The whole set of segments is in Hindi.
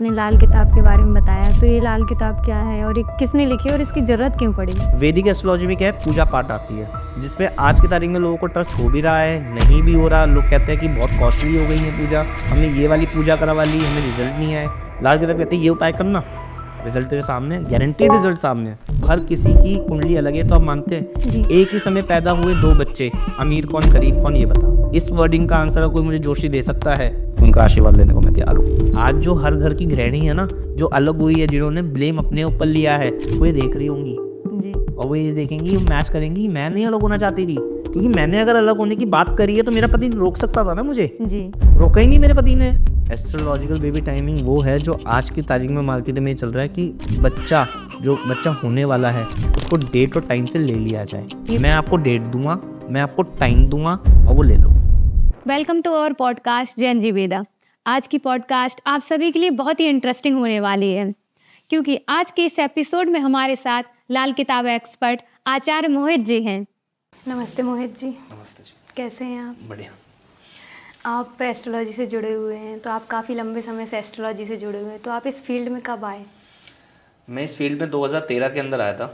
आपने लाल किताब के बारे में बताया, तो ये लाल किताब क्या है और ये किसने लिखी और इसकी ज़रूरत क्यों पड़ी? वैदिक एस्ट्रोलॉजी में क्या है, पूजा पाठ आती है, जिसपे आज की तारीख में लोगों को ट्रस्ट हो भी रहा है, नहीं भी हो रहा। लोग कहते हैं कि बहुत कॉस्टली हो गई है पूजा, हमने ये वाली पूजा करवा ली, हमें रिजल्ट नहीं आए। लाल किताब कहते हैं ये उपाय करना, रिजल्ट तेरे सामने, गारंटीड रिजल्ट सामने है। हर किसी की कुंडली अलग है, तो आप मानते हैं एक ही समय पैदा हुए 2 बच्चे, अमीर कौन गरीब कौन, ये बता। इस वर्डिंग का आंसर कोई मुझे जोशी दे सकता है, उनका आशीर्वाद लेने को मैं तैयार हूँ। आज जो हर घर की गृहिणी है ना, जो अलग हुई है, जिन्होंने ब्लेम अपने ऊपर लिया है, वो ये देख रही होंगी जी। और वो ये देखेंगी, मैच करेंगी, मैं नहीं अलग होना चाहती थी, क्योंकि मैंने अगर अलग होने की बात करी है तो मेरा पति रोक सकता था ना मुझे, जी। रोका ही नहीं मेरे पति ने। एस्ट्रोलॉजिकल बेबी टाइमिंग वो है जो आज की तारीख में मार्केट में चल रहा है कि जो बच्चा होने वाला है उसको डेट और टाइम से ले लिया जाए। मैं आपको डेट दूंगा, मैं आपको टाइम दूंगा और वो ले लो। Welcome to our podcast Jain ji Veda. आज की पॉडकास्ट आप सभी के लिए बहुत ही इंटरेस्टिंग होने वाली है, क्योंकि आज के इस एपिसोड में हमारे साथ लाल किताब एक्सपर्ट आचार्य मोहित जी हैं। नमस्ते मोहित जी। नमस्ते जी। कैसे हैं आप? बढ़िया। आप एस्ट्रोलॉजी से जुड़े हुए हैं, तो आप काफ़ी लंबे समय से एस्ट्रोलॉजी से जुड़े हुए हैं, तो आप इस फील्ड में कब आए? मैं इस फील्ड में 2013 के अंदर आया था,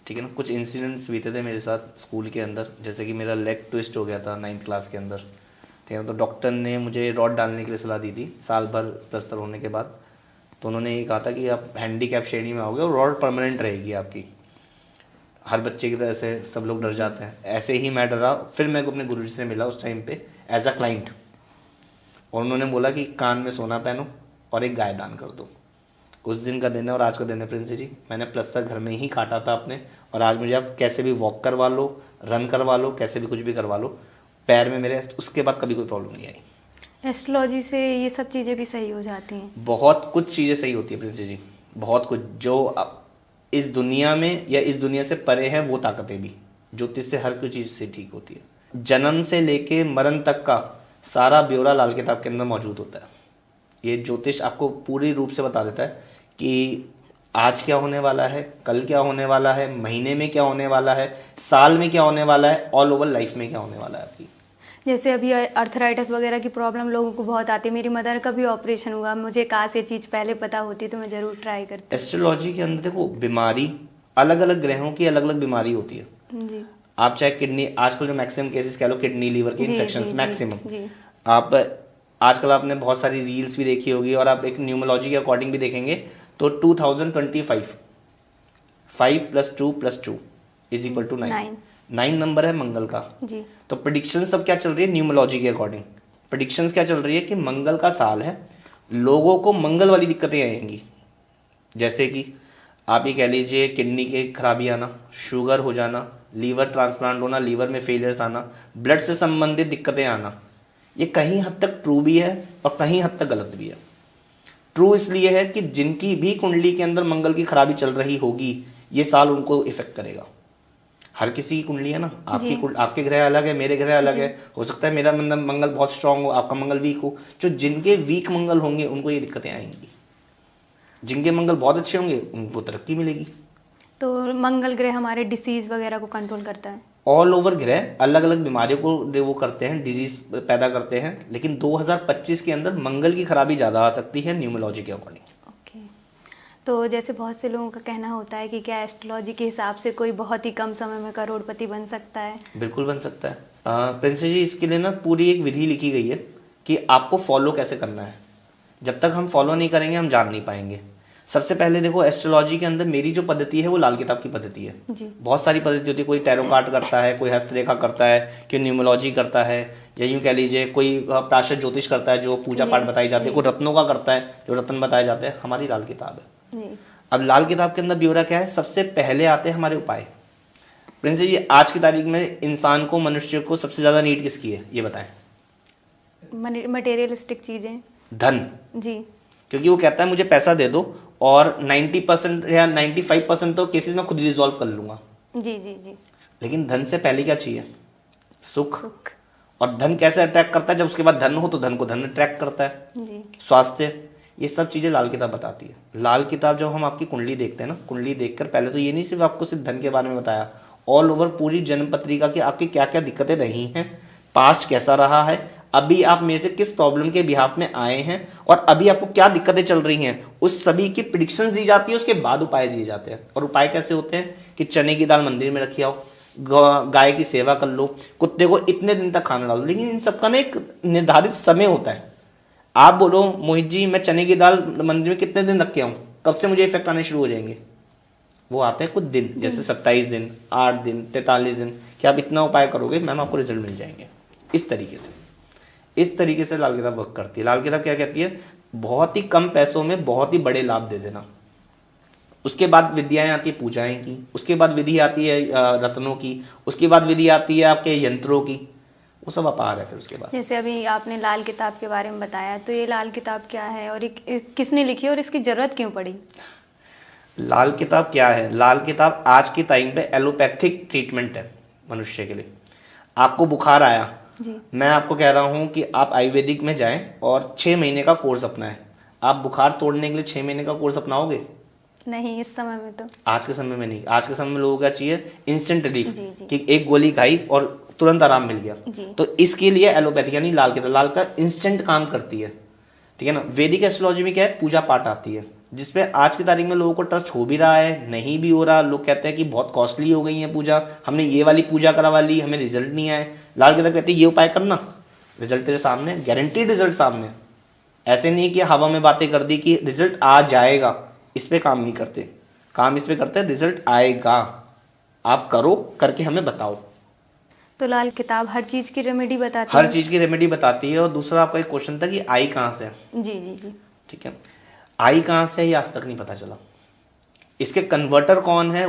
ठीक है ना। कुछ इंसिडेंट्स बीते थे मेरे साथ स्कूल के अंदर, जैसे कि मेरा लेग ट्विस्ट हो गया था 9th क्लास के अंदर, ठीक है। तो डॉक्टर ने मुझे रॉड डालने के लिए सलाह दी थी साल भर प्लस्तर होने के बाद। तो उन्होंने ये कहा था कि आप हैंडीकैप श्रेणी में आओगे और रॉड परमानेंट रहेगी आपकी। हर बच्चे की तरह से सब लोग डर जाते हैं, ऐसे ही मैं डरा। फिर मैं अपने गुरुजी से मिला उस टाइम पे एज अ क्लाइंट, और उन्होंने बोला कि कान में सोना पहनो और एक गाय दान कर दो। उस दिन का दिन है और आज का दिन है प्रिंस जी। मैंने प्लस्तर घर में ही काटा था अपने, और आज मुझे आप कैसे भी वॉक करवा लो, रन करवा लो, कैसे भी कुछ भी करवा लो, पैर में मेरे उसके बाद कभी कोई प्रॉब्लम नहीं आई। एस्ट्रोलॉजी से ये सब चीज़ें भी सही हो जाती हैं? बहुत कुछ चीज़ें सही होती है प्रिंस जी, बहुत कुछ। जो इस दुनिया में या इस दुनिया से परे है वो ताकतें भी ज्योतिष से हर कोई चीज़ से ठीक होती है। जन्म से लेके मरण तक का सारा ब्यौरा लाल किताब के अंदर मौजूद होता है। ये ज्योतिष आपको पूरी रूप से बता देता है कि आज क्या होने वाला है, कल क्या होने वाला है, महीने में क्या होने वाला है, साल में क्या होने वाला है, ऑल ओवर लाइफ में क्या होने वाला है आपकी। जैसे अभी अर्थराइटिस वगैरह की प्रॉब्लम लोगों को बहुत आती है। मेरी मदर का भी ऑपरेशन हुआ, मुझे काश ये चीज़ पहले पता होती तो मैं ज़रूर ट्राई करती। एस्ट्रोलॉजी के अंदर देखो, बीमारी अलग अलग ग्रहों की अलग अलग बीमारी होती है जी। आप चाहे किडनी, आजकल जो मैक्सिमम केसेस कह लो किडनी लीवर के इन्फेक्शंस मैक्सिमम। आप आजकल आपने बहुत सारी रील्स भी देखी होगी, और आप एक न्यूमोलॉजी के अकॉर्डिंग भी देखेंगे तो 2025 5 + 2 + 2 = 9। 9 नंबर है मंगल का जी। तो प्रेडिक्शन सब क्या चल रही है न्यूमोलॉजी के अकॉर्डिंग? प्रेडिक्शन क्या चल रही है कि मंगल का साल है, लोगों को मंगल वाली दिक्कतें आएंगी। जैसे कि आप ये कह लीजिए किडनी के खराबी आना, शुगर हो जाना, लीवर ट्रांसप्लांट होना, लीवर में फेलियर्स आना, ब्लड से संबंधित दिक्कतें आना। ये कहीं हद तक ट्रू भी है और कहीं हद तक गलत भी है। ट्रू इसलिए है कि जिनकी भी कुंडली के अंदर मंगल की खराबी चल रही होगी, ये साल उनको इफेक्ट करेगा। हर किसी की कुंडली है ना, आपके ग्रह अलग है, मेरे ग्रह अलग है। हो सकता है मेरा मंगल बहुत स्ट्रांग हो, आपका मंगल वीक हो। जो जिनके वीक मंगल होंगे उनको ये दिक्कतें आएंगी, जिनके मंगल बहुत अच्छे होंगे उनको तरक्की मिलेगी। तो मंगल ग्रह हमारे डिसीज वगैरह को कंट्रोल करता है? ऑल ओवर ग्रह अलग अलग बीमारियों को वो करते हैं, डिजीज पैदा करते हैं, लेकिन 2025 के अंदर मंगल की खराबी ज़्यादा आ सकती है न्यूमोलॉजी के अकॉर्डिंग। ओके। तो जैसे बहुत से लोगों का कहना होता है कि क्या एस्ट्रोलॉजी के हिसाब से कोई बहुत ही कम समय में करोड़पति बन सकता है? बिल्कुल बन सकता है प्रिंस जी। इसके लिए ना पूरी एक विधि लिखी गई है कि आपको फॉलो कैसे करना है। जब तक हम फॉलो नहीं करेंगे हम जान नहीं पाएंगे। सबसे पहले देखो, एस्ट्रोलॉजी के अंदर मेरी जो पद्धति है वो लाल किताब की पद्धति है जी। बहुत सारी पद्धति होती है, कोई टैरो कार्ड करता है, कोई हस्तरेखा करता है, कोई न्यूमोलॉजी करता है, या यूं कह लीजिए कोई प्राशर ज्योतिष करता है जो पूजा पाठ बताई जाती है, कोई रत्नों का करता है जो रत्न बताए जाते हैं। हमारी लाल किताब है। अब लाल किताब के अंदर ब्यौरा क्या है? सबसे पहले आते हैं हमारे उपाय। प्रिंस जी, आज की तारीख में इंसान को, मनुष्य को सबसे ज्यादा नीड किसकी है ये बताएं? मटेरियलिस्टिक चीजें, धन जी। क्योंकि वो कहता है मुझे पैसा दे दो और 90% या 95% तो केसेस में खुद रिजॉल्व कर लूंगा। जी जी जी। लेकिन धन से पहले क्या चाहिए? सुख। और धन कैसे अट्रैक्ट करता है? जब उसके बाद धन हो तो धन को धन अट्रैक्ट करता है जी। स्वास्थ्य, ये सब चीजें लाल किताब बताती है। लाल किताब जब हम आपकी कुंडली देखते हैं ना, कुंडली देखकर पहले तो ये नहीं सिर्फ आपको सिर्फ धन के बारे में बताया, ऑल ओवर पूरी जन्म पत्रिका की आपकी क्या क्या दिक्कतें रही हैं, पास्ट कैसा रहा है, अभी आप मेरे से किस प्रॉब्लम के बिहाफ में आए हैं और अभी आपको क्या दिक्कतें चल रही हैं, उस सभी की प्रिडिक्शन दी जाती है, उसके बाद उपाय दिए जाते हैं। और उपाय कैसे होते हैं कि चने की दाल मंदिर में रखी आओ, गाय की सेवा कर लो, कुत्ते को इतने दिन तक खाना डालो, लेकिन इन सबका ना एक निर्धारित समय होता है। आप बोलो मोहित जी मैं चने की दाल मंदिर में कितने दिन रख के आऊं, कब से मुझे इफेक्ट आने शुरू हो जाएंगे? वो आते हैं कुछ दिन, जैसे 27 दिन, 8 दिन, 43 दिन, कि आप इतना उपाय करोगे मैम आपको रिजल्ट मिल जाएंगे। इस तरीके से लाल किताब वर्क करती है। लाल किताब क्या कहती है, बहुत ही कम पैसों में बहुत ही बड़े लाभ दे देना। उसके बाद विद्याएं आती है पूजाएं की, उसके बाद विधि आती है रत्नों की, उसके बाद विधि आती है आपके यंत्रों की, वो सब अपार है। फिर उसके बाद जैसे अभी आपने लाल किताब के बारे में बताया, तो ये लाल किताब क्या है और ये किसने लिखी और इसकी जरूरत क्यों पड़ी? लाल किताब क्या है? लाल किताब आज के टाइम पे एलोपैथिक ट्रीटमेंट है मनुष्य के लिए। आपको बुखार आया जी। मैं आपको कह रहा हूं कि आप आयुर्वेदिक में जाएं और 6 महीने का कोर्स अपनाएं। आप बुखार तोड़ने के लिए 6 महीने का कोर्स अपनाओगे? नहीं, इस समय में तो। आज के समय में नहीं। आज के समय में लोगों को क्या चाहिए? इंस्टेंट रिलीफ, जी, जी। कि एक गोली खाई और तुरंत आराम मिल गया। जी। तो इसके लिए एलोपैथी यानी लाल किताब इंस्टेंट काम करती है, ठीक है ना। वैदिक एस्ट्रोलॉजी में क्या है, पूजा पाठ आती है, जिसपे आज की तारीख में लोगों को ट्रस्ट हो भी रहा है, नहीं भी हो रहा। लोग कहते हैं कि बहुत कॉस्टली हो गई है पूजा, हमने ये वाली पूजा करवा ली, हमें रिजल्ट नहीं आए। लाल किताब कहती है ये उपाय करना, रिजल्ट तेरे सामने, गारंटीड रिजल्ट सामने। ऐसे नहीं कि हवा में बातें कर दी कि रिजल्ट आ जाएगा, इस पे काम नहीं करते। काम इस पे करते हैं रिजल्ट आएगा, आप करो, करके हमें बताओ। तो लाल किताब हर चीज की रेमेडी बताती हर है? चीज की रेमेडी बताती है। और दूसरा आपका एक क्वेश्चन था कि आई कहाँ से है। जी जी जी। ठीक है, आई कहाँ से है ये आज तक नहीं पता चला। इसके कन्वर्टर कौन है,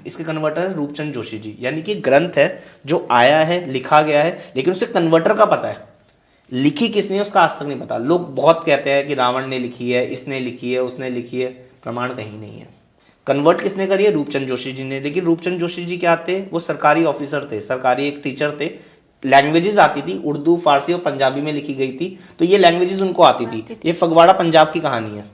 इसके कन्वर्टर है रूपचंद जोशी जी। यानी कि ग्रंथ है जो आया है, लिखा गया है, लेकिन उससे कन्वर्टर का पता है, लिखी किसने उसका आज तक नहीं पता। लोग बहुत कहते हैं कि रावण ने लिखी है, इसने लिखी है, उसने लिखी है, प्रमाण कहीं नहीं है। कन्वर्ट किसने करी है? रूपचंद जोशी जी ने। लेकिन रूपचंद जोशी जी क्या थे? वो सरकारी ऑफिसर थे, सरकारी एक टीचर थे। लैंग्वेजेस आती थी, उर्दू, फारसी और पंजाबी में लिखी गई थी, तो ये लैंग्वेजेस उनको आती थी। ये फगवाड़ा पंजाब की कहानी है,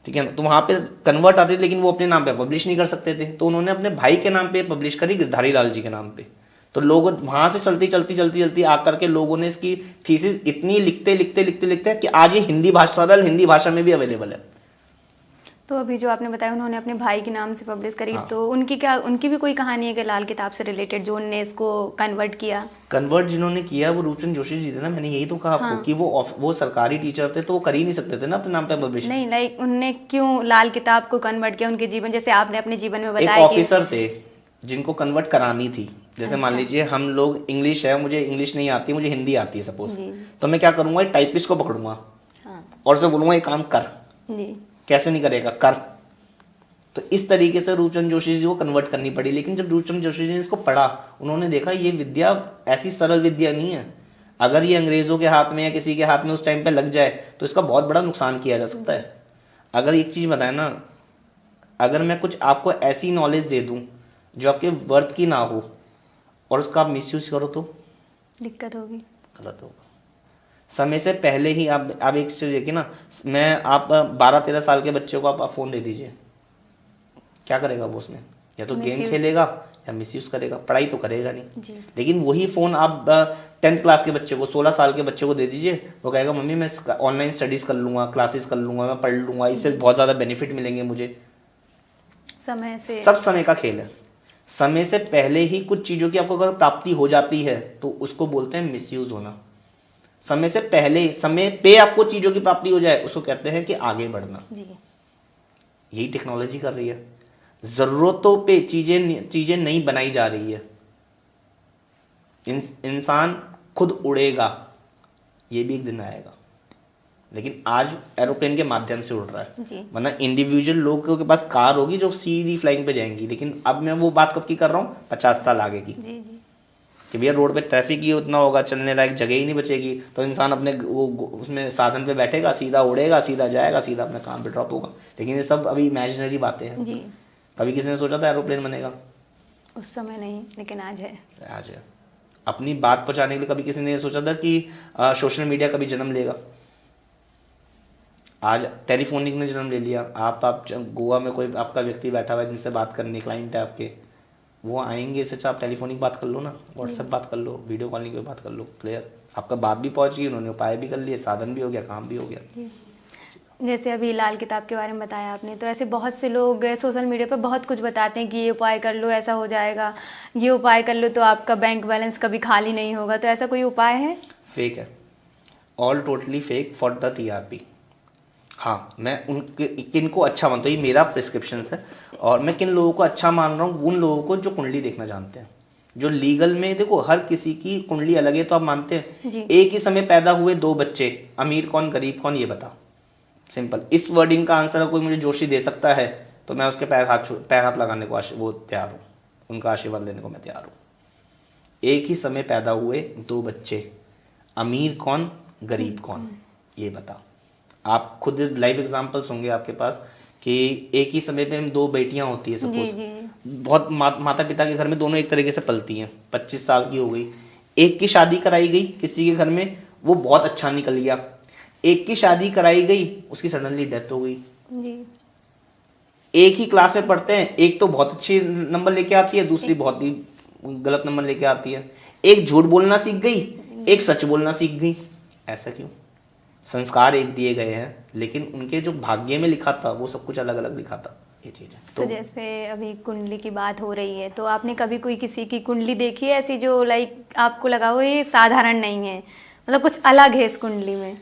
ठीक है ना। तो वहां पे कन्वर्ट आती थी, लेकिन वो अपने नाम पे पब्लिश नहीं कर सकते थे, तो उन्होंने अपने भाई के नाम पे पब्लिश करी, गिरधारी लाल जी के नाम पे। तो लोग वहां से चलती आकर के लोगों ने इसकी थीसिस इतनी लिखते कि आज ये हिंदी भाषा में भी अवेलेबल है। तो अभी जो आपने बताया उन्होंने अपने भाई के नाम से पब्लिश करी, हाँ। तो उनकी भी कोई कहानी है कि लाल किताब से रिलेटेड, जो उनने इसको कन्वर्ट किया? कन्वर्ट जिन्होंने किया वो रूपचंद जोशी जी थे ना। मैंने यही तो कहा आपको। हाँ। कि वो सरकारी टीचर थे, तो वो कर ही नहीं सकते थे ना अपने नाम पे पब्लिश। नहीं, लाइक उनने क्यों लाल किताब को कन्वर्ट किया उनके जीवन, जैसे आपने अपने जीवन में एक बताया कि ऑफिसर थे जिनको कन्वर्ट करानी थी। जैसे मान अच्छा। लीजिए हम लोग, इंग्लिश है, मुझे इंग्लिश नहीं आती, मुझे हिंदी आती है सपोज, जी। तो मैं क्या करूंगा, टाइपिस्ट को पकड़ूंगा हाँ। और उसे बोलूंगा ये काम कर। जी। कैसे नहीं करेगा, कर। तो इस तरीके से रूपचंद जोशी जी को कन्वर्ट करनी पड़ी। लेकिन जब रूपचंद जोशी जी ने इसको पढ़ा, उन्होंने देखा ये विद्या ऐसी सरल विद्या नहीं है। अगर ये अंग्रेजों के हाथ में या किसी के हाथ में उस टाइम पे लग जाए तो इसका बहुत बड़ा नुकसान किया जा सकता है। अगर एक चीज बताए ना, अगर मैं कुछ आपको ऐसी नॉलेज दे दूं जो आपके वर्थ की ना हो और उसका आप मिसयूज करो तो दिक्कत होगी, गलत होगा। समय से पहले ही आप एक चीज देखिए ना, आप 12-13 साल के बच्चे को आप फोन दे दीजिए, क्या करेगा वो उसमें? या तो गेम खेलेगा या मिसयूज करेगा, पढ़ाई तो करेगा नहीं जी। लेकिन वही फोन आप 10th क्लास के बच्चे को, 16 साल के बच्चे को दे दीजिए, वो कहेगा मम्मी मैं ऑनलाइन स्टडीज कर लूंगा, क्लासेस कर लूंगा, मैं पढ़ लूंगा, इससे बहुत ज्यादा बेनिफिट मिलेंगे मुझे। समय से सब समय का खेल है। समय से पहले ही कुछ चीजों की आपको अगर प्राप्ति हो जाती है तो उसको बोलते हैं मिसयूज होना। समय से पहले, समय पे आपको चीजों की प्राप्ति हो जाए उसको कहते हैं कि आगे बढ़ना। जी। यही टेक्नोलॉजी कर रही है। जरूरतों पे चीजें नहीं बनाई जा रही है। इंसान खुद उड़ेगा, ये भी एक दिन आएगा, लेकिन आज एरोप्लेन के माध्यम से उड़ रहा है। जी। वरना इंडिविजुअल लोगों के पास कार होगी जो सीधी फ्लाइंग पे जाएंगी। लेकिन अब मैं वो बात कब की कर रहा हूँ, 50 साल आगे की। जी जी। कि भैया रोड पे ट्रैफिक ही उतना होगा, चलने लायक जगह ही नहीं बचेगी, तो इंसान अपने वो उसमें साधन पे बैठेगा, सीधा उड़ेगा, सीधा जाएगा, सीधा अपने काम पे ड्रॉप होगा। लेकिन ये सब अभी इमेजिनरी बातें हैं। जी। कभी किसी ने सोचा था एरोप्लेन बनेगा? उस समय नहीं, लेकिन आज है। आज है। अपनी बात पहुंचाने के लिए कभी किसी ने सोचा था कि सोशल मीडिया कभी जन्म लेगा? आज टेलीफोनिक ने जन्म ले लिया। आप गोवा में कोई आपका व्यक्ति बैठा हुआ है जिनसे बात करनी, क्लाइंट है आपके, वो आएंगे, इससे अच्छा आप टेलीफोनिक बात कर लो ना, व्हाट्सएप बात कर लो, वीडियो कॉलिंग पे बात कर लो, क्लियर। आपका बात भी पहुंच गई, उन्होंने उपाय भी कर लिए, साधन भी हो गया, काम भी हो गया। जैसे अभी लाल किताब के बारे में बताया आपने, तो ऐसे बहुत से लोग सोशल मीडिया पर बहुत कुछ बताते हैं कि ये उपाय कर लो ऐसा हो जाएगा, ये उपाय कर लो तो आपका बैंक बैलेंस कभी खाली नहीं होगा, तो ऐसा कोई उपाय है? फेक है, all totally fake for the TRP. हाँ, मैं उनके किन को अच्छा मानता हूँ, ये मेरा प्रिस्क्रिप्शन है, और मैं किन लोगों को अच्छा मान रहा हूँ, उन लोगों को जो कुंडली देखना जानते हैं, जो लीगल में, देखो हर किसी की कुंडली अलग है, तो आप मानते हैं जी। एक ही समय पैदा हुए 2 बच्चे, अमीर कौन गरीब कौन, ये बता। सिंपल, इस वर्डिंग का आंसर कोई मुझे जोशी दे सकता है तो मैं उसके पैर हाथ लगाने को वो तैयार हूँ, उनका आशीर्वाद लेने को मैं तैयार हूँ। एक ही समय पैदा हुए 2 बच्चे, अमीर कौन गरीब कौन, ये बता। आप खुद लाइव एग्जांपल्स होंगे आपके पास कि एक ही समय पे 2 बेटियां होती है जी सपोज, जी। बहुत माता पिता के घर में दोनों एक तरीके से पलती हैं, 25 साल की हो गई, एक की शादी कराई गई किसी के घर में, वो बहुत अच्छा निकल गया, एक की शादी कराई गई, उसकी सडनली डेथ हो गई। जी। एक ही क्लास में पढ़ते हैं, एक तो बहुत अच्छे नंबर लेके आती है, दूसरी बहुत ही गलत नंबर लेके आती है, एक झूठ बोलना सीख गई, एक सच बोलना सीख गई। ऐसा क्यों? संस्कार एक दिए गए हैं, लेकिन उनके जो भाग्य में लिखा था वो सब कुछ अलग अलग लिखा था, ये चीज है। तो जैसे अभी कुंडली की बात हो रही है, तो आपने कभी कोई किसी की कुंडली देखी है ऐसी जो लाइक आपको लगा हो ये साधारण नहीं है, मतलब कुछ अलग है इस कुंडली में?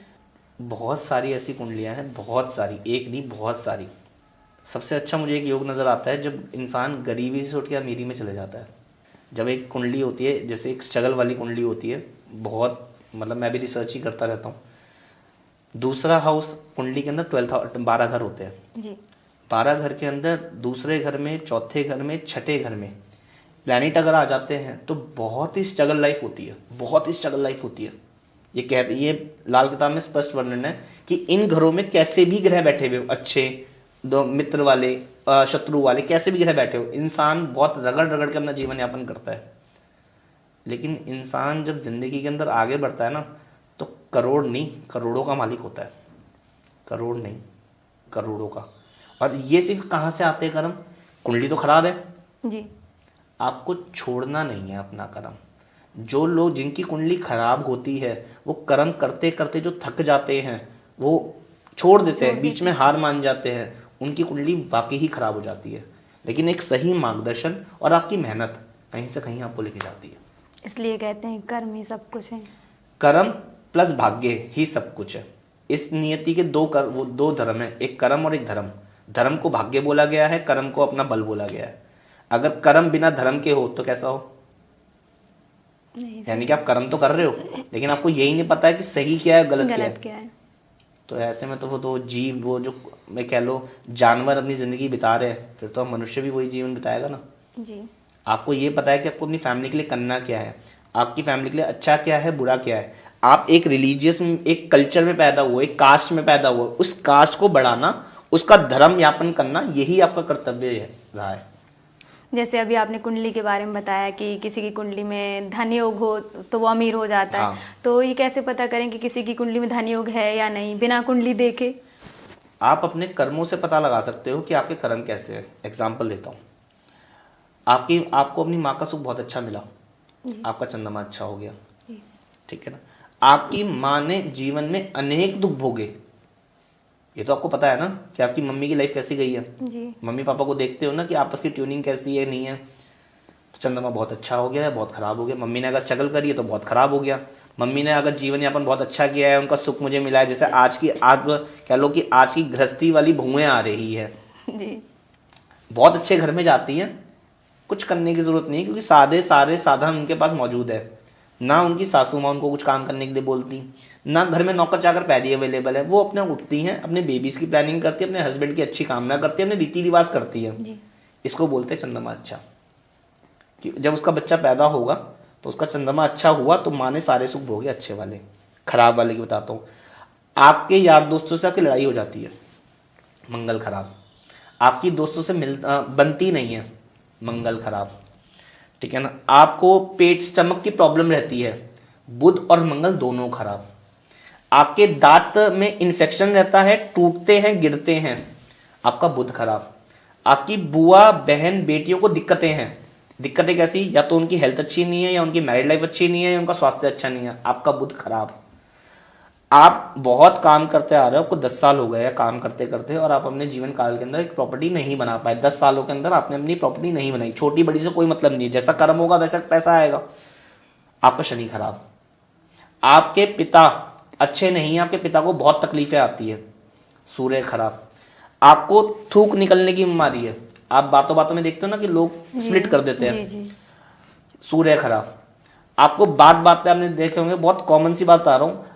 बहुत सारी ऐसी कुंडलियां हैं, बहुत सारी, एक नहीं बहुत सारी। सबसे अच्छा मुझे एक योग नजर आता है जब इंसान गरीबी से उठ के अमीरी में चले जाता है। जब एक कुंडली होती है, जैसे एक स्ट्रगल वाली कुंडली होती है, बहुत मतलब मैं भी रिसर्च ही करता रहता हूँ। दूसरा हाउस कुंडली के अंदर 12 घर होते हैं जी। 12 घर के अंदर दूसरे घर में, चौथे घर में, छठे घर में प्लैनेट अगर आ जाते हैं तो बहुत ही स्ट्रगल लाइफ होती है, बहुत ही स्ट्रगल लाइफ होती है। ये लाल किताब में स्पष्ट वर्णन है कि इन घरों में कैसे भी ग्रह बैठे हुए हो, अच्छे दो मित्र वाले, शत्रु वाले, कैसे भी ग्रह बैठे हो, इंसान बहुत रगड़ रगड़ के अपना जीवन यापन करता है। लेकिन इंसान जब जिंदगी के अंदर आगे बढ़ता है ना, तो करोड़ नहीं करोड़ों का मालिक होता है, करोड़ नहीं करोड़ों का। और ये सिर्फ कहाँ से आते हैं कर्म? कुंडली तो खराब है जी। आपको छोड़ना नहीं है अपना कर्म। जो लोग जिनकी कुंडली खराब होती है वो कर्म करते करते जो थक जाते हैं, वो छोड़ देते हैं, बीच में हार मान जाते हैं, उनकी कुंडली वाकई ही खराब हो जाती है। लेकिन एक सही मार्गदर्शन और आपकी मेहनत कहीं से कहीं आपको लेके जाती है। इसलिए कहते हैं कर्म ही सब कुछ है। कर्म प्लस भाग्य ही सब कुछ है। इस नियति के दो धर्म है, एक कर्म और एक धर्म। धर्म को भाग्य बोला गया है, कर्म को अपना बल बोला गया है। अगर कर्म बिना धर्म के हो तो कैसा हो? यानी कि आप कर्म तो कर रहे हो लेकिन आपको यही नहीं पता है कि सही क्या है गलत क्या है। तो ऐसे में तो वो तो जीव, वो जो मैं कह लो जानवर अपनी जिंदगी बिता रहे हैं, फिर तो मनुष्य भी वही जीवन बिताएगा ना जी। आपको ये पता है कि आपको अपनी फैमिली के लिए करना क्या है, आपकी फैमिली के लिए अच्छा क्या है बुरा क्या है। आप एक रिलीजियस, एक कल्चर में पैदा हुए, एक कास्ट में पैदा हुए, उस कास्ट को बढ़ाना, उसका धर्म यापन करना, यही आपका कर्तव्य रहा है। जैसे अभी आपने कुंडली के बारे में बताया कि किसी की कुंडली में धन योग हो तो वो अमीर हो जाता है। तो ये कैसे पता करें कि किसी की कुंडली में धन योग है या नहीं बिना कुंडली देखे? आप अपने कर्मों से पता लगा सकते हो कि आपके कर्म कैसे हैं। एग्जाम्पल देता हूँ, आपको अपनी माँ का सुख बहुत अच्छा मिला, आपका चंद्रमा अच्छा हो गया, ठीक है ना। आपकी माँ ने जीवन में अनेक दुख भोगे, ये तो आपको पता है ना कि आपकी मम्मी की लाइफ कैसी गई है जी। मम्मी पापा को देखते हो ना कि आपस की ट्यूनिंग कैसी है नहीं है। तो चंद्रमा बहुत अच्छा हो गया है, बहुत खराब हो गया। मम्मी ने अगर स्ट्रगल करी है तो बहुत खराब हो गया। मम्मी ने अगर जीवन यापन बहुत अच्छा किया है, उनका सुख मुझे मिला है, जैसे आज कह लो कि आज की गृहस्थी वाली बहुएं आ रही है जी। बहुत अच्छे घर में जाती हैं, कुछ करने की जरूरत नहीं क्योंकि सारे साधन उनके पास मौजूद है। ना उनकी सासू माँ उनको कुछ काम करने के लिए बोलती, ना घर में नौकर चाकर पैदी अवेलेबल है। वो अपने उठती हैं, अपने बेबीज की प्लानिंग करती है, अपने हस्बैंड की अच्छी कामना करती है, अपने रीति रिवाज करती है। इसको बोलते हैं चंद्रमा अच्छा। कि जब उसका बच्चा पैदा होगा तो उसका चंद्रमा अच्छा हुआ तो माँ ने सारे सुख भोगे, अच्छे वाले। खराब वाले की बताता हूँ, आपके यार दोस्तों से आपकी लड़ाई हो जाती है, मंगल खराब। आपकी दोस्तों से बनती नहीं है, मंगल खराब, ठीक है ना। आपको पेट स्टमक की प्रॉब्लम रहती है, बुध और मंगल दोनों खराब। आपके दांत में इन्फेक्शन रहता है, टूटते हैं, गिरते हैं, आपका बुध खराब। आपकी बुआ बहन बेटियों को दिक्कतें हैं, दिक्कतें कैसी, या तो उनकी हेल्थ अच्छी नहीं है, या उनकी मैरिड लाइफ अच्छी नहीं है, या उनका स्वास्थ्य अच्छा नहीं है, आपका बुध खराब। आप बहुत काम करते आ रहे हो, आपको 10 साल हो गए हैं काम करते करते, और आप अपने जीवन काल के अंदर एक प्रॉपर्टी नहीं बना पाए। 10 सालों के अंदर आपने अपनी प्रॉपर्टी नहीं बनाई। छोटी बड़ी से कोई मतलब नहीं है, जैसा कर्म होगा वैसा पैसा आएगा। आपका शनि खराब, आपके पिता अच्छे नहीं है, आपके पिता को बहुत तकलीफें आती है। सूर्य खराब, आपको थूक निकलने की बीमारी है। आप बातों बातों में देखते हो ना कि लोग स्प्लिट कर देते हैं। जी। सूर्य खराब, आपको बात बात पे आपने देखे होंगे, बहुत कॉमन सी बात बता रहा हूँ,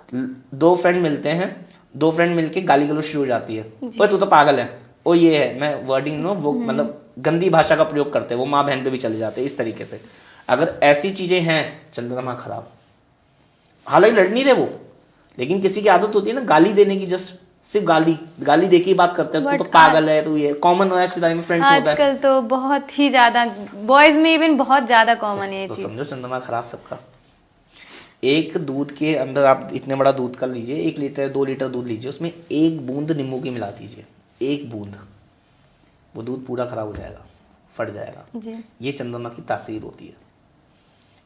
दो फ्रेंड मिलते हैं, दो फ्रेंड मिलके गाली गलौज शुरू हो जाती है, ओए तू तो पागल है, ओ ये है, मैं वर्डिंग नो वो मतलब गंदी भाषा का प्रयोग करते हैं, वो माँ बहन पे भी चले जाते हैं इस तरीके से। अगर ऐसी चीजें हैं, चंद्रमा खराब। हालांकि लड़ नहीं रहे वो, लेकिन किसी की आदत होती है ना गाली देने की, जस्ट सिर्फ गाली दे के ही बात करते हैं, तू तो पागल है, तू ये कॉमन है आज के टाइम में फ्रेंड्स होता है। आजकल तो बहुत ही ज्यादा, बॉयज में इवन बहुत ज्यादा कॉमन है ये तो चीज। समझो चंद्रमा खराब सबका। एक दूध के अंदर आप इतने बड़ा दूध कर लीजिए, 1 लीटर 2 लीटर दूध लीजिए, उसमें 1 बूंद नींबू की मिला दीजिए, 1 बूंद, वो दूध पूरा खराब हो जाएगा, फट जाएगा जी। ये चंद्रमा की तासीर होती है।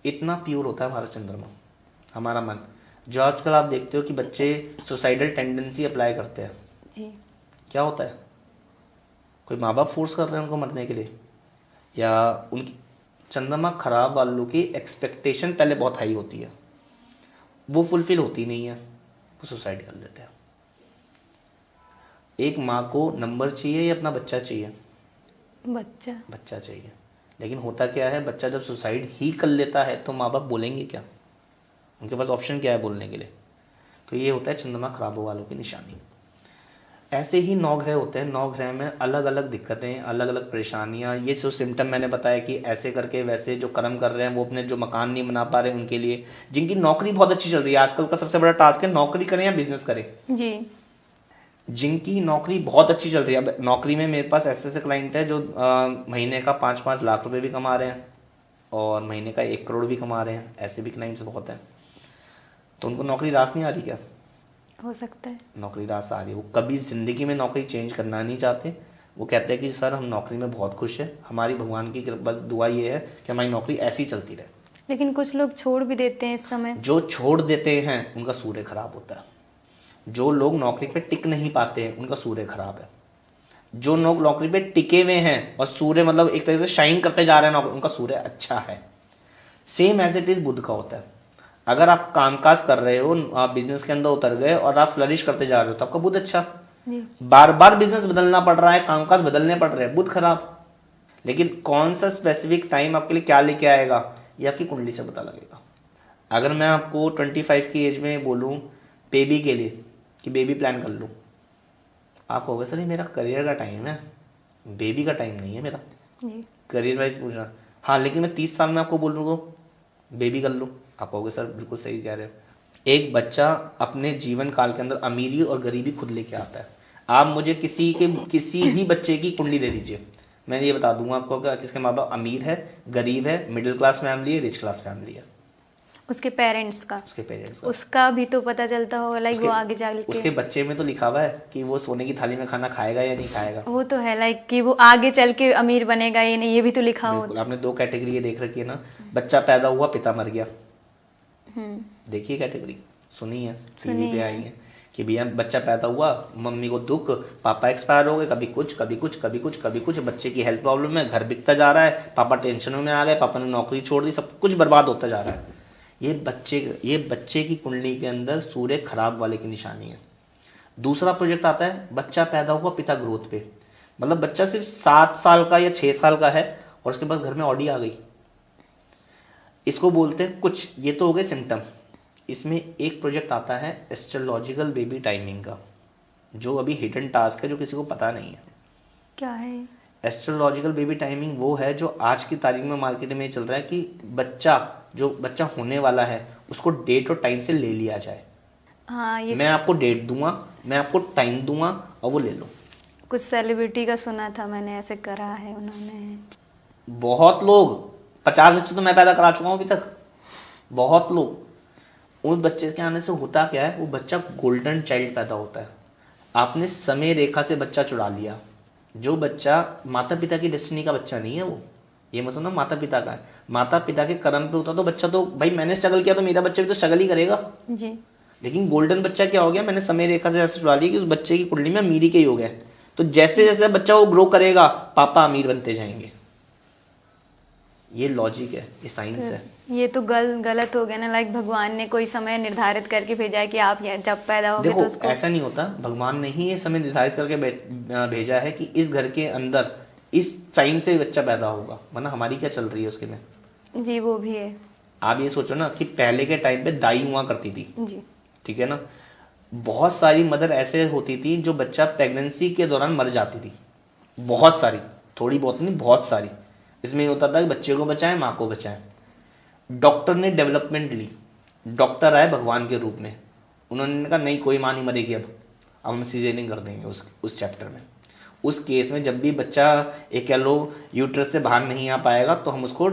इतना प्योर होता है हमारा चंद्रमा, हमारा मन। जो आजकल आप देखते हो कि बच्चे सुसाइडल टेंडेंसी अप्लाई करते हैं, जी। क्या होता है? कोई माँ बाप फोर्स कर रहे हैं उनको मरने के लिए, या उनकी चंद्रमा खराब वालों की एक्सपेक्टेशन पहले बहुत हाई होती है, वो फुलफिल होती नहीं है, वो सुसाइड कर लेते हैं। एक माँ को नंबर चाहिए या अपना बच्चा चाहिए? बच्चा चाहिए। लेकिन होता क्या है, बच्चा जब सुसाइड ही कर लेता है तो माँ बाप बोलेंगे क्या? उनके पास ऑप्शन क्या है बोलने के लिए? तो ये होता है चंद्रमा खराब वालों की निशानी। ऐसे ही 9 ग्रह होते हैं, 9 ग्रह में अलग अलग दिक्कतें, अलग अलग परेशानियां। ये जो सिम्टम मैंने बताया कि ऐसे करके वैसे जो कर्म कर रहे हैं वो अपने जो मकान नहीं बना पा रहे उनके लिए, जिनकी नौकरी बहुत अच्छी चल रही है, आजकल का सबसे बड़ा टास्क है नौकरी करें या बिजनेस करें जी। जिनकी नौकरी बहुत अच्छी चल रही है। अब नौकरी में मेरे पास ऐसे ऐसे क्लाइंट है जो महीने का 5-5 लाख रुपए भी कमा रहे हैं और महीने का 1 करोड़ भी कमा रहे हैं, ऐसे भी क्लाइंट्स बहुत हैं। तो उनको नौकरी रास नहीं आ रही क्या? हो सकता है नौकरी रास आ रही है। वो कभी जिंदगी में नौकरी चेंज करना नहीं चाहते। वो कहते हैं कि सर हम नौकरी में बहुत खुश है, हमारी भगवान की बस दुआ ये है कि हमारी नौकरी ऐसी चलती रहे। लेकिन कुछ लोग छोड़ भी देते हैं इस समय। जो छोड़ देते हैं उनका सूर्य खराब होता है। जो लोग नौकरी पे टिक नहीं पाते हैं उनका सूर्य खराब है। जो लोग नौकरी पे टिके हुए हैं और सूर्य मतलब एक तरह से शाइन करते जा रहे हैं नौकरी, उनका सूर्य अच्छा है। सेम एज इट इज बुध का होता है। अगर आप कामकाज कर रहे हो, आप बिजनेस के अंदर उतर गए और आप फ्लरिश करते जा रहे हो तो आपका बुध अच्छा। बार बार बिजनेस बदलना पड़ रहा है, कामकाज बदलने पड़ रहे हैं, बुध खराब। लेकिन कौन सा स्पेसिफिक टाइम आपके लिए क्या लेके आएगा ये आपकी कुंडली से पता लगेगा। अगर मैं आपको 25 की एज में बोलूं बेबी के लिए कि बेबी प्लान कर लो, आप कहोगे सर ये मेरा करियर का टाइम है, बेबी का टाइम नहीं है मेरा, करियर वाइज पूछना। हाँ लेकिन मैं 30 साल में आपको बोल दूँ बेबी कर लो, आप कहोगे सर बिल्कुल सही कह रहे हो। एक बच्चा अपने जीवन काल के अंदर अमीरी और गरीबी खुद लेके आता है। आप मुझे किसी भी बच्चे की कुंडली दे दीजिए, मैं ये बता दूंगा आपको कि किसके माँ बाप अमीर है, गरीब है, मिडिल क्लास फैमिली है, रिच क्लास फैमिली है। उसके पेरेंट्स का उसका भी तो पता चलता होगा, लाइक वो आगे जाके उसके बच्चे में तो लिखा हुआ है कि वो सोने की थाली में खाना खाएगा या नहीं खाएगा। वो तो है लाइक कि वो आगे चल के अमीर बनेगा या नहीं, ये भी तो लिखा हो। आपने 2 कैटेगरी ये देख रखी है ना, बच्चा पैदा हुआ पिता मर गया। देखिए कैटेगरी सुनी है, टीवी पे आई है कि भैया बच्चा पैदा हुआ, मम्मी को दुख, पापा एक्सपायर हो गए, कभी कुछ कभी कुछ कभी कुछ कभी कुछ, बच्चे की हेल्थ प्रॉब्लम है, घर बिकता जा रहा है, पापा टेंशनों में आ गए, पापा ने नौकरी छोड़ दी, सब कुछ बर्बाद होता जा रहा है। ये बच्चे की कुंडली के अंदर सूर्य खराब वाले की निशानी है। दूसरा प्रोजेक्ट आता है बच्चा पैदा हुआ पिता ग्रोथ पे, मतलब बच्चा सिर्फ 7 साल का या 6 साल का है और उसके पास घर में ऑडी आ गई। इसको बोलते हैं कुछ, ये तो हो गए सिम्टम। इसमें एक प्रोजेक्ट आता है एस्ट्रोलॉजिकल बेबी टाइमिंग का, जो अभी हिडन टास्क है, जो किसी को पता नहीं है। क्या है एस्ट्रोलॉजिकल बेबी टाइमिंग? वो है जो आज की तारीख में मार्केट में चल रहा है कि बच्चा होने वाला है उसको डेट और टाइम से ले लिया जाए। हाँ, ये मैं आपको डेट दूंगा, मैं आपको टाइम दूंगा और वो ले लो। कुछ सेलिब्रिटी का सुना था मैंने, ऐसे करा है उन्होंने। बहुत लोग, 50 बच्चे तो मैं पैदा करा चुका हूं अभी तक, बहुत लोग। उस बच्चे के आने से होता क्या है, वो बच्चा गोल्डन चाइल्ड पैदा होता है। आपने समय रेखा से बच्चा चुरा लिया। जो बच्चा माता पिता की डेस्टिनी का बच्चा नहीं है, ये मत समझो माता पिता का है, माता पिता के कर्म पे होता तो बच्चा तो भाई मैंने स्ट्रगल किया तो मेरा बच्चा भी तो स्ट्रगल ही करेगा। जी। लेकिन गोल्डन बच्चा क्या हो गया, मैंने समय रेखा से ऐसे चुरा लिया कि उस बच्चे की कुंडली में अमीरी के ही हो गया। तो जैसे जैसे बच्चा वो ग्रो करेगा पापा अमीर बनते जाएंगे। ये लॉजिक है, ये साइंस है। ये तो गलत हो गया ना। लाइक भगवान ने कोई समय निर्धारित करके भेजा है कि आप जब पैदा होगे देखो तो उसको। ऐसा नहीं होता, भगवान ने ही ये समय निर्धारित करके भेजा है कि इस घर के अंदर इस टाइम से बच्चा पैदा होगा, वरना हमारी क्या चल रही है उसके में। जी वो भी है। आप ये सोचो ना कि पहले के टाइम पे दाई हुआ करती थी, जी। ठीक है ना। बहुत सारी मदर ऐसे होती थी जो बच्चा प्रेगनेंसी के दौरान मर जाती थी, बहुत सारी, थोड़ी बहुत नहीं बहुत सारी। इसमें ये होता था कि बच्चे को बचाएं माँ को बचाएं। डॉक्टर ने डेवलपमेंट ली, डॉक्टर आए भगवान के रूप में, उन्होंने कहा नहीं कोई माँ नहीं मरेगी, अब हम सीजरिंग कर देंगे उस चैप्टर में। उस केस में जब भी बच्चा एक कह लो यूट्रस से बाहर नहीं आ पाएगा तो हम उसको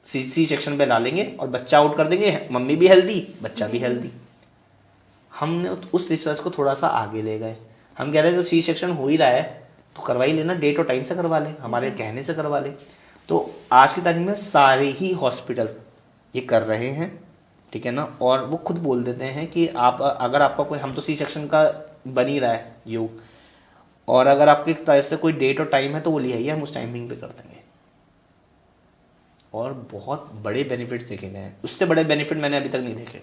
सी सेक्शन पे डालेंगे और बच्चा आउट कर देंगे, मम्मी भी हेल्दी बच्चा भी हेल्दी। हमने उस रिसर्च को थोड़ा सा आगे ले गए। हम कह रहे हैं जब सी सेक्शन हो ही रहा है तो करवा ही लेना, डेट और टाइम से करवा ले, हमारे कहने से करवा ले। तो आज की तारीख में सारे ही हॉस्पिटल ये कर रहे हैं, ठीक है ना। और वो खुद बोल देते हैं कि आप अगर आपका कोई, हम तो सी सेक्शन का बन ही रहा है योग, और अगर आपकी तरफ से कोई डेट और टाइम है तो वो ले आइए, हम उस टाइमिंग पे कर देंगे। और बहुत बड़े बेनिफिट्स देखे गए हैं, उससे बड़े बेनिफिट मैंने अभी तक नहीं देखे,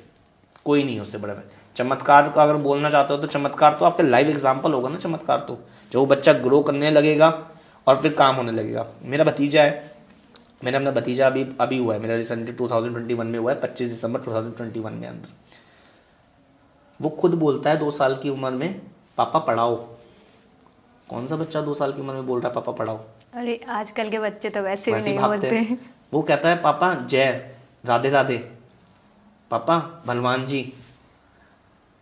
कोई नहीं उससे बड़ा। चमत्कार का अगर बोलना चाहते हो तो चमत्कार तो आपके लाइव एग्जाम्पल होगा ना। चमत्कार तो जो बच्चा ग्रो करने लगेगा और फिर काम होने लगेगा। मेरा भतीजा है, मैंने अपना भतीजा अभी हुआ है मेरा, रिसेंटली 2021 में हुआ है, 25 दिसंबर 2021 में अंदर। वो खुद बोलता है 2 साल की उम्र में पापा पढ़ाओ। कौन सा बच्चा 2 साल की उम्र में बोल रहा है पापा पढ़ाओ? अरे आजकल के बच्चे तो वैसे भी वैसे नहीं भागते बोलते हैं। वो कहता है पापा जय राधे राधे, पापा भगवान जी,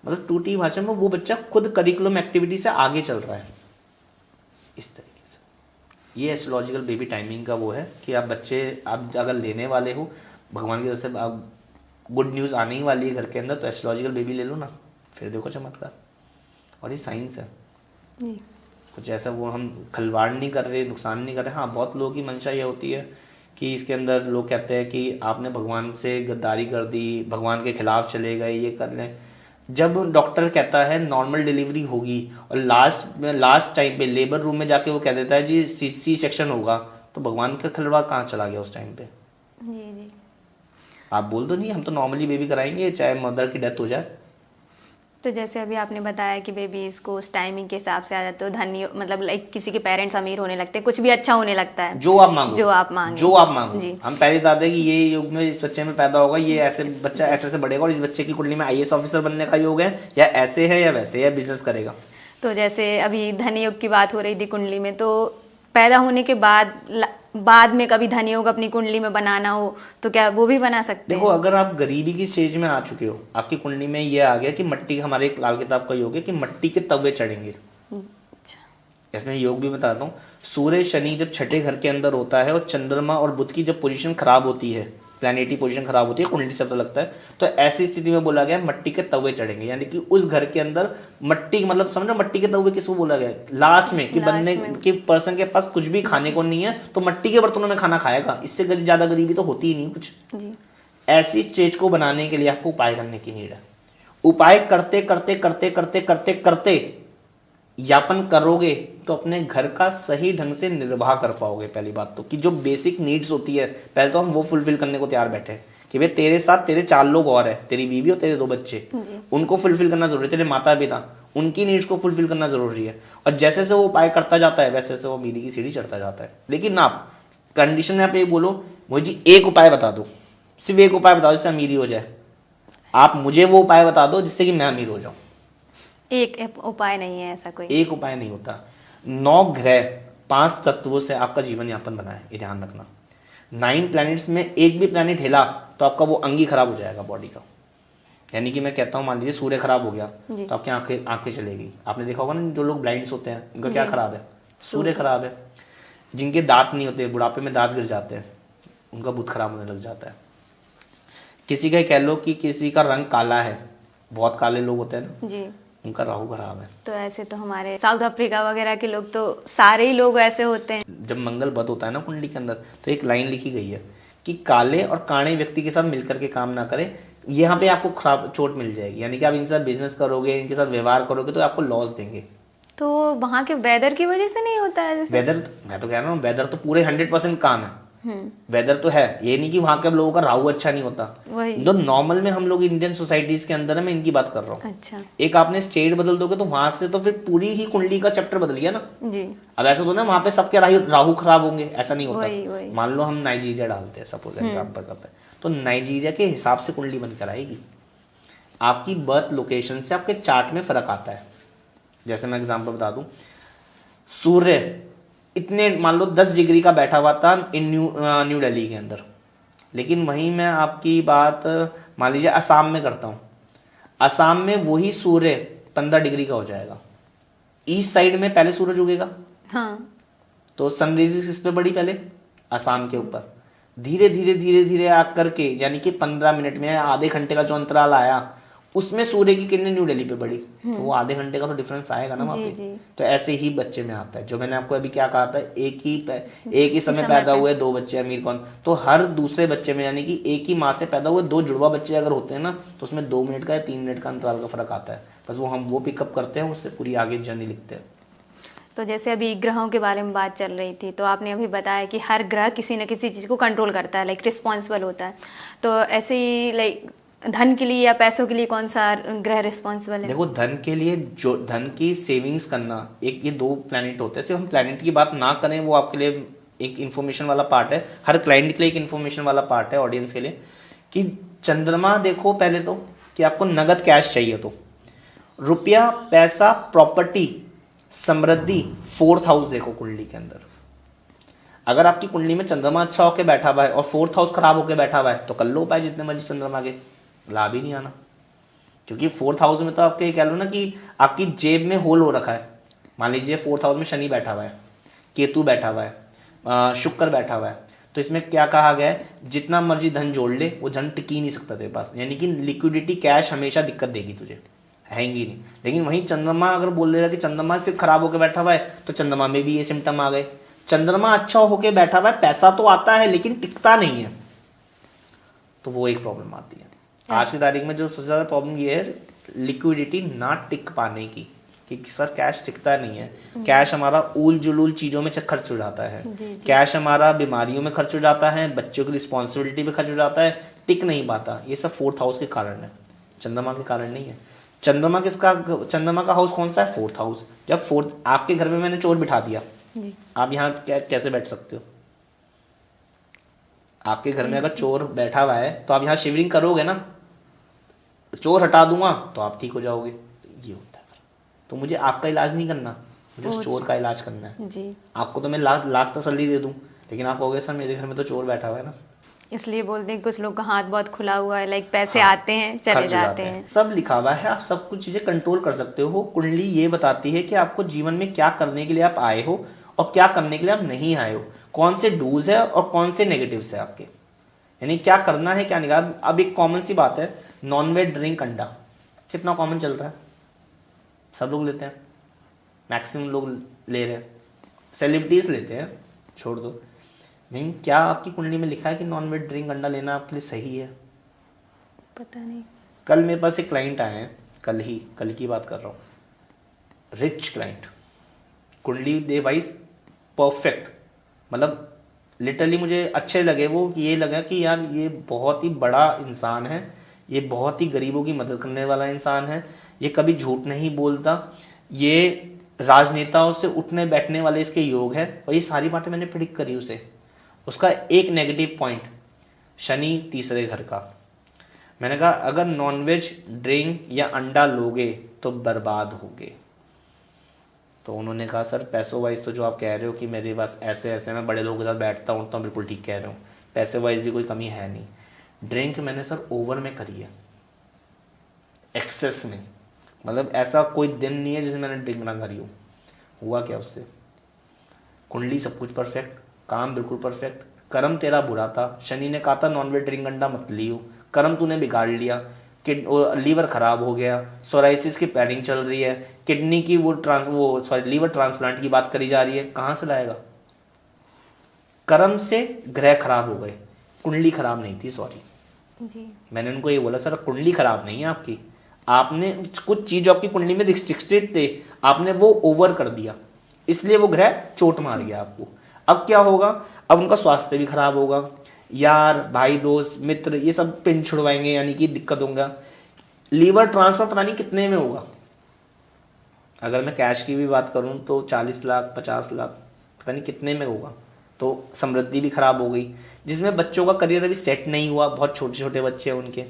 मतलब टूटी भाषा में वो बच्चा खुद करिकुलम एक्टिविटी से आगे चल रहा है इस तरीके से। ये एस्ट्रोलॉजिकल बेबी टाइमिंग का वो है कि आप बच्चे आप अगर लेने वाले हो भगवान की तरफ से, आप गुड न्यूज़ आने ही वाली है घर के अंदर, तो एस्ट्रोलॉजिकल बेबी ले लो ना, फिर देखो चमत्कार। और ये साइंस है, जी। कुछ ऐसा वो हम खिलवाड़ नहीं कर रहे, नुकसान नहीं कर रहे। हाँ बहुत लोगों की मंशा ये होती है कि इसके अंदर लोग कहते हैं कि आपने भगवान से गद्दारी कर दी, भगवान के खिलाफ चले गए, ये कर लें। जब डॉक्टर कहता है नॉर्मल डिलीवरी होगी और लास्ट टाइम पे लेबर रूम में जाके वो कह देता है जी सी सेक्शन होगा, तो भगवान का खिलवाड़ कहाँ चला गया उस टाइम पे? जी जी। आप बोल दो नहीं हम तो नॉर्मली बेबी कराएंगे चाहे मदर की डेथ हो जाए। तो जैसे अभी आपने बताया कि बेबीज को उस टाइमिंग के हिसाब से आ जाते हो, धनी मतलब लाइक किसी के पेरेंट्स अमीर होने लगते हैं, कुछ भी अच्छा होने लगता है, जो आप मांगो, जो आप मांगो, जो आप मांगो। जी। हम पहले बताते हैं कि ये युग में इस बच्चे में पैदा होगा, ये ऐसे बच्चा ऐसे ऐसे बढ़ेगा और इस बच्चे की कुंडली में आईएएस ऑफिसर बनने का योग है, या ऐसे है या वैसे है, बिजनेस करेगा। तो जैसे अभी धनी योग की बात हो रही थी कुंडली में, तो पैदा होने के बाद में कभी धनी योग अपनी कुंडली में बनाना हो तो क्या वो भी बना सकते हैं? देखो अगर आप गरीबी की स्टेज में आ चुके हो, आपकी कुंडली में ये आ गया कि मट्टी, हमारे एक लाल किताब का योग है कि मट्टी के तवे चढ़ेंगे। अच्छा। इसमें योग भी बताता हूँ। सूर्य शनि जब छठे घर के अंदर होता है और चंद्रमा और बुध की जब पोजीशन खराब होती है, प्लैनेटरी पोजीशन खराब होती है, कुंडली से पता लगता है, तो ऐसी स्थिति में बोला गया मट्टी के तवे चढ़ेंगे। यानी कि उस घर के अंदर मट्टी, मतलब समझो मट्टी के तवे किसको बोला गया लास्ट में, कि बनने कि पर्सन के पास कुछ भी खाने को नहीं है तो मट्टी के बर्तनों में खाना खाएगा, इससे ज्यादा गरीबी तो होती ही नहीं कुछ जी। ऐसी स्टेज को बनाने के लिए आपको उपाय करने की नीड है। उपाय करते करते करते करते करते करते यापन करोगे तो अपने घर का सही ढंग से निर्वाह कर पाओगे। पहली बात तो कि जो बेसिक नीड्स होती है पहले तो हम वो फुलफिल करने को तैयार बैठे कि भाई तेरे साथ तेरे 4 लोग और है, तेरी बीवी और तेरे 2 बच्चे, उनको फुलफिल करना जरूरी है, तेरे माता पिता, उनकी नीड्स को फुलफिल करना जरूरी है। और जैसे जैसे वो उपाय करता जाता है वैसे वैसे वो अमीरी की सीढ़ी चढ़ता जाता है। लेकिन आप कंडीशन में आप ये बोलो मुझे जी एक उपाय बता दो, सिर्फ एक उपाय बता दो जिससे अमीरी हो जाए। आप मुझे वो उपाय बता दो जिससे कि मैं अमीर हो जाऊं। एक उपाय नहीं है ऐसा कोई, एक उपाय नहीं होता। 9 ग्रह 5 तत्वों से आपका जीवन यापन बना है, ये ध्यान रखना। 9 प्लैनेट्स में एक भी प्लैनेट हिला तो आपका वो अंग ही खराब हो जाएगा बॉडी का। यानी कि मैं कहता हूँ मान लीजिए सूर्य खराब हो गया तो आपकी आंखें चलेगी। आपने देखा होगा ना जो लोग ब्लाइंड्स होते हैं उनका क्या खराब है? सूर्य खराब है। जिनके दांत नहीं होते, बुढ़ापे में दांत गिर जाते हैं, उनका बुध खराब होने लग जाता है। किसी का कह लो कि किसी का रंग काला है, बहुत काले लोग होते हैं ना, जी, उनका राहु खराब है। तो ऐसे तो हमारे साउथ अफ्रीका वगैरह के लोग तो सारे ही लोग ऐसे होते हैं। जब मंगल बद होता है ना कुंडली के अंदर, तो एक लाइन लिखी गई है कि काले और काणे व्यक्ति के साथ मिलकर के काम ना करें, यहाँ पे आपको खराब चोट मिल जाएगी। यानी कि आप इनके साथ बिजनेस करोगे, इनके साथ व्यवहार करोगे तो आपको लॉस देंगे। तो वहाँ के वेदर की वजह से नहीं होता है जैसे? वेदर, मैं तो कह रहा हूँ वेदर तो पूरे 100% काम है। वेदर तो है, ये नहीं कि वहां के लोगों का राहु अच्छा नहीं होता। वही। जो नॉर्मल में हम लोग इंडियन सोसाइटीज के अंदर है, मैं इनकी बात कर रहा हूँ। अच्छा एक आपने स्टेट बदल दोगे तो वहां से तो फिर पूरी ही कुंडली का चैप्टर बदल गया ना। जी। अब ऐसा तो ना वहां पे सबके राहु खराब होंगे, ऐसा नहीं वही। होता। मान लो हम नाइजीरिया डालते हैं, सपोज एग्जाम्पल करते हैं, तो नाइजीरिया के हिसाब से कुंडली बनकर आएगी। आपकी बर्थ लोकेशन से आपके चार्ट में फर्क आता है। जैसे मैं एग्जाम्पल बता दूं, सूर्य इतने मान लो 10 डिग्री का बैठा हुआ था न्यू दिल्ली के अंदर, लेकिन वहीं मैं आपकी बात मान लीजिए असम में करता हूँ, असम में वही सूर्य 15 डिग्री का हो जाएगा। ईस्ट साइड में पहले सूरज उगेगा, हाँ। तो सनराइज किस पे पड़ी पहले? असम के ऊपर। धीरे धीरे धीरे धीरे आकर के, यानी कि 15 मिनट में आधे घंटे का जो अंतराल आया, उसमें सूर्य की किरणें न्यू दिल्ली पे पड़ी, तो वो आधे घंटे का तो डिफरेंस आएगा ना वहाँ पे। तो ऐसे ही बच्चे में आता है। जो मैंने आपको अभी क्या कहा था, एक ही समय पैदा हुए 2 बच्चे, अमीर कौन? तो हर दूसरे बच्चे में, यानी कि एक ही माँ से पैदा हुए 2 जुड़वा बच्चे अगर होते हैं ना, तो उसमें 2 मिनट का या 3 मिनट का अंतराल का फर्क आता है। बस वो हम वो पिकअप करते हैं, उससे पूरी आगे जर्नी लिखते हैं। तो जैसे अभी ग्रहों के बारे में बात चल रही थी, तो आपने अभी बताया कि हर ग्रह किसी न किसी चीज़ को कंट्रोल करता है, लाइक रिस्पॉन्सिबल होता है। तो ऐसे ही लाइक धन के लिए या पैसों के लिए कौन सा ग्रह रिस्पॉन्सिबल है? देखो, धन के लिए जो धन की सेविंग्स करना, एक ये 2 प्लैनेट होते हैं। सिर्फ हम प्लैनेट की बात ना करें, वो आपके लिए एक इन्फॉर्मेशन वाला पार्ट है, हर क्लाइंट के लिए एक इन्फॉर्मेशन वाला पार्ट है, ऑडियंस के लिए। कि चंद्रमा देखो पहले तो, कि आपको नगद कैश चाहिए तो रुपया, पैसा, प्रॉपर्टी, समृद्धि, 4th हाउस देखो कुंडली के अंदर। अगर आपकी कुंडली में चंद्रमा अच्छा होकर बैठा हुआ है और 4th हाउस खराब होकर बैठा हुआ है, तो कर लो उपाय जितने मर्जी चंद्रमा के, लाभ ही नहीं आना। क्योंकि 4th हाउस में तो आपके कह लो ना कि आपकी जेब में होल हो रखा है। मान लीजिए 4th हाउस में शनि बैठा हुआ है, केतु बैठा हुआ है, शुक्र बैठा हुआ है, तो इसमें क्या कहा गया है, जितना मर्जी धन जोड़ ले वो धन टिक ही नहीं सकता तेरे पास। यानी कि लिक्विडिटी, कैश हमेशा दिक्कत देगी तुझे, हैंगी नहीं। लेकिन वहीं चंद्रमा अगर बोल दे रहा कि चंद्रमा सिर्फ खराब होकर बैठा हुआ है, तो चंद्रमा में भी ये सिम्टम आ गए। चंद्रमा अच्छा होकर बैठा हुआ है, पैसा तो आता है लेकिन टिकता नहीं है, तो वो एक प्रॉब्लम आती है। आज की तारीख में जो सबसे ज्यादा प्रॉब्लम ये है, लिक्विडिटी ना टिक पाने की, कि सर कैश टिकता नहीं है। कैश हमारा उल जुलूल चीजों में खर्च हो जाता है। कैश हमारा बीमारियों में खर्च हो जाता है, बच्चों की रिस्पॉन्सिबिलिटी पे खर्च हो जाता है, टिक नहीं पाता। ये सब 4th हाउस के कारण है, चंद्रमा के कारण नहीं है। चंद्रमा का हाउस कौन सा है? 4th house. जब 4th आपके घर में मैंने चोर बिठा दिया, आप यहाँ कैसे बैठ सकते हो? आपके घर में अगर चोर बैठा हुआ है तो आप यहाँ शिवरिंग करोगे ना, चोर हटा दूंगा तो आप ठीक हो जाओगे। ये होता है। तो मुझे आपका इलाज नहीं करना, मुझे उस चोर का इलाज करना है जी। आपको तो मैं लाख तसल्ली दे दूं, लेकिन आप कहोगे सर मेरे घर में तो चोर बैठा हुआ है ना। इसलिए बोलते हैं कुछ लोग का हाथ बहुत खुला हुआ है, लाइक पैसे आते हैं चले जाते हैं। सब लिखा हुआ है, आप सब कुछ चीजें कंट्रोल कर सकते हो। कुंडली ये बताती है कि आपको जीवन में क्या करने के लिए आप आए हो और क्या करने के लिए आप नहीं आए हो, कौन से डूज है और कौन से नेगेटिव्स है आपके, यानी क्या करना है क्या नहीं। अब एक कॉमन सी बात है, नॉन-वेज ड्रिंक अंडा कितना कॉमन चल रहा है, सब लोग लेते हैं, मैक्सिमम लोग ले रहे हैं, सेलिब्रिटीज लेते हैं, छोड़ दो। नहीं, क्या आपकी कुंडली में लिखा है कि नॉन-वेज ड्रिंक अंडा लेना आपके लिए सही है? पता नहीं। कल मेरे पास एक क्लाइंट आए हैं, कल की बात कर रहा हूँ, रिच क्लाइंट, कुंडली दे वाइज परफेक्ट, मतलब लिटरली मुझे अच्छे लगे वो, कि ये लगा कि यार ये बहुत ही बड़ा इंसान है, ये बहुत ही गरीबों की मदद करने वाला इंसान है, ये कभी झूठ नहीं बोलता, ये राजनेताओं से उठने बैठने वाले इसके योग है, और ये सारी बातें मैंने प्रेडिक्ट करी उसे। उसका एक नेगेटिव पॉइंट, शनि 3रे घर का। मैंने कहा अगर नॉनवेज ड्रिंक या अंडा लोगे तो बर्बाद होगे। तो उन्होंने कहा सर पैसों वाइज तो जो आप कह रहे हो कि मेरे पास ऐसे ऐसे मैं बड़े लोगों के साथ बैठता उठता हूँ, बिल्कुल ठीक कह रहे हो, पैसे वाइज भी कोई कमी है नहीं। ड्रिंक मैंने सर ओवर में करी है, एक्सेस में, मतलब ऐसा कोई दिन नहीं है जिसमें मैंने ड्रिंक ना करी हो। हुआ क्या उससे, कुंडली सब कुछ परफेक्ट, काम बिल्कुल परफेक्ट, कर्म तेरा बुरा था, शनि ने कहा था नॉनवेज ड्रिंक अंडा मत लियो, कर्म तूने बिगाड़ लिया, लीवर खराब हो गया, सोराइसिस की प्लानिंग चल रही है, किडनी की लीवर ट्रांसप्लांट की बात करी जा रही है, कहाँ से लाएगा? कर्म से ग्रह खराब हो गए, कुंडली खराब नहीं थी, सॉरी जी। मैंने उनको ये बोला, सर कुंडली खराब नहीं है आपकी, आपने कुछ चीज आपकी कुंडली में रिस्ट्रिक्टेड थे, आपने वो ओवर कर दिया, इसलिए वो ग्रह चोट मार गया आपको। अब क्या होगा? अब उनका स्वास्थ्य भी खराब होगा, यार भाई दोस्त मित्र ये सब पिंड छुड़वाएंगे, यानी कि दिक्कत होगा। लीवर ट्रांसफर पता नहीं कितने में होगा, अगर मैं कैश की भी बात करूं तो 40 लाख 50 लाख पता नहीं कितने में होगा। तो समृद्धि भी खराब हो गई, जिसमें बच्चों का करियर अभी सेट नहीं हुआ, बहुत छोटे छोटे बच्चे हैं उनके।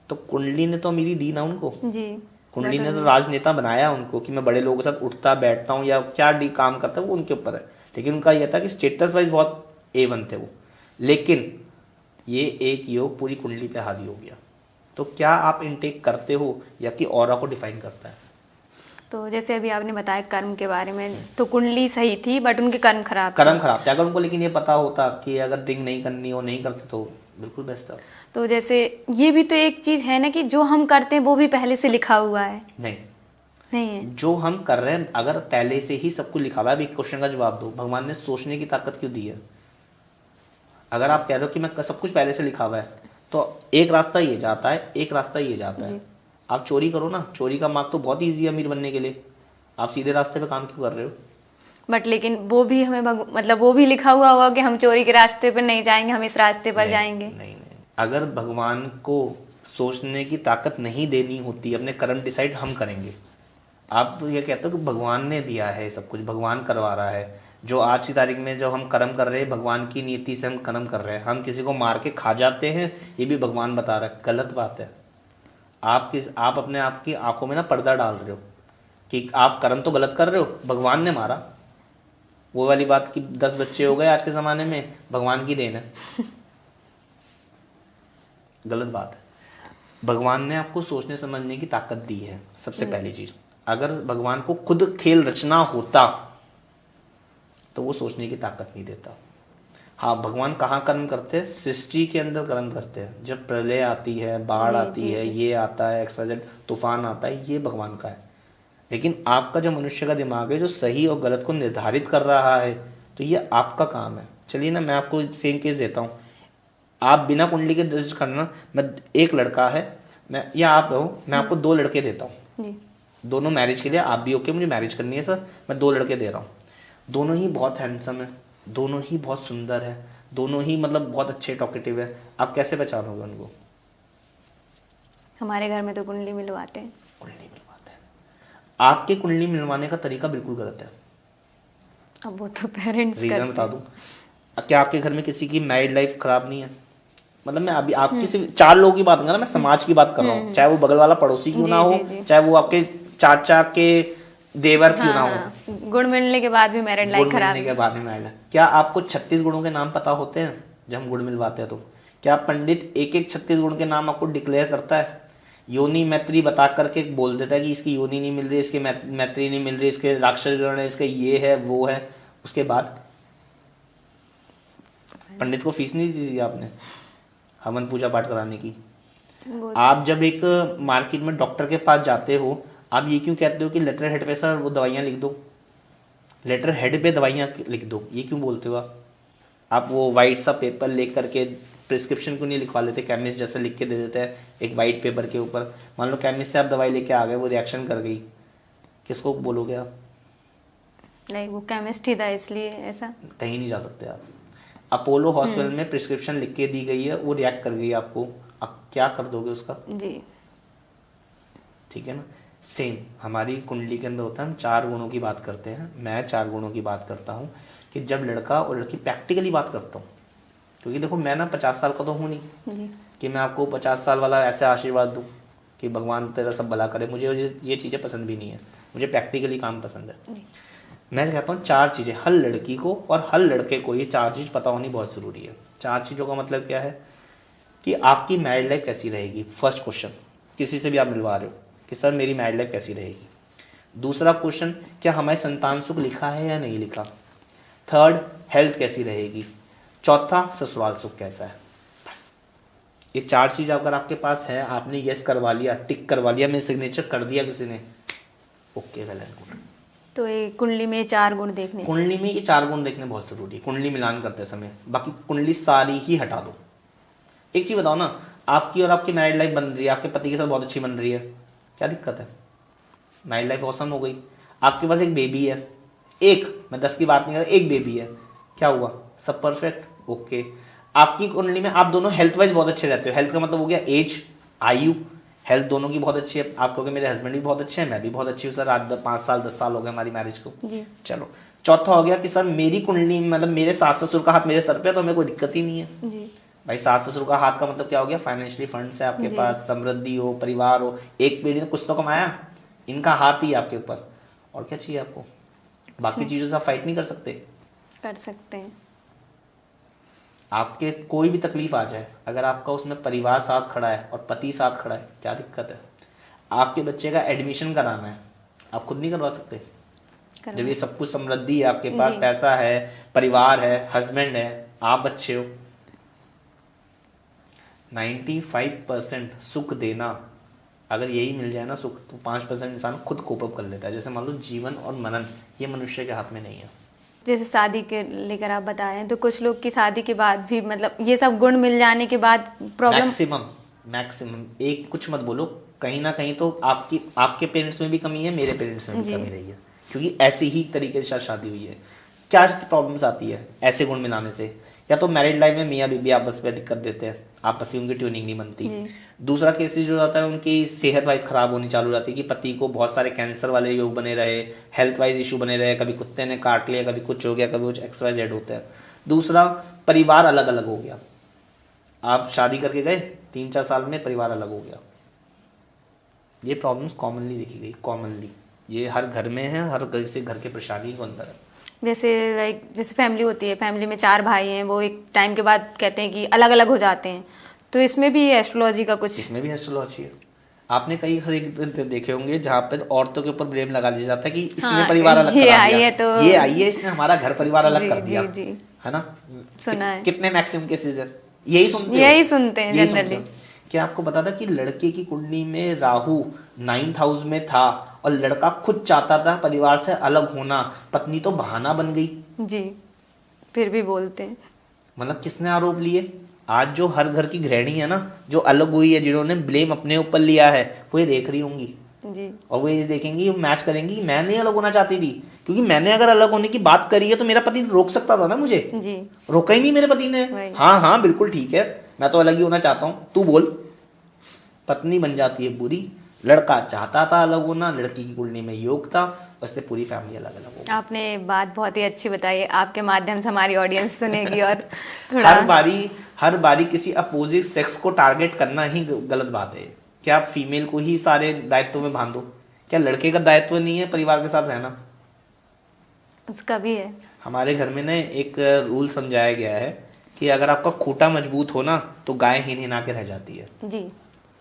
तो कुंडली ने तो अमीरी दी ना उनको, जी। कुंडली ने तो राजनेता बनाया उनको कि मैं बड़े लोगों के साथ उठता बैठता हूँ या क्या डी काम करता है वो उनके ऊपर है। लेकिन उनका यह था कि स्टेटस वाइज बहुत A1 थे वो, लेकिन ये एक योग पूरी कुंडली पे हावी हो गया। तो क्या आप इनटेक करते हो या कि ऑरा को डिफाइन करता है? तो जैसे अभी आपने बताया कर्म के बारे में, तो कुंडली सही थी बट उनके कर्म खराब थे। कर्म खराब थे। अगर उनको लेकिन ये पता होता कि अगर ड्रिंक नहीं करनी हो नहीं करते तो बिल्कुल बेस्ट था। तो जैसे ये भी तो एक चीज है ना कि जो हम करते हैं वो भी पहले से लिखा हुआ है। नहीं नहीं है। जो हम कर रहे हैं अगर पहले से ही सब कुछ लिखा हुआ है, अभी क्वेश्चन का जवाब दो, भगवान ने सोचने की ताकत क्यों दी है? अगर आप कह रहे हो कि मैं सब कुछ पहले से लिखा हुआ है, तो एक रास्ता ये जाता है, एक रास्ता ये जाता है। आप चोरी करो ना, चोरी का मार्ग तो बहुत ईजी है अमीर बनने के लिए, आप सीधे रास्ते पे काम क्यों कर रहे हो? बट लेकिन वो भी हमें मतलब वो भी लिखा हुआ होगा कि हम चोरी के रास्ते पर नहीं जाएंगे, हम इस रास्ते पर जाएंगे। नहीं, अगर भगवान को सोचने की ताकत नहीं देनी होती, अपने कर्म डिसाइड हम करेंगे। आप तो ये कहते हो कि भगवान ने दिया है सब कुछ, भगवान करवा रहा है। जो आज की तारीख में जो हम कर्म कर रहे हैं, भगवान की नीति से हम कर्म कर रहे हैं। हम किसी को मार के खा जाते हैं, ये भी भगवान बता रहा है, गलत बात है। आप अपने आप की आंखों में ना पर्दा डाल रहे हो कि आप कर्म तो गलत कर रहे हो, भगवान ने मारा। वो वाली बात कि 10 बच्चे हो गए आज के ज़माने में, भगवान की देन है, गलत बात है। भगवान ने आपको सोचने समझने की ताकत दी है, सबसे पहली चीज। अगर भगवान को खुद खेल रचना होता तो वो सोचने की ताकत नहीं देता। हाँ, भगवान कहाँ कर्म करते हैं? सृष्टि के अंदर कर्म करते हैं। जब प्रलय आती है, बाढ़ आती है, ये आता है, XYZ तूफान आता है, ये भगवान का है। लेकिन आपका जो मनुष्य का दिमाग है, जो सही और गलत को निर्धारित कर रहा है, तो ये आपका काम है। चलिए ना, मैं आपको सेम केस देता हूँ। आप बिना कुंडली के दृष्टि करना, मैं एक लड़का है, मैं या आप हो, मैं आपको 2 लड़के देता हूँ, दोनों मैरिज के लिए। आप भी ओके, मुझे मैरिज करनी है सर, मैं 2 लड़के दे रहा हूँ। दोनों ही बहुत हैंडसम है, दोनों ही बहुत सुंदर है, दोनों ही मतलब बहुत अच्छे टॉकेटिव है। आप कैसे पहचानोगे उनको? हमारे घर में तो कुंडली मिलवाते हैं। कुंडली मिलवाते हैं। आपके कुंडली मिलवाने का तरीका बिल्कुल गलत है। अब वो तो पेरेंट्स रीजन बता दूं? क्या आपके घर में किसी की मैरिड लाइफ खराब नहीं है? मतलब मैं अभी आपकी सिर्फ 4 लोगों की बात कर रहा हूं, मैं समाज की बात कर रहा हूँ। चाहे वो बगल वाला पड़ोसी क्यों ना हो, चाहे वो आपके चाचा के देवर क्यों ना हो। गुण मिलने के बाद भी मैरिड लाइफ खराब मिलने के बाद भी मैरिड। क्या आपको 36 गुणों के नाम पता होते हैं जब हम गुण मिलवाते हैं? तो क्या पंडित एक 36 गुण के नाम आपको डिक्लेयर करता है? योनि मैत्री बता करके बोल देता है कि इसकी योनि नहीं मिल रही, इसकी मैत्री नहीं मिल रही, इसके राक्षस गण है, इसके ये है वो है। उसके बाद पंडित को फीस नहीं दी थी आपने हवन पूजा पाठ कराने की? आप जब एक मार्केट में डॉक्टर के पास जाते हो, आप ये क्यों कहते हो कि लेटर हेड पे सर वो दवाइयाँ लिख दो, लेटर हेड पे दवाइयाँ लिख दो, ये क्यों बोलते हो आप वो वाइट सा पेपर लेकर के प्रिस्क्रिप्शन क्यों नहीं लिखवा लेते? केमिस्ट जैसे लिख के दे देते हैं एक वाइट पेपर के ऊपर। मान लो केमिस्ट से आप दवाई लेके आ गए, वो रिएक्शन कर गई, किसको बोलोगे आप? नहीं, वो केमिस्ट ही था इसलिए ऐसा। कहीं नहीं जा सकते आप। अपोलो हॉस्पिटल में प्रिस्क्रिप्शन लिख के दी गई है, वो रिएक्ट कर गई आपको, अब क्या कर दोगे उसका? जी ठीक है ना। सेम हमारी कुंडली के अंदर होता है, हम 4 गुणों की बात करते हैं। मैं 4 गुणों की बात करता हूँ कि जब लड़का और लड़की प्रैक्टिकली बात करता हूँ, क्योंकि देखो मैं ना 50 साल का तो हूँ नहीं जी। कि मैं आपको 50 साल वाला ऐसे आशीर्वाद दूँ कि भगवान तेरा सब भला करे। मुझे ये चीज़ें पसंद भी नहीं है, मुझे प्रैक्टिकली काम पसंद है। मैं कहता हूँ 4 चीज़ें हर लड़की को और हर लड़के को, ये 4 चीज़ पता होनी बहुत ज़रूरी है। 4 चीज़ों का मतलब क्या है कि आपकी मैरिड लाइफ कैसी रहेगी। फर्स्ट क्वेश्चन, किसी से भी आप मिलवा रहे हो कि सर मेरी मैरिड लाइफ कैसी रहेगी। दूसरा क्वेश्चन, क्या हमारे संतान सुख लिखा है या नहीं लिखा। थर्ड, हेल्थ कैसी रहेगी। चौथा, ससुराल सुख कैसा है। बस ये 4 चीज अगर आपके पास है, आपने यस करवा लिया, टिक करवा लिया, मेरे सिग्नेचर कर दिया किसी ने, ओके वेल एंड गुड। तो ये कुंडली में 4 गुण देखने चाहिए। कुंडली में ये 4 गुण देखने बहुत जरूरी है कुंडली मिलान करते समय। बाकी कुंडली सारी ही हटा दो। एक चीज बताओ ना, आपकी और आपकी मैरिड लाइफ बन रही है, आपके पति के साथ बहुत अच्छी बन रही है, क्या दिक्कत है? मैरिड लाइफ ऑसम हो गई। आपके पास एक बेबी है, मैं 10 की बात नहीं कर रहा, एक बेबी है, क्या हुआ? सब परफेक्ट, ओके। आपकी कुंडली में आप दोनों हेल्थ वाइज बहुत अच्छे रहते हो। हेल्थ का मतलब हो गया एज, आयु, हेल्थ दोनों की बहुत अच्छी है। आप कहोगे मेरे हस्बैंड भी बहुत अच्छे हैं, मैं भी बहुत अच्छी हूँ सर, आज 5 साल 10 साल हो गए हमारी मैरिज को जी। चलो। चौथा हो गया कि सर मेरी कुंडली में मतलब मेरे सास ससुर का हाथ मेरे सर पे है, तो हमें कोई दिक्कत ही नहीं है। जी। भाई सास ससुर का हाथ का मतलब क्या हो गया? फाइनेंशियली फंड्स है आपके पास, समृद्धि हो, परिवार हो, एक पीढ़ी ने कुछ तो कमाया, इनका हाथ ही है आपके ऊपर, और क्या चाहिए आपको? बाकी चीजों से आप फाइट नहीं कर सकते। कर सकते हैं। आपके कोई भी तकलीफ आ जाए, अगर आपका उसमें परिवार साथ खड़ा है और पति साथ खड़ा है, क्या दिक्कत है? आपके बच्चे का एडमिशन कराना है, आप खुद नहीं करवा सकते? जब ये सब कुछ समृद्धि है आपके पास, पैसा है, परिवार है, हस्बैंड है, आप बच्चे हो। 95% सुख देना, अगर यही मिल जाए ना सुख, तो 5% इंसान खुद कोप अप कर लेता है। जैसे मान लो जीवन और मनन, ये मनुष्य के हाथ में नहीं है। जैसे शादी के लेकर आप बता रहे हैं, तो कुछ लोग की शादी के बाद भी मतलब ये सब गुण मिल जाने के बाद प्रॉब्लम मैक्सिमम एक कुछ मत बोलो, कहीं ना कहीं तो आपके पेरेंट्स में भी कमी है, मेरे पेरेंट्स में भी कमी रही है, क्योंकि ऐसे ही तरीके से शादी हुई है। क्या प्रॉब्लम्स आती है ऐसे गुण मिलाने से? या तो मैरिड लाइफ में मियाँ बीबी आपस में दिक्कत देते हैं, आपस में उनकी ट्यूनिंग नहीं बनती। दूसरा केसेस जो होता है उनकी सेहत वाइज खराब होनी चालू हो जाती है, कि पति को बहुत सारे कैंसर वाले योग बने रहे, हेल्थ वाइज इशू बने रहे, कभी कुत्ते ने काट लिया, कभी कुछ हो गया, कभी कुछ XYZ होता है। दूसरा, परिवार अलग अलग हो गया। आप शादी करके गए, 3-4 साल में परिवार अलग हो गया। ये प्रॉब्लम्स कॉमनली देखी गई, कॉमनली ये हर घर में है, हर घर से घर के परेशानी के अंदर है। जैसे फैमिली होती है, फैमिली में 4 भाई हैं, वो एक टाइम के बाद कहते हैं कि अलग अलग हो जाते हैं, तो इसमें भी एस्ट्रोलॉजी का कुछ? इसमें भी एस्ट्रोलॉजी है। आपने कई हर एक देखे होंगे जहाँ पे औरतों के ऊपर ब्लेम लगा दिया जाता है कि इसने परिवार अलग करा दिया, तो ये आई है, इसने हमारा घर परिवार अलग कर दिया, जी। है ना? सुना है। कितने मैक्सिमम केसेस है, यही सुनते हैं जनरली। क्या आपको पता था कि लड़के की कुंडली में राहु 9th हाउस में था और लड़का खुद चाहता था परिवार से अलग होना, पत्नी तो बहाना बन गई जी, फिर भी बोलते हैं। मतलब किसने आरोप लिए? आज जो हर घर की गृहिणी है ना, जो अलग हुई है, जिन्होंने ब्लेम अपने ऊपर लिया है, वो ये देख रही होंगी जी, और वो ये देखेंगी, मैच करेंगी, मैं नहीं अलग होना चाहती थी, क्योंकि मैंने अगर अलग होने की बात करी है तो मेरा पति रोक सकता था ना मुझे, जी। रोका ही नहीं मेरे पति ने। हाँ बिल्कुल ठीक है, मैं तो अलग ही होना चाहता हूँ, तू बोल। पत्नी बन जाती है बुरी। लड़का चाहता था अलग होना, लड़की की कुंडली में योग था, उससे पूरी फैमिली अलग अलग हो गई। आपने बात बहुत ही अच्छी बताई, आपके माध्यम से हमारी ऑडियंस सुनेगी। और थोड़ा हर बारी किसी अपोजिट सेक्स को टारगेट करना ही गलत बात है। क्या आप फीमेल को ही सारे दायित्व में बांधो? क्या लड़के का दायित्व नहीं है परिवार के साथ रहना? उसका भी है। हमारे घर में ना एक रूल समझाया गया है कि अगर आपका खूंटा मजबूत हो ना, तो गाय हिना के रह जाती है जी।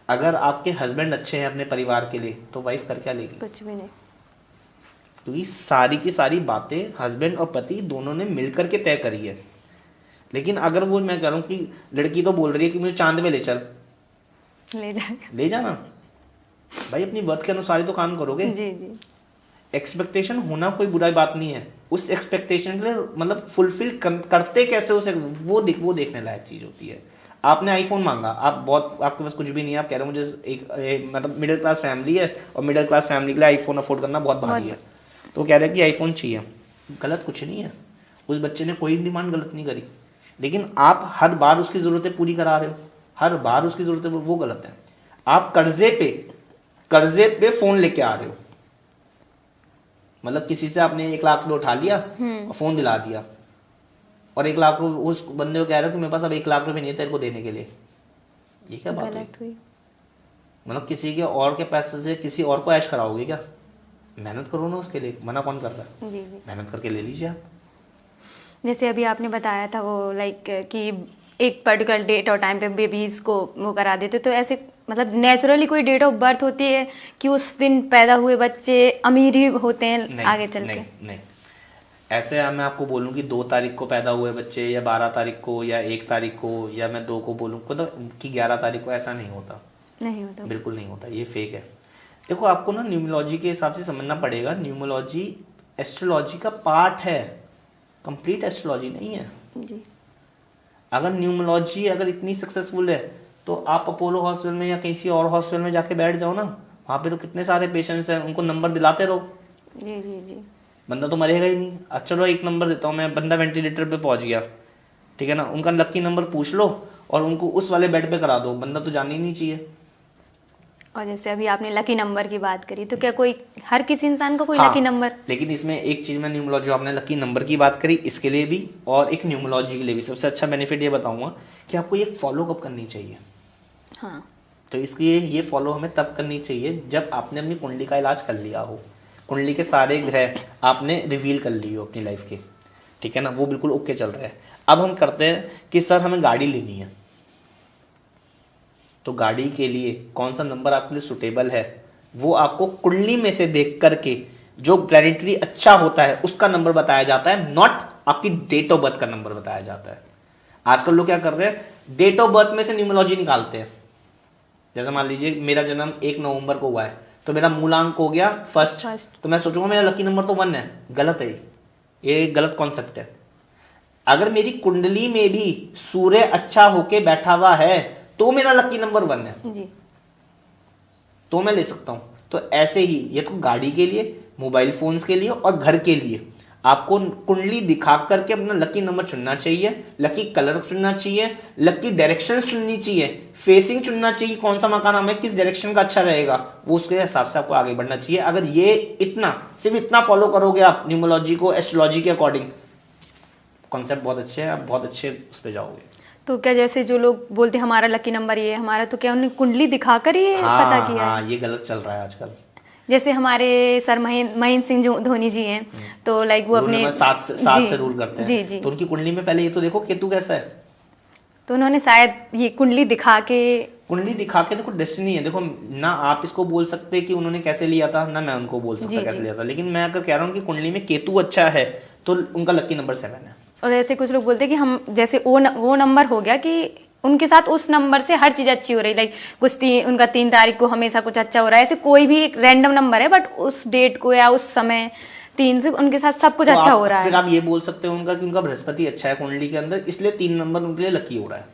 अगर आपके हस्बैंड अच्छे हैं अपने परिवार के लिए, तो वाइफ कर क्या लेगी? कुछ भी नहीं। क्योंकि सारी की सारी बातें हस्बैंड और पति दोनों ने मिलकर के तय करी है। लेकिन अगर वो, मैं कह रहा हूँ कि लड़की तो बोल रही है कि मुझे चांद में ले चल, ले जाना भाई, अपनी वर्थ के अनुसार ही तो काम करोगे। जी जी। एक्सपेक्टेशन होना कोई बुरी बात नहीं है, उस एक्सपेक्टेशन के लिए मतलब फुलफिल करते कैसे उसे, वो देखने लायक चीज होती है। आपने आईफोन मांगा, आपके पास कुछ भी नहीं है, आप कह रहे हो मुझे मतलब मिडिल क्लास फैमिली है और मिडिल क्लास फैमिली के लिए आईफोन अफोर्ड करना बहुत भारी है, तो वो कह रहे हैं कि आईफोन चाहिए। गलत कुछ नहीं है, उस बच्चे ने कोई डिमांड गलत नहीं करी, लेकिन आप हर बार उसकी जरूरतें पूरी करा रहे हो, हर बार उसकी जरूरतें, वो गलत है। आप कर्जे पे फोन लेके आ रहे हो, मतलब किसी से आपने 1 लाख रुपये उठा लिया और फोन दिला दिया, और 1 लाख रुपये उस बंदे को कह रहे हो कि मेरे पास अब 1 लाख रुपये नहीं है तेरे को देने के लिए। ये क्या बात हुई? मतलब किसी के और के पैसे से किसी और को ऐश कराओगे क्या? मेहनत करो ना उसके लिए, मना कौन कर रहा है? जी जी। मेहनत करके ले लीजिए आप। जैसे अभी आपने बताया था वो कि एक पर्टिकुलर डेट और टाइम पे बेबीज को वो करा देते, तो ऐसे मतलब नेचुरली कोई डेट ऑफ बर्थ होती है कि उस दिन पैदा हुए बच्चे अमीर ही होते हैं आगे चल के? नहीं, ऐसे मैं आपको बोलूँ कि 2 तारीख को पैदा हुए बच्चे या 12 तारीख को या 1 तारीख को या मैं 2 को बोलूँ मतलब कि 11 तारीख को, ऐसा नहीं होता, नहीं होता। बिल्कुल नहीं होता, ये फेक है। देखो आपको ना न्यूमरोलॉजी के हिसाब से समझना पड़ेगा, न्यूमरोलॉजी एस्ट्रोलॉजी का पार्ट है, कंप्लीट एस्ट्रोलॉजी नहीं है जी। अगर न्यूमरोलॉजी अगर इतनी सक्सेसफुल है तो आप अपोलो हॉस्पिटल में या किसी और हॉस्पिटल में जाके बैठ जाओ ना, वहाँ पे तो कितने सारे पेशेंट्स हैं, उनको नंबर दिलाते रहो, जी जी जी। बंदा तो मरेगा ही नहीं। अच्छा चलो एक नंबर देता हूँ मैं, बंदा वेंटिलेटर पे पहुंच गया, ठीक है ना, उनका लकी नंबर पूछ लो और उनको उस वाले बेड पे करा दो, बंदा तो जाना ही नहीं चाहिए। और जैसे अभी आपने लकी नंबर की बात करी, तो क्या कोई हर किसी इंसान का कोई हाँ, लकी नंबर? लेकिन इसमें एक चीज मैं न्यूमरोलॉजी, आपने लकी नंबर की बात करी, इसके लिए भी और एक न्यूमरोलॉजी के लिए भी सबसे अच्छा बेनिफिट ये बताऊंगा कि आपको ये फॉलो कब करनी चाहिए। हाँ। तो इसलिए ये फॉलो हमें तब करनी चाहिए जब आपने अपनी कुंडली का इलाज कर लिया हो, कुंडली के सारे ग्रह आपने रिवील कर लिए हो अपनी लाइफ के, ठीक है ना, वो बिल्कुल ओके चल रहा है। अब हम करते हैं कि सर हमें गाड़ी लेनी है, तो गाड़ी के लिए कौन सा नंबर आपके लिए सुटेबल है, वो आपको कुंडली में से देख करके जो प्लैनेटरी अच्छा होता है उसका नंबर बताया जाता है, नॉट आपकी डेट ऑफ बर्थ का नंबर बताया जाता है। आजकल लोग क्या कर रहे हैं, डेट ऑफ बर्थ में से न्यूमरोलॉजी निकालते हैं। जैसे मान लीजिए मेरा जन्म 1 नवंबर को हुआ है, तो मेरा मूलांक हो गया फर्स्ट, तो मैं सोचूंगा मेरा लकी नंबर तो 1 है। गलत है, ये गलत कॉन्सेप्ट है। अगर मेरी कुंडली में भी सूर्य अच्छा होके बैठा हुआ है तो मेरा लकी नंबर 1 है जी। तो मैं ले सकता हूं। तो ऐसे ही ये तो गाड़ी के लिए, मोबाइल फोन्स के लिए और घर के लिए आपको कुंडली दिखा करके अपना लकी नंबर चुनना चाहिए, लकी कलर चुनना चाहिए, लकी डायरेक्शन चुननी चाहिए, फेसिंग चुनना चाहिए, कौन सा मकान हमें किस डायरेक्शन का अच्छा रहेगा, वो उसके हिसाब से आपको आगे बढ़ना चाहिए। अगर ये इतना सिर्फ इतना फॉलो करोगे आप न्यूमरोलॉजी को एस्ट्रोलॉजी के अकॉर्डिंग, कॉन्सेप्ट बहुत अच्छे हैं, आप बहुत अच्छे उस पर जाओगे। तो क्या जैसे जो लोग बोलते हैं हमारा लकी नंबर ये है हमारा, तो क्या उन्हें कुंडली दिखाकर ये पता किया है? ये गलत चल रहा है आजकल। जैसे हमारे सर महेंद्र सिंह धोनी जी हैं, तो लाइक वो अपने 7 से रूल करते हैं, जी जी, तो उनकी कुंडली में पहले ये तो देखो केतु कैसा है, तो उन्होंने शायद ये कुंडली दिखा के देखो डेस्टिनी है। देखो ना आप इसको बोल सकते कि उन्होंने कैसे लिया था, ना मैं उनको बोल सकता कैसे लिया था, लेकिन मैं अगर कह रहा हूँ कि कुंडली में केतु अच्छा है तो उनका लकी नंबर 7 है। और ऐसे कुछ लोग बोलते हैं कि हम जैसे वो नंबर हो गया कि उनके साथ उस नंबर से हर चीज अच्छी हो रही, लाइक उनका 3 तारीख को हमेशा कुछ अच्छा हो रहा है। ऐसे कोई भी एक रैंडम नंबर है बट उस डेट को या उस समय 3 से उनके साथ सब कुछ अच्छा हो रहा है। फिर आप ये बोल सकते हो उनका कि उनका बृहस्पति अच्छा है कुंडली के अंदर, इसलिए 3 नंबर उनके लिए लकी हो रहा है।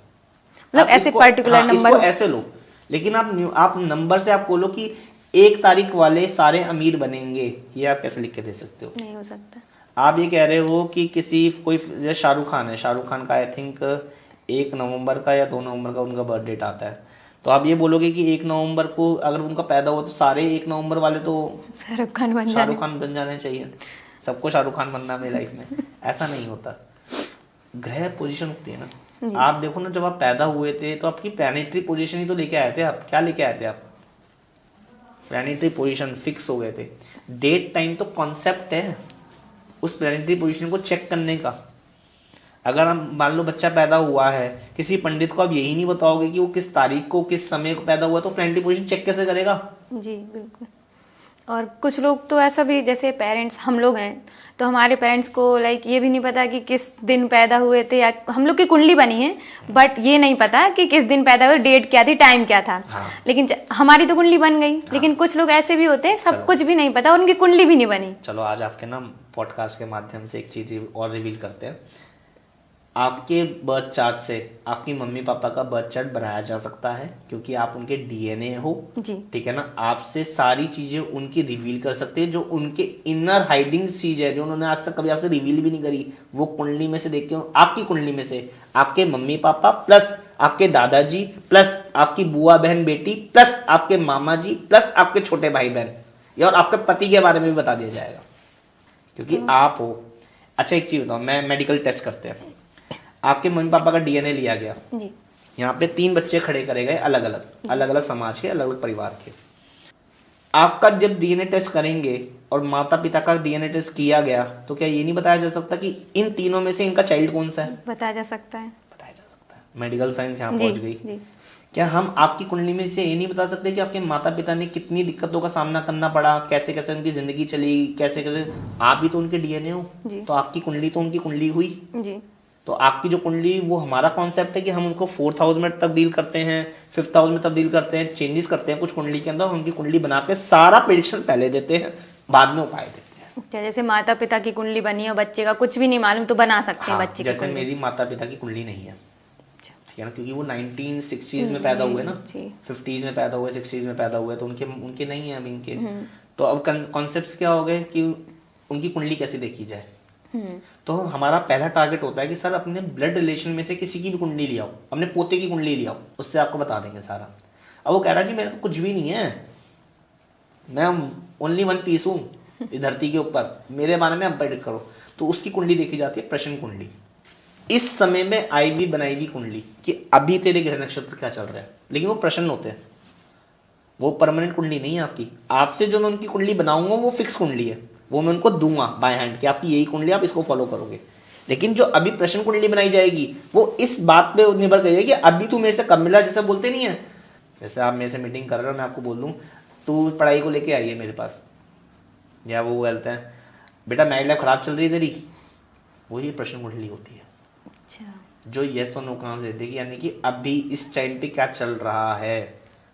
मतलब ऐसे पर्टिकुलर नंबर ऐसे लो, लेकिन आप नंबर से आप बोलो कि 1 तारीख वाले सारे अमीर बनेंगे, ये आप कैसे लिख के दे सकते हो? नहीं हो सकता। आप ये कह रहे हो कि कोई जैसे शाहरुख खान है, शाहरुख खान का आई थिंक 1 नवंबर का या 2 नवंबर का उनका बर्थ डेट आता है, तो आप ये बोलोगे कि 1 नवंबर को अगर उनका पैदा हुआ तो सारे 1 नवंबर वाले तो शाहरुख खान बन जाने चाहिए, सबको शाहरुख खान बनना है लाइफ में। ऐसा नहीं होता, ग्रह पोजीशन होती है ना। आप देखो ना, जब आप पैदा हुए थे तो आपकी प्लैनेटरी पोजीशन ही तो लेके आए थे। आप क्या लेके आए थे? आप प्लैनेटरी पोजीशन फिक्स हो गए थे। डेट टाइम तो कॉन्सेप्ट है उस प्लैनेटरी पोजीशन को चेक करने का। अगर हम मान लो बच्चा पैदा हुआ है, किसी पंडित को आप यही नहीं बताओगे कि वो किस तारीख को किस समय को पैदा हुआ, तो प्लैनेटरी पोजीशन चेक कैसे करेगा? जी बिल्कुल। और कुछ लोग तो ऐसा भी, जैसे पेरेंट्स हम लोग हैं तो हमारे पेरेंट्स को लाइक ये भी नहीं पता कि किस दिन पैदा हुए थे, या हम लोग की कुंडली बनी है बट ये नहीं पता कि किस दिन पैदा हुए, डेट क्या थी, टाइम क्या था। हाँ। लेकिन हमारी तो कुंडली बन गई। हाँ। लेकिन कुछ लोग ऐसे भी होते हैं सब कुछ भी नहीं पता, उनकी कुंडली भी नहीं बनी। चलो आज आपके ना पॉडकास्ट के माध्यम से एक चीज और रिवील करते हैं। आपके बर्थ चार्ट से आपकी मम्मी पापा का बर्थ चार्ट बनाया जा सकता है, क्योंकि आप उनके डीएनए हो जी, ठीक है ना। आपसे सारी चीजें उनकी रिवील कर सकते हैं, जो उनके इनर हाइडिंग चीज है, जो उन्होंने आज तक कभी आपसे रिवील भी नहीं करी, वो कुंडली में से देखते हो। आपकी कुंडली में से आपके मम्मी पापा प्लस आपके दादाजी प्लस आपकी बुआ बहन बेटी प्लस आपके मामा जी प्लस आपके छोटे भाई बहन और आपके पति के बारे में भी बता दिया जाएगा, क्योंकि आप हो। अच्छा एक चीज बताओ, मैं मेडिकल टेस्ट करते हैं। आपके मम्मी पापा का डीएनए लिया गया जी। यहाँ पे 3 बच्चे खड़े करे गए, अलग अलग समाज के, अलग अलग परिवार के। आपका जब डीएनए टेस्ट करेंगे और माता पिता का डीएनए टेस्ट किया गया, तो क्या ये नहीं बताया जा सकता कि इन तीनों में से इनका चाइल्ड कौन सा है? बताया जा सकता है, बताया जा सकता है। मेडिकल साइंस यहाँ पहुंच गई क्या हम आपकी कुंडली में से ये नहीं बता सकते कि आपके माता पिता ने कितनी दिक्कतों का सामना करना पड़ा, कैसे कैसे उनकी जिंदगी चली, कैसे कैसे, आप भी तो उनके डीएनए हो, जी। तो आपकी कुंडली तो उनकी कुंडली हुई। जी। तो आपकी जो कुंडली, वो हमारा कॉन्सेप्ट है कि हम उनको 4th हाउस में तब्दील करते हैं, 5th हाउस में तब्दील करते हैं, चेंजेस करते हैं कुछ कुंडली के अंदर, उनकी कुंडली बना के सारा प्रेडिक्शन पहले देते हैं, बाद में उपाय देते हैं। अच्छा, जैसे माता पिता की कुंडली बनी है, बच्चे का कुछ भी नहीं मालूम तो बना सकते हैं हाँ, बच्चे की जैसे कुंडली। मेरी माता पिता की कुंडली नहीं है, ठीक है ना, क्योंकि वो 1960s में पैदा हुए ना, जी। 50s में पैदा हुए, 60s में पैदा हुए, तो उनके नहीं है अभी इनके। तो अब कॉन्सेप्ट्स क्या हो गए कि उनकी कुंडली कैसे देखी जाए। तो हमारा पहला टारगेट होता है कि सर अपने ब्लड रिलेशन में से किसी की भी कुंडली ले आओ, अपने पोते की कुंडली ले आओ, उससे आपको बता देंगे सारा। अब वो कह रहा है जी मेरा तो कुछ भी नहीं है, मैं ओनली वन पीस हूँ इस धरती के ऊपर, मेरे बारे में आप प्रेडिक्ट करो। तो उसकी कुंडली देखी जाती है प्रश्न कुंडली, इस समय में आई हुई बनाई हुई कुंडली कि अभी तेरे ग्रह नक्षत्र क्या चल रहा है, लेकिन वो प्रश्न होते हैं, वो परमानेंट कुंडली नहीं है आपकी। आपसे जो मैं उनकी कुंडली बनाऊंगा वो फिक्स कुंडली है, वो मैं उनको दूंगा बाय हैंड कि आपकी यही कुंडली, आप इसको फॉलो करोगे। लेकिन जो अभी प्रश्न कुंडली बनाई जाएगी वो इस बात पे निर्भर करेगी कि अभी तू मेरे से कब मिला, जैसे बोलते नहीं है, जैसे आप मेरे से मीटिंग कर रहे हो, मैं आपको बोल दूं तू पढ़ाई को लेके आइए मेरे पास, या वो बोलते हैं बेटा मैरिड लाइफ खराब चल रही है तेरी, वो ये प्रश्न कुंडली होती है। अच्छा। जो यस और नो का आंसर देगी, यानी कि अभी इस टाइम पे क्या चल रहा है,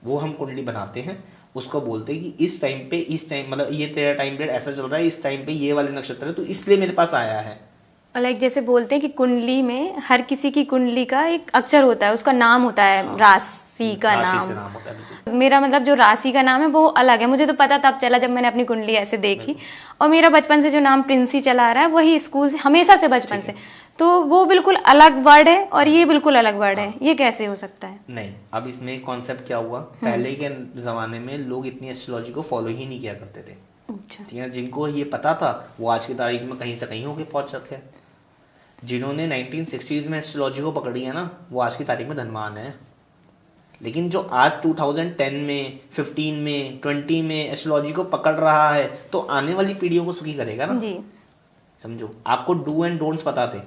वो हम कुंडली बनाते हैं, उसको बोलते हैं कि इस टाइम पे, इस टाइम मतलब ये तेरा टाइम पीरियड ऐसा चल रहा है, इस टाइम पे ये वाले नक्षत्र है, तो इसलिए मेरे पास आया है। और लाइक जैसे बोलते हैं कि कुंडली में हर किसी की कुंडली का एक अक्षर होता है, उसका नाम होता है, राशि का राशि से नाम। नाम होता है बिल्कुल। मेरा मतलब जो राशि का नाम है वो अलग है, मुझे तो पता तब चला जब मैंने अपनी कुंडली ऐसे देखी। और मेरा बचपन से जो नाम प्रिंसी चला आ रहा है वही स्कूल से हमेशा से, बचपन से, तो वो बिल्कुल अलग वर्ड है और ये बिल्कुल अलग वर्ड है, ये कैसे हो सकता है? नहीं, अब इसमें कॉन्सेप्ट क्या हुआ, पहले के जमाने में लोग इतनी एस्ट्रोलॉजी को फॉलो ही नहीं किया करते थे, अच्छा। ठीक है। जिनको ये पता था वो आज की तारीख में कहीं से कहीं होके पहुंच रखे हैं। जिन्होंने 1960s में एस्ट्रोलॉजी को पकड़ी है ना, वो आज की तारीख में धनवान है। लेकिन जो आज 2010 में, 15 में, 20 में एस्ट्रोलॉजी को पकड़ रहा है, तो आने वाली पीढ़ियों को सुखी करेगा ना। जी। समझो, आपको डू एंड डोंट्स पता थे,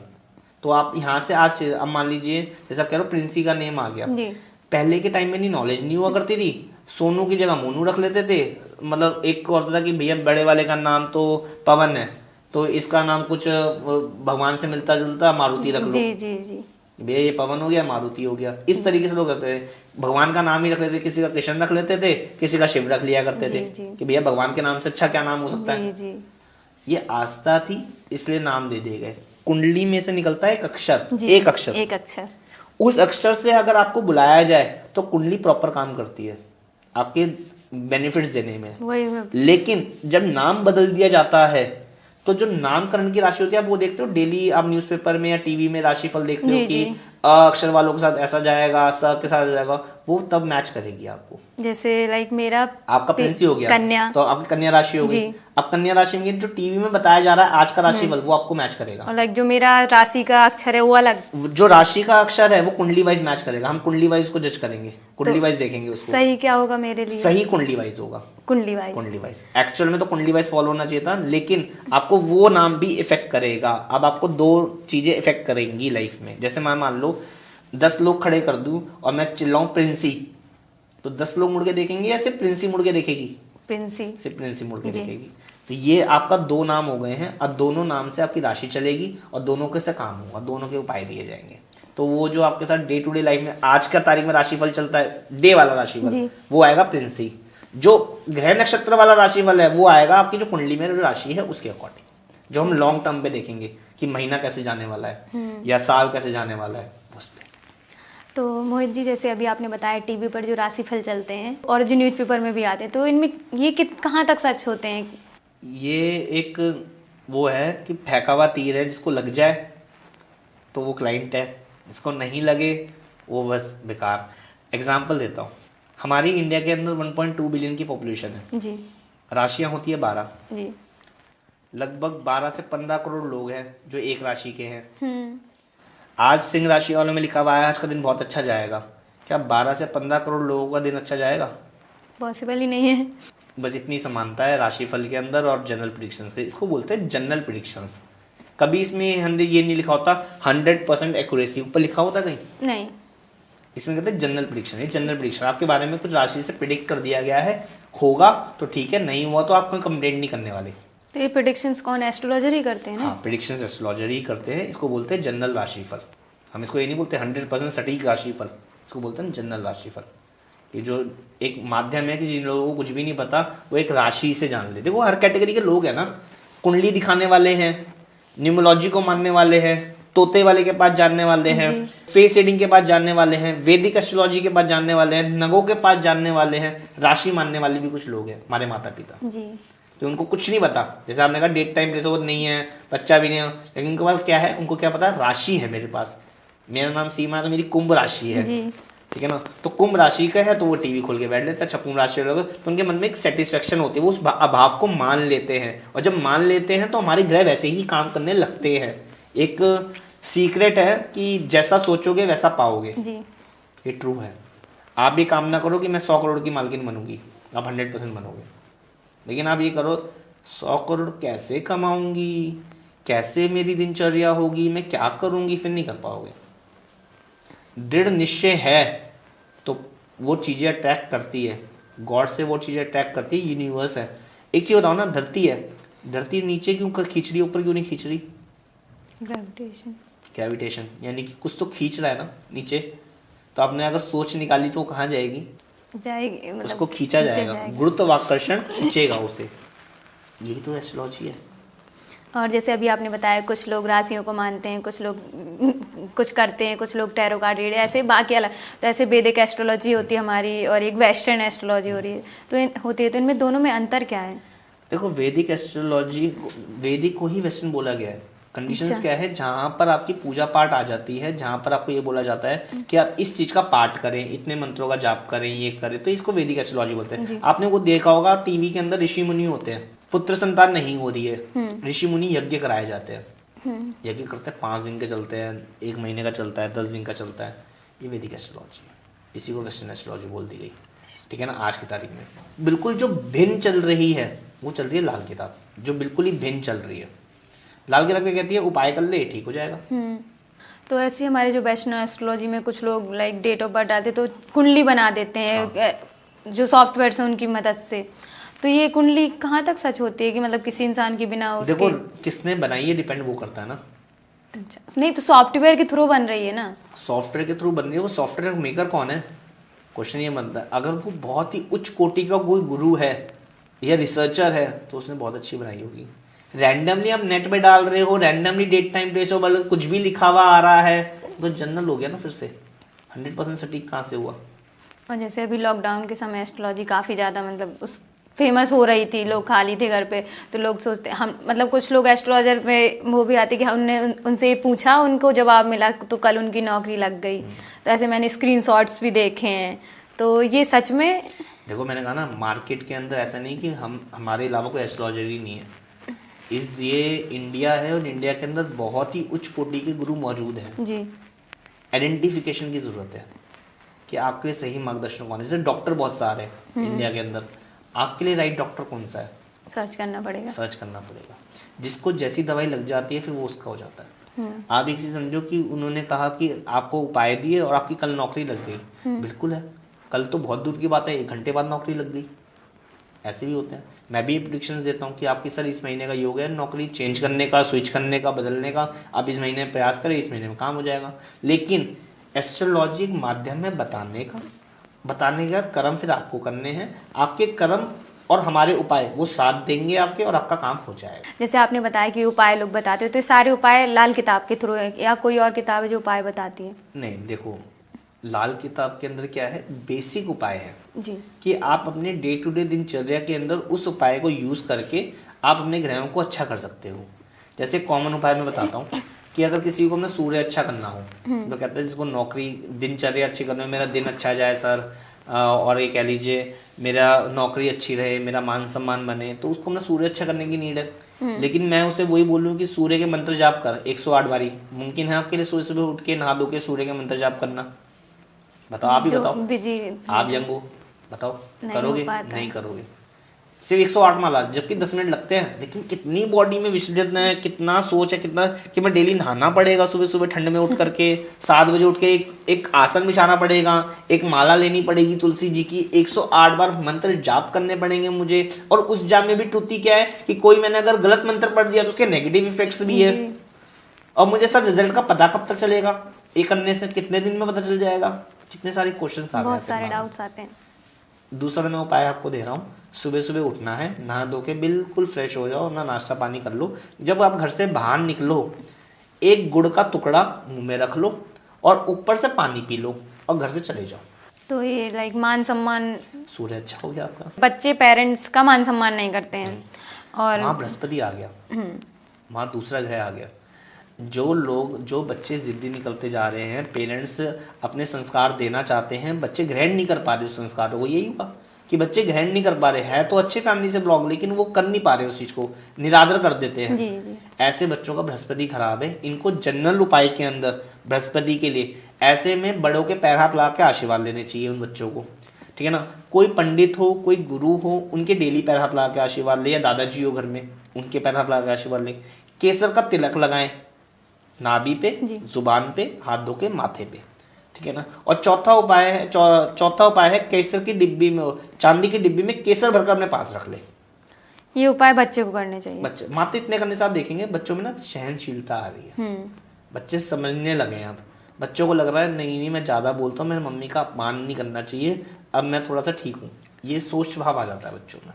तो आप यहाँ से आज, अब मान लीजिए जैसे आप कह रहे हो प्रिंसी का नेम आ गया, जी। पहले के टाइम में नहीं, नॉलेज नहीं हुआ करती थी, सोनू की जगह मोनू रख लेते थे। मतलब एक को होता था कि भैया बड़े वाले का नाम तो पवन है, तो इसका नाम कुछ भगवान से मिलता जुलता, मारुति रख लो। जी जी जी। भैया ये पवन हो गया, मारुति हो गया, इस तरीके से लोग करते थे। भगवान का नाम ही रख लेते थे, किसी का कृष्ण रख लेते थे, किसी का शिव रख लिया करते थे कि भैया भगवान के नाम से अच्छा क्या नाम हो सकता है। जी। ये आस्था थी, इसलिए नाम दे दिए गए। कुंडली में से निकलता है एक अक्षर, एक अक्षर, एक अक्षर। उस अक्षर से अगर आपको बुलाया जाए तो कुंडली प्रॉपर काम करती है आपके बेनिफिट्स देने में। वही लेकिन जब नाम बदल दिया जाता है, तो जो नामकरण की राशि होती है, आप वो देखते हो डेली, आप न्यूज़पेपर में या टीवी में राशिफल देखते हो कि अ अक्षर वालों के साथ ऐसा जाएगा, स के साथ जाएगा, वो तब मैच करेगी आपको। जैसे लाइक मेरा आपका प्रिंसी हो गया, कन्या, तो आपकी कन्या राशि हो गई। अब कन्या राशि में जो टीवी में बताया जा रहा है आज का राशिफल, वो आपको मैच करेगा। और लाइक जो मेरा राशि का अक्षर है वो अलग, जो राशि का अक्षर है वो कुंडली वाइज मैच करेगा। हम कुंडली वाइज को जज करेंगे, कुंडली वाइज देखेंगे उसको। सही क्या होगा मेरे लिए? सही कुंडली वाइज होगा, कुंडली वाइज। कुंडली वाइज। एक्चुअल में तो कुंडली वाइज फॉलो होना चाहिए था, लेकिन आपको वो नाम भी इफेक्ट करेगा। अब आपको दो चीजें इफेक्ट करेंगी लाइफ में। जैसे मैं मान लो 10 लोग खड़े कर दूं और मैं चिल्लाऊं प्रिंसी, तो 10 लोग मुड़ के देखेंगे या सिर्फ प्रिंसी मुड़ के देखेगी? प्रिंसी, सिर्फ प्रिंसी मुड़ के देखेगी। तो ये आपका दो नाम हो गए हैं। अब दोनों नाम से आपकी राशि चलेगी और दोनों के से काम होगा, दोनों के उपाय दिए जाएंगे। तो वो जो आपके साथ डे टू डे लाइफ में आज का तारीख में राशिफल चलता है, डे वाला राशिफल, वो आएगा प्रिंसी। जो ग्रह नक्षत्र वाला राशिफल है वो आएगा आपकी जो कुंडली में जो राशि है उसके अकॉर्डिंग, जो हम लॉन्ग टर्म पे देखेंगे कि महीना कैसे जाने वाला है या साल कैसे जाने वाला है उस पे। तो मोहित जी, जैसे अभी आपने बताया टीवी पर जो राशिफल चलते हैं और जो न्यूज़पेपर में भी आते हैं, तो इनमें ये कहाँ तक सच होते हैं? ये एक वो है कि फेंका हुआ तीर है, जिसको लग जाए तो वो क्लाइंट है, जिसको नहीं लगे वो बस बेकार। एग्जाम्पल देता हूँ, हमारी इंडिया के अंदर 1.2 बिलियन की पॉपुलेशन है जी। राशियां होती है 12। जी। लगभग 12 से 15 करोड़ लोग हैं जो एक राशि के हैं। आज सिंह राशि वालों में लिखा हुआ है आज का दिन बहुत अच्छा जाएगा। क्या 12 से 15 करोड़ लोगों का दिन अच्छा जाएगा? पॉसिबल ही नहीं है। बस इतनी समानता है राशिफल के अंदर और जनरल प्रिडिक्शंस के। इसको बोलते हैं जनरल प्रिडिक्शंस। कभी इसमें 100 ये नहीं लिखा होता 100% एक्यूरेसी, ऊपर लिखा होता कहीं? नहीं। इसमें कहते हैं जनरल प्रिडिक्शन। ये जनरल प्रिडिक्शन आपके बारे में कुछ राशि से प्रिडिक्ट कर दिया गया है, होगा तो ठीक है, नहीं हुआ तो आप कोई कंप्लेंट नहीं करने वाले। तो ये प्रेडिक्शंस कौन एस्ट्रोलॉजर ही करते हैं ना? हाँ, प्रिडिक्शंस एस्ट्रोलॉजर ही करते हैं। इसको बोलते हैं जनरल राशिफल। हम इसको ये नहीं बोलते 100% सटीक राशिफल, इसको बोलते हैं जनरल राशिफल। ये जो एक माध्यम है कि जिन लोगों को कुछ भी नहीं पता वो एक राशि से जान ले। देखो हर कैटेगरी के लोग हैं ना, कुंडली दिखाने वाले हैं, न्यूमोलॉजी को मानने वाले हैं, तोते वाले के पास जानने वाले हैं, फेस रीडिंग के पास जानने वाले हैं, वैदिक एस्ट्रोलॉजी के पास जानने वाले हैं, नगों के पास जानने वाले हैं, राशि मानने वाले भी कुछ लोग हैं हमारे माता पिता जी। तो उनको कुछ नहीं पता। जैसे आपने कहा डेट टाइम प्लेस नहीं है, बच्चा भी नहीं है, लेकिन उनके पास क्या है, उनको क्या पता, राशि है। मेरे पास, मेरा नाम सीमा है तो मेरी कुंभ राशि है, जी। ठीक है ना, तो कुंभ राशि का है तो वो टीवी खोल के बैठ लेता है, अच्छा कुंभ राशि तो उनके मन में एक सेटिस्फेक्शन होती है, वो उस अभाव को मान लेते हैं। और जब मान लेते हैं तो हमारे ग्रह वैसे ही काम करने लगते हैं। एक सीक्रेट है कि जैसा सोचोगे वैसा पाओगे, जी। ये ट्रू है। आप भी काम ना करो कि मैं 100 करोड़ की मालकिन बनूंगी, आप 100% बनोगे। लेकिन आप ये करो 100 करोड़ कैसे कमाऊंगी, कैसे मेरी दिनचर्या होगी, मैं क्या करूंगी, फिर नहीं कर पाओगे। दृढ़ निश्चय है तो वो चीजें अट्रैक्ट करती है, गॉड से वो चीजें अट्रैक्ट करती है, यूनिवर्स है। एक चीज बताओ ना, धरती है, धरती नीचे क्यों खींच रही है, ऊपर क्यों नहीं खींच रही? ग्रेविटेशन। ग्रेविटेशन, यानी कि कुछ तो खींच रहा है ना नीचे। तो आपने अगर सोच निकाली तो वो कहाँ जाएगी? जाएगी, मतलब उसको खींचा जाएगा, गुरुत्वाकर्षण खींचेगा उसे। यही तो एस्ट्रोलॉजी है। और जैसे अभी आपने बताया कुछ लोग राशियों को मानते हैं, कुछ लोग कुछ करते हैं, कुछ लोग टैरो कार्ड रीड, ऐसे बाकी अलग। तो ऐसे वैदिक एस्ट्रोलॉजी होती है हमारी और एक वेस्टर्न एस्ट्रोलॉजी हो रही है, तो होती है, तो इनमें दोनों में अंतर क्या है? देखो वैदिक एस्ट्रोलॉजी, वैदिक को ही वेस्टर्न बोला गया है। कंडीशंस अच्छा। क्या है, जहां पर आपकी पूजा पाठ आ जाती है, जहां पर आपको ये बोला जाता है कि आप इस चीज का पाठ करें, इतने मंत्रों का जाप करें, ये करें, तो इसको वैदिक एस्ट्रोलॉजी बोलते हैं। आपने वो देखा होगा टीवी के अंदर ऋषि मुनि होते हैं, पुत्र संतान नहीं हो रही है, ऋषि मुनि यज्ञ कराए जाते हैं। यज्ञ करते हैं, 5 दिन के चलते हैं, 1 महीने का चलता है, 10 दिन का चलता है। ये वैदिक एस्ट्रोलॉजी है, इसी को वेस्टर्न एस्ट्रोलॉजी बोल दी गई, ठीक है ना। आज की तारीख में बिल्कुल जो भिन्न चल रही है वो चल रही है लाल किताब, जो बिल्कुल ही भिन्न चल रही है। लाल किताब क्या कहती है, उपाय कर ले ठीक हो जाएगा। तो ऐसे हमारे जो वेस्टर्न एस्ट्रोलॉजी में कुछ लोग लाइक डेट ऑफ बर्थ डालते तो कुंडली बना देते हैं, जो सॉफ्टवेयर है उनकी मदद से। तो ये कुंडली कहाँ तक सच होती है कि मतलब किसी इंसान के बिना उसके? देखो किसने बनाई है डिपेंड वो करता है ना। अच्छा, नहीं तो सॉफ्टवेयर के थ्रू बन रही है ना? सॉफ्टवेयर के थ्रू बन रही है, वो सॉफ्टवेयर मेकर कौन है, क्वेश्चन ये बनता है। अगर वो बहुत ही उच्च कोटि का कोई गुरु है या रिसर्चर है तो उसने बहुत अच्छी बनाई होगी। रैंडमली आप नेट पे डाल रहे हो, रैंडमली डेट टाइम प्लेस हो, मतलब कुछ भी लिखा हुआ आ रहा है तो जनरल हो गया ना, फिर से 100% सटीक कहाँ से हुआ। और जैसे अभी लॉकडाउन के समय एस्ट्रोलॉजी काफ़ी ज़्यादा मतलब उस फेमस हो रही थी, लोग खाली थे घर पे, तो लोग सोचते हम मतलब कुछ लोग एस्ट्रोलॉजर में वो भी आते कि हमने उनसे पूछा, उनको जवाब मिला तो कल उनकी नौकरी लग गई। तो ऐसे मैंने स्क्रीनशॉट्स भी देखे हैं। तो ये सच में? देखो मैंने कहा ना, मार्केट के अंदर ऐसा नहीं कि हमारे अलावा कोई एस्ट्रोलॉजर ही नहीं है। ये इंडिया है और इंडिया के अंदर बहुत ही उच्च कोटि के गुरु मौजूद हैं जी। आइडेंटिफिकेशन की जरूरत है कि आपके लिए सही मार्गदर्शन कौन है। जैसे डॉक्टर बहुत सारे हैं इंडिया के अंदर, आपके लिए राइट डॉक्टर कौन सा है, सर्च करना पड़ेगा। सर्च करना पड़ेगा। जिसको जैसी दवाई लग जाती है फिर वो उसका हो जाता है। आप एक चीज समझो कि उन्होंने कहा कि आपको उपाय दिए और आपकी कल नौकरी लग गई, बिल्कुल है, कल तो बहुत दूर की बात है, 1 घंटे बाद नौकरी लग गई। ऐसे भी होते हैं। मैं भी प्रेडिक्शंस देता हूँ कि आपकी सर इस महीने का योग है नौकरी चेंज करने का, स्विच करने का, बदलने का, आप इस महीने में प्रयास करें, इस महीने में काम हो जाएगा। लेकिन एस्ट्रोलॉजी एक माध्यम है बताने का कर्म फिर आपको करने हैं। आपके कर्म और हमारे उपाय वो साथ देंगे आपके, और आपका काम हो जाएगा। जैसे आपने बताया कि उपाय लोग बताते हो, तो ये सारे उपाय लाल किताब के थ्रू है या कोई और किताब है जो उपाय बताती है? नहीं, देखो लाल किताब के अंदर क्या है, बेसिक उपाय है जी। कि आप अपने डे टू डे दिनचर्या के अंदर उस उपाय को यूज करके आप अपने ग्रहों को अच्छा कर सकते हो। जैसे कॉमन उपाय मैं बताता हूँ कि अगर किसी को अपना सूर्य अच्छा करना हो तो कहते हैं जिसको नौकरी दिनचर्या अच्छी करना है, मेरा दिन अच्छा जाए सर, और ये कह लीजिए मेरा नौकरी अच्छी रहे, मेरा मान सम्मान बने, तो उसको अपना सूर्य अच्छा करने की नीड है। लेकिन मैं उसे वही बोलूँ कि सूर्य के मंत्र जाप कर 108 बारी। मुमकिन है आपके लिए सुबह सुबह उठ के नहा धो के सूर्य के मंत्र जाप करना? बताओ, आप ही बताओ, आप यंग हो, बताओ करोगे? नहीं करोगे। सिर्फ 108 माला, जबकि 10 मिनट लगते हैं, लेकिन कितनी बॉडी में विसर्जन है, कितना सोच है, कितना कि मैं डेली नहाना पड़ेगा सुबह सुबह ठंड में उठ करके, 7 बजे उठ के एक आसन बिछाना पड़ेगा, एक माला लेनी पड़ेगी तुलसी जी की, 108 बार मंत्र जाप करने पड़ेंगे मुझे। और उस जाप में भी ट्रुथी क्या है कि कोई मैंने अगर गलत मंत्र पढ़ दिया तो उसके नेगेटिव इफेक्ट्स भी है। और मुझे सर रिजल्ट का पता कब तक चलेगा, ये करने से कितने दिन में पता चल जाएगा, कितने सारे क्वेश्चंस आ बहुत सारे डाउट्स आते हैं। दूसरा मैं उपाय आपको दे रहा हूँ, सुबह सुबह उठना है, नहा धो के बिल्कुल फ्रेश हो जाओ, अपना नाश्ता पानी कर लो। जब आप घर से बाहर निकलो, एक गुड़ का टुकड़ा मुंह में रख लो और ऊपर से पानी पी लो और घर से चले जाओ। तो ये लाइक मान सम्मान, सूर्य अच्छा हो गया आपका। बच्चे पेरेंट्स का मान सम्मान नहीं करते हैं और वहाँ बृहस्पति आ गया, वहाँ दूसरा ग्रह आ गया। जो बच्चे जिद्दी निकलते जा रहे हैं, पेरेंट्स अपने संस्कार देना चाहते हैं, बच्चे ग्रहण नहीं कर पा रहे उस संस्कार को, यही हुआ कि बच्चे ग्रहण नहीं कर पा रहे हैं, तो अच्छे फैमिली से बिलोंग, लेकिन वो कर नहीं पा रहे उस चीज को, निरादर कर देते हैं। जी जी। ऐसे बच्चों का बृहस्पति खराब है, इनको जनरल उपाय के अंदर बृहस्पति के लिए ऐसे में बड़ों के पैर हाथ ला के आशीर्वाद लेने चाहिए उन बच्चों को, ठीक है ना। कोई पंडित हो, कोई गुरु हो, उनके डेली पैर हाथ ला के आशीर्वाद ले, या दादाजी हो घर में, उनके पैर हाथ ला के आशीर्वाद ले। केसर का तिलक लगाएं नाभि पे, जुबान पे, हाथ धो के माथे पे, ठीक है ना। और चौथा उपाय है केसर की डिब्बी में, चांदी की डिब्बी में केसर भरकर अपने पास रख ले। ये उपाय बच्चे को करने चाहिए। बच्चे मात्र इतने करने से आप देखेंगे बच्चों में ना सहनशीलता आ रही है, बच्चे समझने लगे हैं। अब बच्चों को लग रहा है नहीं मैं ज्यादा बोलता हूँ, मेरी मम्मी का अपमान नहीं करना चाहिए, अब मैं थोड़ा सा ठीक हूँ, ये सोच भाव आ जाता है बच्चों में।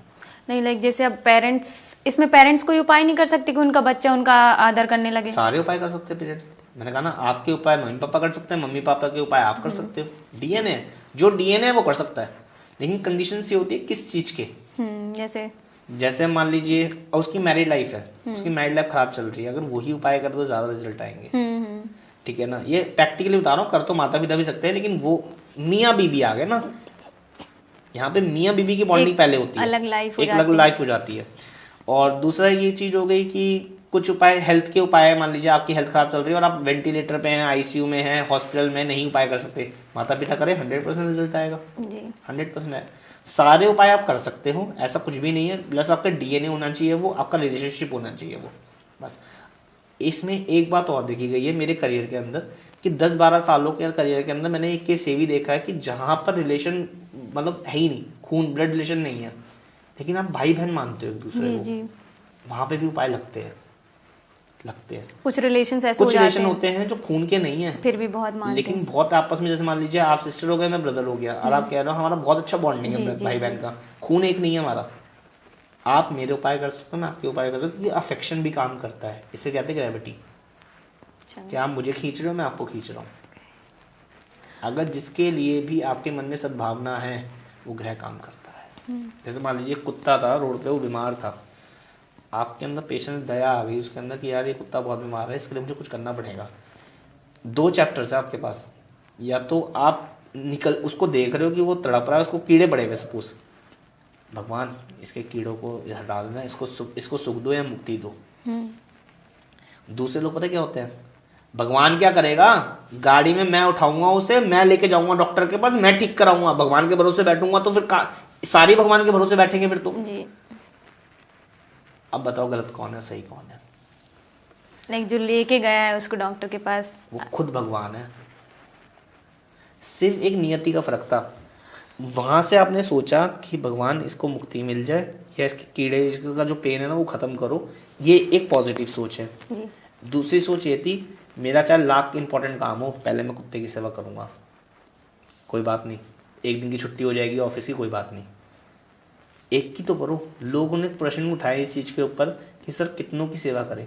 नहीं लाइक जैसे अब पेरेंट्स कोई उपाय नहीं कर सकते कि उनका बच्चा उनका आदर करने लगे। सारे उपाय कर सकते हैं पेरेंट्स, मैंने कहा ना, आपके उपाय मम्मी पापा कर सकते हैं, मम्मी पापा के उपाय आप कर सकते हो। डीएनए, जो डीएनए वो कर सकता है, लेकिन कंडीशन से होती है किस चीज के। जैसे मान लीजिए उसकी मैरिड लाइफ है, उसकी मैरिड लाइफ खराब चल रही है, अगर वही उपाय करे तो ज्यादा रिजल्ट आएंगे, ठीक है ना। ये प्रैक्टिकली बता रहा हूँ, कर तो माता पिता भी सकते हैं, लेकिन वो मियाँ बीबी आ गए ना, यहाँ पे मियाँ बीबी की बॉन्डिंग पहले होती है, अलग लाइफ हो जाती है। और दूसरा ये चीज हो गई कि कुछ उपाय हेल्थ के उपाय, मान लीजिए आपकी हेल्थ खराब चल रही है और आप वेंटिलेटर पे हैं, आईसीयू में हैं, हॉस्पिटल में, नहीं उपाय कर सकते, माता पिता करें 100% रिजल्ट आएगा जी। 100% है। सारे उपाय आप कर सकते हो, ऐसा कुछ भी नहीं है, प्लस आपका डीएनए होना चाहिए, वो आपका रिलेशनशिप होना चाहिए वो, बस। इसमें एक बात और देखी गई है मेरे करियर के अंदर कि 10-12 सालों के करियर के अंदर मैंने एक केस ये भी देखा है कि जहां पर रिलेशन मतलब है ही नहीं, खून ब्लड रिलेशन नहीं है, लेकिन आप भाई बहन मानते हो एक दूसरे को, वहां पे भी उपाय लगते हैं। कुछ रिलेशन होते हैं जो खून के नहीं है, फिर भी बहुत मानते लेकिन हैं। बहुत आपस में, जैसे मान लीजिए आप सिस्टर हो गए, मैं ब्रदर हो गया, और आप कह रहे हो हमारा बहुत अच्छा बॉन्डिंग है भाई बहन का, खून एक नहीं है हमारा, आप मेरे उपाय कर सकते हो, मैं आपके उपाय कर सकता हूँ, क्योंकि अफेक्शन भी काम करता है, इसे कहते हैं ग्रेविटी, कि आप मुझे खींच रहे हो, मैं आपको खींच रहा हूँ। अगर जिसके लिए भी आपके मन में सद्भावना है वो ग्रह काम करता है। जैसे मान लीजिए कुत्ता था रोड पे, वो बीमार था, आपके अंदर पेशेंस दया आ गई उसके अंदर कि यार ये कुत्ता बहुत बीमार है, इसके लिए मुझे कुछ करना पड़ेगा। 2 चैप्टर्स है आपके पास, या तो आप उसको देख रहे हो कि वो तड़प रहा है, उसको कीड़े पड़े हुए, सपोज भगवान इसके कीड़ों को हटा देना, इसको सुख दो या मुक्ति दो। दूसरे लोग पता क्या होते हैं, भगवान क्या करेगा, गाड़ी में मैं उठाऊंगा उसे, मैं लेके जाऊंगा डॉक्टर के पास, मैं ठीक कराऊंगा, भगवान के भरोसे बैठूंगा, तो फिर सारी भगवान के भरोसे बैठेंगे फिर तो। अब बताओ गलत कौन है, सही कौन है? लाइक जो लेके गया है उसको डॉक्टर के पास, वो खुद भगवान है। सिर्फ एक नियति का फर्क था, वहां से आपने सोचा कि भगवान इसको मुक्ति मिल जाए, या इसके कीड़े का जो पेन है ना वो खत्म करो, ये एक पॉजिटिव सोच है। दूसरी सोच ये थी, मेरा चाहे लाख इंपॉर्टेंट काम हो, पहले मैं कुत्ते की सेवा करूंगा, कोई बात नहीं, एक दिन की छुट्टी हो जाएगी ऑफिस की, कोई बात नहीं, एक की तो करो। लोगों ने प्रश्न उठाए इस चीज के ऊपर कि सर कितनों की सेवा करें,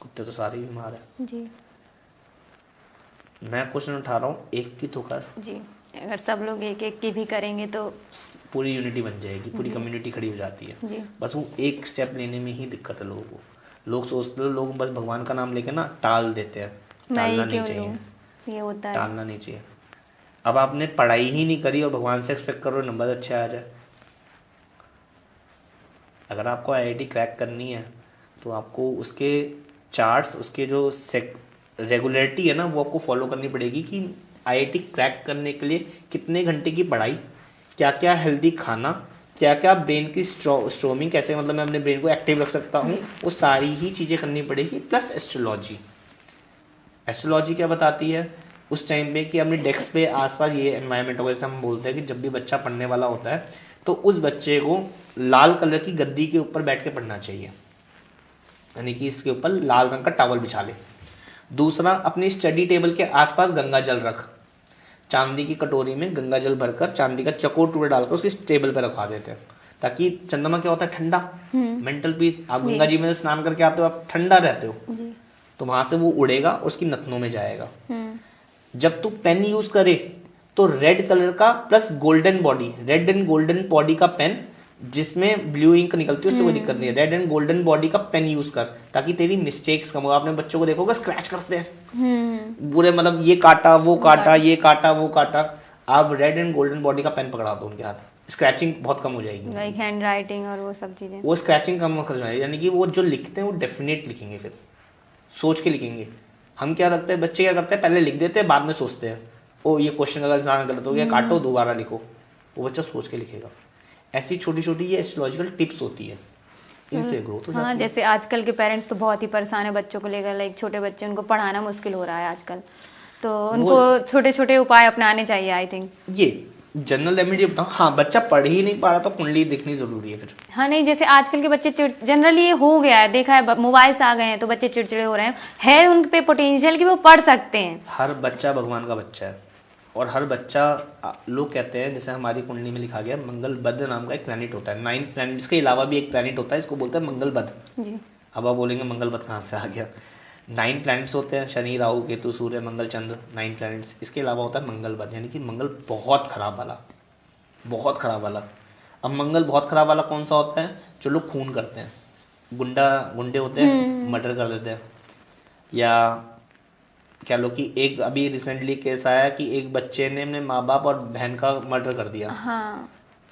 कुत्ते तो सारे बीमार है जी। मैं क्वेश्चन उठा रहा हूँ, एक की तो कर जी। अगर सब लोग एक एक की भी करेंगे तो पूरी यूनिटी बन जाएगी, पूरी कम्युनिटी खड़ी हो जाती है जी। बस वो एक स्टेप लेने में ही दिक्कत है लोगों को। लोग सोचते हैं, लोग बस भगवान का नाम लेके ना टाल देते हैं, टालना नहीं चाहिए, ये होता है, टालना नहीं चाहिए। अब आपने पढ़ाई ही नहीं करी और भगवान से एक्सपेक्ट करो नंबर अच्छे आ जाए। अगर आपको आईआईटी क्रैक करनी है तो आपको उसके चार्ट्स, उसके जो रेगुलरिटी है ना, वो आपको फॉलो करनी पड़ेगी कि आईआईटी क्रैक करने के लिए कितने घंटे की पढ़ाई, क्या क्या हेल्दी खाना, क्या क्या ब्रेन की स्ट्रोमिंग, कैसे मतलब मैं अपने ब्रेन को एक्टिव रख सकता हूँ, वो सारी ही चीज़ें करनी पड़ेगी। प्लस एस्ट्रोलॉजी, एस्ट्रोलॉजी क्या बताती है उस टाइम पे कि अपनी डेस्क पे आसपास ये एनवायरनमेंट होगा। जैसे हम बोलते हैं कि जब भी बच्चा पढ़ने वाला होता है तो उस बच्चे को लाल कलर की गद्दी के ऊपर बैठ के पढ़ना चाहिए, यानी कि इसके ऊपर लाल रंग का टॉवल बिछा ले। दूसरा, अपनी स्टडी टेबल के आसपास गंगा जल रख, चांदी की कटोरी में गंगा जल भरकर चांदी का चकोर टुकड़ा डालकर उसकी टेबल पर रखवा देते हैं, ताकि चंद्रमा क्या होता है, ठंडा, मेंटल पीस। आप गंगा जी में स्नान करके आते हो, आप ठंडा रहते हो, तो वहां से वो उड़ेगा, उसकी नथनों में जाएगा। जब तू पेन यूज करे तो रेड कलर का plus golden body, red and golden body का पेन, जिसमें ब्लू इंक निकलती है, उससे कोई दिक्कत नहीं है। रेड एंड गोल्डन बॉडी का पेन यूज कर, ताकि तेरी मिस्टेक्स कम हो। आपने बच्चों को देखोगे स्क्रैच करते हैं बुरे, मतलब ये काटा वो काटा, ये काटा वो काटा। आप रेड एंड गोल्डन बॉडी का पेन पकड़ा दो उनके हाथ, स्क्रैचिंग बहुत कम हो जाएगी, लाइक हैंड राइटिंग और वो सब चीजें, वो स्क्रैचिंग कम हो जाएगी। यानी कि वो जो लिखते हैं वो डेफिनेट लिखेंगे, फिर सोच के लिखेंगे। हम क्या रखते हैं, बच्चे क्या करते हैं, पहले लिख देते हैं, बाद में सोचते हैं ओ ये क्वेश्चन अगर इंसान गलत हो गया काटो दोबारा लिखो। वो बच्चा सोच के लिखेगा। ऐसी छोटी छोटी ये एस्ट्रोलॉजिकल टिप्स होती है, इनसे ग्रोथ हो जाती है। हाँ, जैसे आजकल के पेरेंट्स तो बहुत ही परेशान है बच्चों को लेकर, लाइक छोटे बच्चे, उनको पढ़ाना मुश्किल हो रहा है आजकल, तो उनको छोटे छोटे उपाय अपनाने चाहिए आई थिंक। ये जनरल रेमेडी बताओ। हाँ, बच्चा पढ़ ही नहीं पा रहा तो कुंडली देखनी जरूरी है फिर। हाँ नहीं, जैसे आजकल के बच्चे जनरली ये हो गया है, देखा है मोबाइल्स आ गए हैं तो बच्चे चिड़चिड़े हो रहे हैं, है उन पे पोटेंशियल कि वो पढ़ सकते हैं। हर बच्चा भगवान का बच्चा है, और हर बच्चा, लोग कहते हैं, जैसे हमारी कुंडली में लिखा गया मंगल बध नाम का एक प्लैनेट होता है, 9 प्लैनेट्स के अलावा भी एक प्लैनेट होता है, इसको बोलते हैं मंगल बध जी। अब आप बोलेंगे मंगल बध कहाँ से आ गया। 9 प्लैनेट्स होते हैं, शनि राहु केतु सूर्य मंगल चंद्र, 9 प्लैनेट्स। इसके अलावा होता है मंगल बध, यानी कि मंगल बहुत खराब वाला, बहुत खराब वाला। अब मंगल बहुत खराब वाला कौन सा होता है, जो लोग खून करते हैं, गुंडे होते हैं, मर्डर कर देते हैं। या क्या लो कि एक अभी रिसेंटली केस आया कि एक बच्चे ने अपने माँ बाप और बहन का मर्डर कर दिया। हाँ,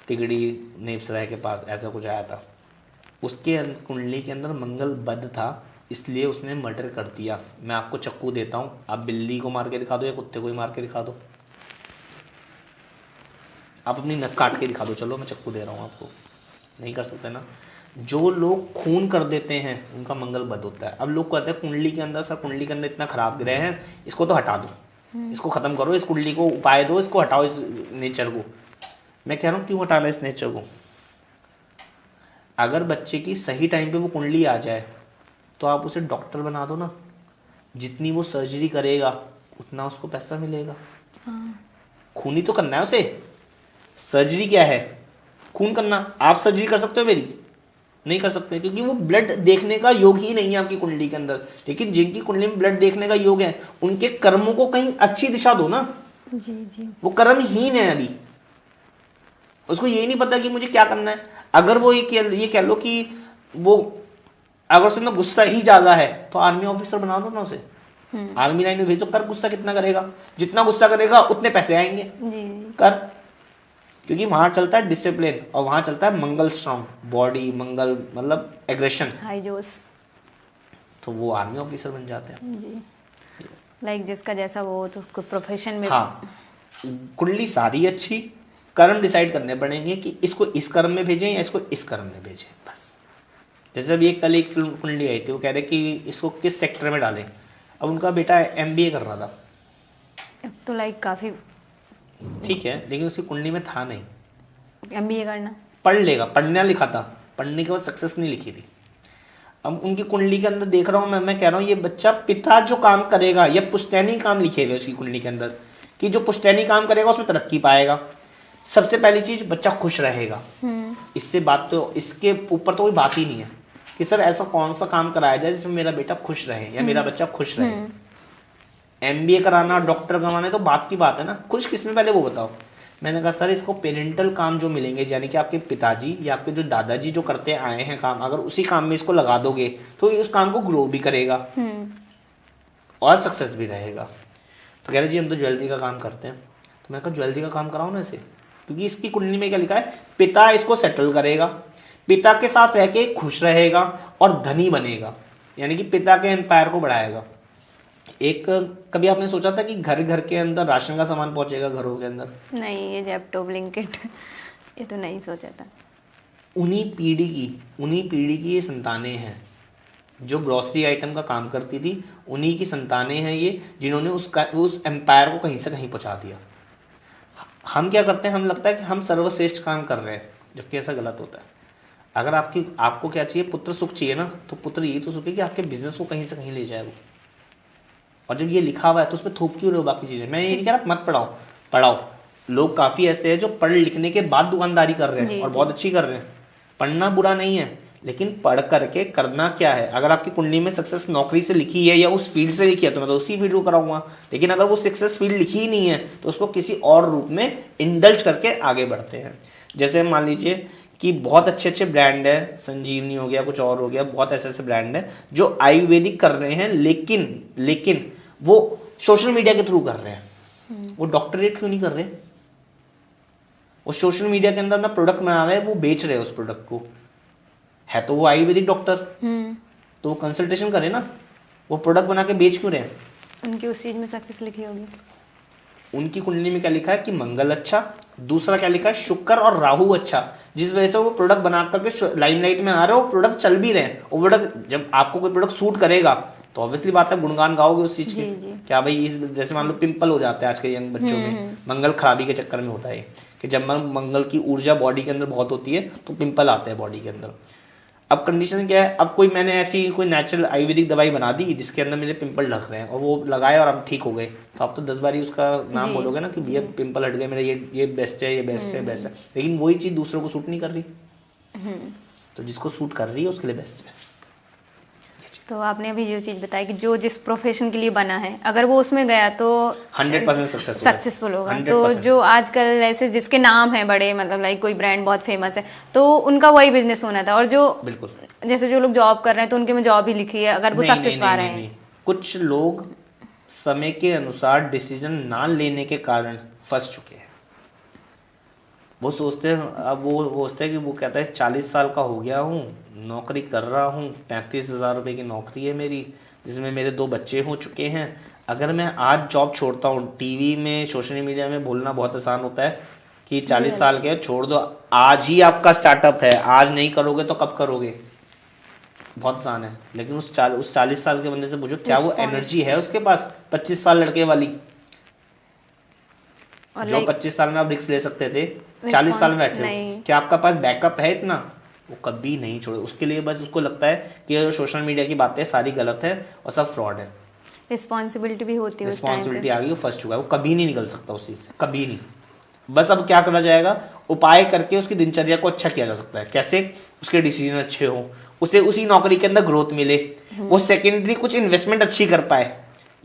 तिगड़ी नेप्सराय के पास ऐसा कुछ आया था, उसके कुंडली के अंदर मंगल बध था, इसलिए उसने मर्डर कर दिया। मैं आपको चक्कू देता हूँ, आप बिल्ली को मार के दिखा दो या कुत्ते को ही मार के दिखा दो, आप अपनी नस काट के दिखा दो, चलो मैं चक्कू दे रहा हूँ आपको, नहीं कर सकते ना। जो लोग खून कर देते हैं उनका मंगल बद होता है। अब लोग कहते हैं कुंडली के अंदर, सर कुंडली के अंदर इतना खराब ग्रह है, इसको तो हटा दो, इसको खत्म करो, इस कुंडली को उपाय दो, इसको हटाओ, इस नेचर को। मैं कह रहा हूँ क्यों हटाना इस नेचर को? अगर बच्चे की सही टाइम पे वो कुंडली आ जाए तो आप उसे डॉक्टर बना दो ना, जितनी वो सर्जरी करेगा उतना उसको पैसा मिलेगा। खून ही तो करना है उसे, सर्जरी क्या है, खून करना। आप सर्जरी कर सकते हो मेरी? नहीं कर सकते, क्योंकि वो ब्लड देखने का योग ही नहीं है आपकी कुंडली के अंदर। लेकिन जिनकी कुंडली में ब्लड देखने का योग है उनके कर्मों को कहीं अच्छी दिशा दो ना। जी जी। वो कर्महीन है अभी, उसको ये नहीं पता कि मुझे क्या करना है। अगर वो ये कह लो कि वो अगर उसमें गुस्सा ही ज्यादा है तो आर्मी ऑफिसर बना दो ना उसे, आर्मी लाइन में भेज दो, कर। गुस्सा कितना करेगा, जितना गुस्सा करेगा उतने पैसे आएंगे, जी। कर। क्योंकि वहां चलता है डिसिप्लिन और वहां चलता है मंगल स्ट्रॉन्ग बॉडी, मंगल मतलब एग्रेशन, हाई जोश, तो वो आर्मी ऑफिसर बन जाते हैं। जी। लाइक जिसका जैसा वो तो उसको प्रोफेशन में। हाँ, कुंडली सारी अच्छी, कर्म डिसाइड करने पड़ेंगे कि इसको इस कर्म में भेजें या इसको इस कर्म में भेजें, बस। जैसे अभी कल एक कुंडली आई थी, वो कह रहे कि इसको किस सेक्टर में डालें। अब उनका बेटा MBA कर रहा था, अब तो लाइक काफी ठीक है, लेकिन उसकी कुंडली में था नहीं। MBA करना, पढ़ लेगा, पढ़ना लिखा था, पढ़ने के बाद सक्सेस नहीं लिखी थी। अब उनकी कुंडली के अंदर देख रहा हूँ मैं कह रहा हूँ ये बच्चा पिता जो काम करेगा, ये पुश्तैनी काम लिखे हुए उसकी कुंडली के अंदर कि जो पुश्तैनी काम करेगा उसमें तरक्की पाएगा। सबसे पहली चीज, बच्चा खुश रहेगा। इससे बात तो, इसके ऊपर तो कोई बात ही नहीं है कि सर ऐसा कौन सा काम कराया जाए जिसमें मेरा बेटा खुश रहे या मेरा बच्चा खुश रहे। MBA कराना, डॉक्टर करवाना तो बात की बात है ना, खुश किसमें पहले वो बताओ। मैंने कहा सर इसको पेरेंटल काम जो मिलेंगे, यानी कि आपके पिताजी या आपके जो दादाजी जो करते आए हैं काम, अगर उसी काम में इसको लगा दोगे तो ये उस काम को ग्रो भी करेगा और सक्सेस भी रहेगा। तो कह रहे जी हम तो ज्वेलरी का काम करते हैं। तो मैंने कहा ज्वेलरी का काम कराओ ना इसे, क्योंकि इसकी कुंडली में क्या लिखा है, पिता इसको सेटल करेगा, पिता के साथ रह के खुश रहेगा और धनी बनेगा, यानी कि पिता के एम्पायर को बढ़ाएगा। एक कभी आपने सोचा था कि घर घर के अंदर राशन का सामान पहुंचेगा घरों के अंदर? नहीं, ये जेप्टो ब्लिंकिट ये तो नहीं सोचा था। उन्हीं पीढ़ी की ये संतानें हैं जो ग्रोसरी आइटम का काम करती थी। उन्हीं की संतानें हैं ये, जिन्होंने उस एम्पायर को कहीं से कहीं पहुंचा दिया। हम क्या करते हैं, हम लगता है कि हम सर्वश्रेष्ठ काम कर रहे हैं, जबकि ऐसा गलत होता है। अगर आपको क्या चाहिए, पुत्र सुख चाहिए ना, तो पुत्र ये तो सुख है कि आपके बिजनेस को कहीं से कहीं ले जाए वो। और जब ये लिखा हुआ है तो उसमें थोप क्यों रहे हो बाकी चीजें? मैं ये नहीं कह रहा मत पढ़ाओ। लोग काफी ऐसे हैं जो पढ़ लिखने के बाद दुकानदारी कर रहे हैं और बहुत अच्छी कर रहे हैं। पढ़ना बुरा नहीं है, लेकिन पढ़ करके करना क्या है? अगर आपकी कुंडली में सक्सेस नौकरी से लिखी है या उस फील्ड से लिखी है तो मैं तो उसी फील्ड को कराऊंगा। लेकिन अगर वो सक्सेस फील्ड लिखी ही नहीं है तो उसको किसी और रूप में इंडल्ज करके आगे बढ़ते हैं। जैसे मान लीजिए कि बहुत अच्छे अच्छे ब्रांड है, संजीवनी हो गया, कुछ और हो गया, बहुत ऐसे ऐसे ब्रांड है जो आयुर्वेदिक कर रहे हैं, लेकिन वो सोशल मीडिया के थ्रू कर रहे हैं। वो डॉक्टरेट क्यों नहीं कर रहे? वो सोशल मीडिया के अंदर ना प्रोडक्ट बना रहे हैं, वो बेच रहे हैं उस प्रोडक्ट को। है तो वो आयुर्वेदिक डॉक्टर, तो वो कंसल्टेशन करे ना, वो प्रोडक्ट बना के बेच क्यों रहे हैं? उनकी उस चीज में सक्सेस लिखी होगी। उनकी कुंडली में क्या लिखा है कि मंगल अच्छा, दूसरा क्या लिखा है शुक्र और राहु अच्छा, जिस वजह से वो प्रोडक्ट बना करके लाइमलाइट में आ रहे हो, वो प्रोडक्ट चल भी रहे हैं। वो प्रोडक्ट, जब आपको कोई प्रोडक्ट सूट करेगा तो ऑब्वियसली बात है गुणगान गाओगे उस चीज के। क्या भाई, इस जैसे मान लो पिंपल हो जाते हैं आज के यंग बच्चों में, मंगल खराबी के चक्कर में होता है कि जब मंगल की ऊर्जा बॉडी के अंदर बहुत होती है तो पिंपल आते हैं बॉडी के अंदर। अब कंडीशन क्या है, अब मैंने ऐसी कोई नेचुरल आयुर्वेदिक दवाई बना दी जिसके अंदर मेरे पिंपल ढक रहे हैं और वो लगाए और अब ठीक हो गए, तो आप तो 10 बार ही उसका नाम बोलोगे ना कि ये पिंपल हट गए मेरे, ये बेस्ट है, ये बेस्ट है, बेस्ट है। लेकिन वही चीज दूसरों को सूट नहीं कर रही, तो जिसको सूट कर रही है उसके लिए बेस्ट है। तो आपने अभी जो चीज़ बताई कि जो जिस प्रोफेशन के लिए बना है, अगर वो उसमें गया तो 100% सक्सेसफुल होगा। तो जो आजकल ऐसे जिसके नाम है बड़े, मतलब लाइक कोई ब्रांड बहुत फेमस है, तो उनका वही बिजनेस होना था। और जो बिल्कुल जैसे जो लोग जॉब कर रहे हैं तो उनके में जॉब ही लिखी है, अगर वो सक्सेस पा रहे हैं। कुछ लोग समय के अनुसार डिसीजन ना लेने के कारण फंस चुके हैं। वो सोचते हैं, अब वो सोचते हैं कि वो कहता है 40 साल का हो गया हूँ, नौकरी कर रहा हूँ, 35,000 रुपये की नौकरी है मेरी, जिसमें मेरे 2 बच्चे हो चुके हैं। अगर मैं आज जॉब छोड़ता हूँ, टीवी में सोशल मीडिया में बोलना बहुत आसान होता है कि 40 साल के छोड़ दो, आज ही आपका स्टार्टअप है, आज नहीं करोगे तो कब करोगे? बहुत आसान है। लेकिन उस 40 साल के बंदे से पूछो क्या वो एनर्जी है उसके पास 25 साल लड़के वाली? जो 25 साल में आप रिस्क ले सकते थे, 40 साल में बैठे हो, क्या आपका पास बैकअप है इतना? वो कभी नहीं छोड़े। उसके लिए बस उसको लगता है कि ये सोशल मीडिया की बातें सारी गलत है और सब फ्रॉड है। रिस्पॉन्सिबिलिटी भी होती है, रिस्पॉन्सिबिलिटी आ गई, वो फंस चुका है, वो कभी नहीं निकल सकता उस चीज से, कभी नहीं। बस अब क्या करा जाएगा, उपाय करके उसकी दिनचर्या को अच्छा किया जा सकता है। कैसे? उसके डिसीजन अच्छे हो, उसे उसी नौकरी के अंदर ग्रोथ मिले, वो सेकेंडरी कुछ इन्वेस्टमेंट अच्छी कर पाए,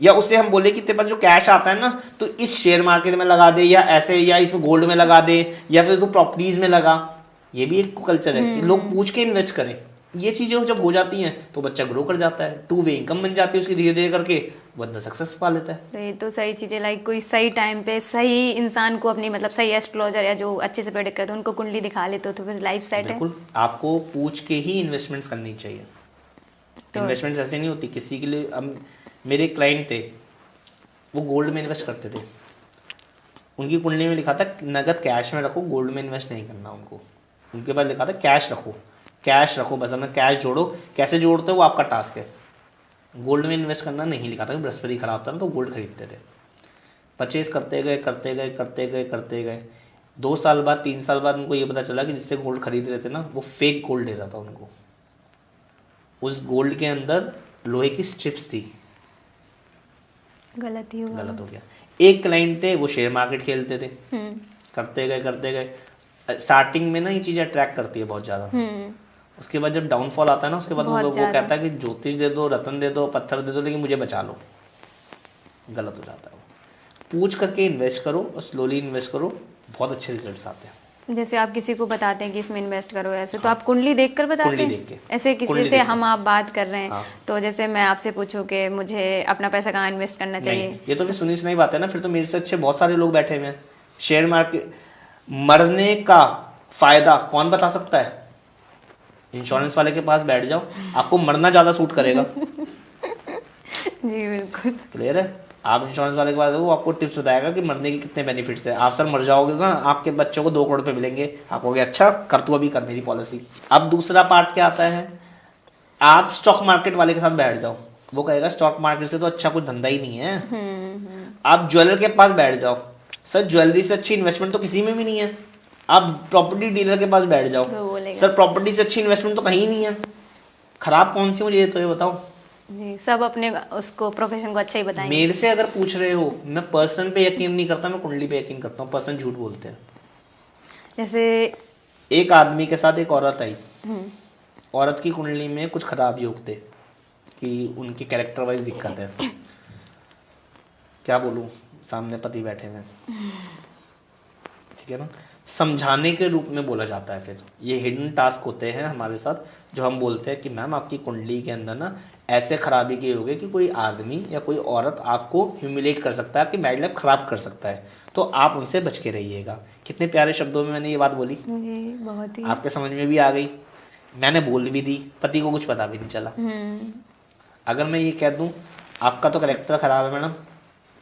या उससे हम बोले कि तेरे पास जो कैश आता है ना, तो इस शेयर मार्केट में लगा दे, या ऐसे, या इसमें गोल्ड में लगा दे, या फिर तू प्रॉपर्टीज में लगा। ये भी एक कल्चर है कि लोग पूछ के इन्वेस्ट करें। ये चीजें जब हो जाती हैं तो बच्चा ग्रो कर जाता है, 2 वे इनकम बन जाती है उसकी, धीरे धीरे करके बंदा सक्सेस पा लेता है। तो ये तो सही चीज़ है, लाइक कोई सही टाइम पे सही इंसान को अपनी, मतलब सही एस्ट्रोलॉजर या जो अच्छे से प्रेडिक्ट करते हैं उनको कुंडली दिखा ले तो फिर लाइफ सेट है। बिल्कुल, आपको पूछ के ही इन्वेस्टमेंट्स करनी चाहिए। तो इन्वेस्टमेंट्स ऐसे नहीं होती किसी के लिए। अब मेरे क्लाइंट थे, वो गोल्ड में इन्वेस्ट करते थे, उनकी कुंडली में लिखा था नगद कैश में रखो, गोल्ड में इन्वेस्ट नहीं करना उनको। उनके पास लिखा था कैश रखो, बस अपना कैश जोड़ो। कैसे जोड़ते हो वो आपका टास्क है। गोल्ड में इन्वेस्ट करना नहीं लिखा था, बृहस्पति खराब था ना तो गोल्ड खरीदते थे। परचेज करते गए 2 साल बाद 3 साल बाद उनको ये पता चला कि जिससे गोल्ड खरीद रहे थे ना, वो फेक गोल्ड दे रहा था उनको। उस गोल्ड के अंदर लोहे की स्ट्रिप्स थी। गलत हो गया। एक क्लाइंट थे, वो शेयर मार्केट खेलते थे, करते गए। स्टार्टिंग में ना ये चीजें अट्रैक्ट करती है बहुत ज्यादा। उसके बाद जब डाउनफॉल आता है ना, उसके बाद वो कहता है कि ज्योतिष दे दो, रतन दे दो, पत्थर दे दो, लेकिन मुझे बचा लो। गलत हो जाता है वो। पूछ करके इन्वेस्ट करो और स्लोली इन्वेस्ट करो, बहुत अच्छे रिजल्ट्स आते हैं। जैसे आप किसी को बताते हैं कि इसमें इन्वेस्ट करो ऐसे, तो आप कुंडली देखकर बताते हैं? ऐसे किसी से हम आप बात कर रहे हैं तो जैसे मैं आपसे पूछूं कि मुझे अपना पैसा कहाँ इन्वेस्ट करना चाहिए, ये तो फिर सुनी सुनाई बात है ना। फिर तो मेरे से अच्छे बहुत सारे लोग बैठे हुए हैं। शेयर मार्केट मरने का फायदा कौन बता सकता है? इंश्योरेंस वाले के पास बैठ जाओ, आपको मरना ज्यादा सूट करेगा। जी बिल्कुल। क्लियर है? आप इंश्योरेंस वाले के पास वो आपको टिप्स बताएगा कि मरने के कितने बेनिफिट्स है। आप सर मर जाओगे ना, आपके बच्चों को 2 करोड़ रुपए मिलेंगे, आप कहोगे अच्छा कर, तू अभी कर मेरी पॉलिसी। अब दूसरा पार्ट क्या आता है, आप स्टॉक मार्केट वाले के साथ बैठ जाओ, वो कहेगा स्टॉक मार्केट से तो अच्छा कोई धंधा ही नहीं है। आप ज्वेलर के पास बैठ जाओ, सर ज्वेलरी से अच्छी इन्वेस्टमेंट तो किसी में भी नहीं है। आप प्रॉपर्टी डीलर के पास बैठ जाओ, वो बोलेगा सर प्रॉपर्टी से अच्छी इन्वेस्टमेंट तो कहीं नहीं है। खराब कौन सी मुझे ये तो ये बताओ। जी, सब अपने उसको प्रोफेशन को अच्छा ही बताएंगे। मेरे से अगर पूछ रहे हो, मैं पर्सन पे यकीन नहीं करता, मैं कुंडली पे यकीन करता हूँ। पर्सन झूठ बोलते हैं। जैसे एक आदमी के साथ एक औरत आई, औरत की कुंडली में कुछ खराब योग थे कि उनकी कैरेक्टर वाइज दिक्कत है। क्या बोलूं, सामने पति बैठे हुए, ठीक है ना, समझाने के रूप में बोला जाता है। फिर ये हिडन टास्क होते हैं हमारे साथ, जो हम बोलते हैं कि मैम आपकी कुंडली के अंदर ना ऐसे खराबी के होगे कि कोई आदमी या कोई औरत आपको ह्यूमिलेट कर सकता है, आपकी मैरिड लाइफ खराब कर सकता है, तो आप उनसे बच के रहिएगा। कितने प्यारे शब्दों में मैंने ये बात बोली, जी बहुत ही। आपके समझ में भी आ गई, मैंने बोल भी दी, पति को कुछ पता भी नहीं चला। अगर मैं ये कह दूं आपका तो कैरेक्टर खराब है मैडम,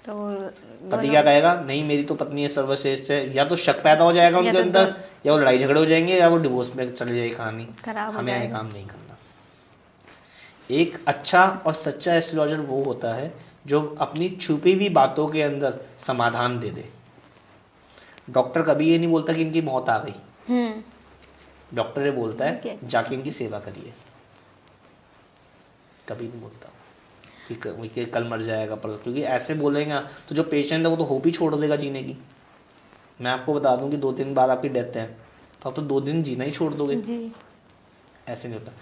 तो पति क्या कहेगा, नहीं मेरी तो पत्नी है सर्वश्रेष्ठ है, या तो शक पैदा हो जाएगा उनके अंदर, या वो लड़ाई झगड़े हो जाएंगे, या वो डिवोर्स में चली जाएगी कहानी। खराब हो हमें ये जाएगा। काम नहीं करना। एक अच्छा और सच्चा एस्ट्रोलॉजर वो होता है जो अपनी छुपी हुई बातों के अंदर समाधान दे दे। डॉक्टर कभी ये नहीं बोलता कि इनकी मौत आ गई, डॉक्टर ये बोलता है जाके इनकी सेवा करिए। कभी नहीं बोलता कि कल मर जाएगा पर, क्योंकि ऐसे बोलेगा तो जो पेशेंट है वो तो होप ही छोड़ देगा जीने की। मैं आपको बता दूं कि 2-3 बार आपकी डेथ है तो आप तो 2 दिन जीना ही छोड़ दोगे जी। ऐसे नहीं होता।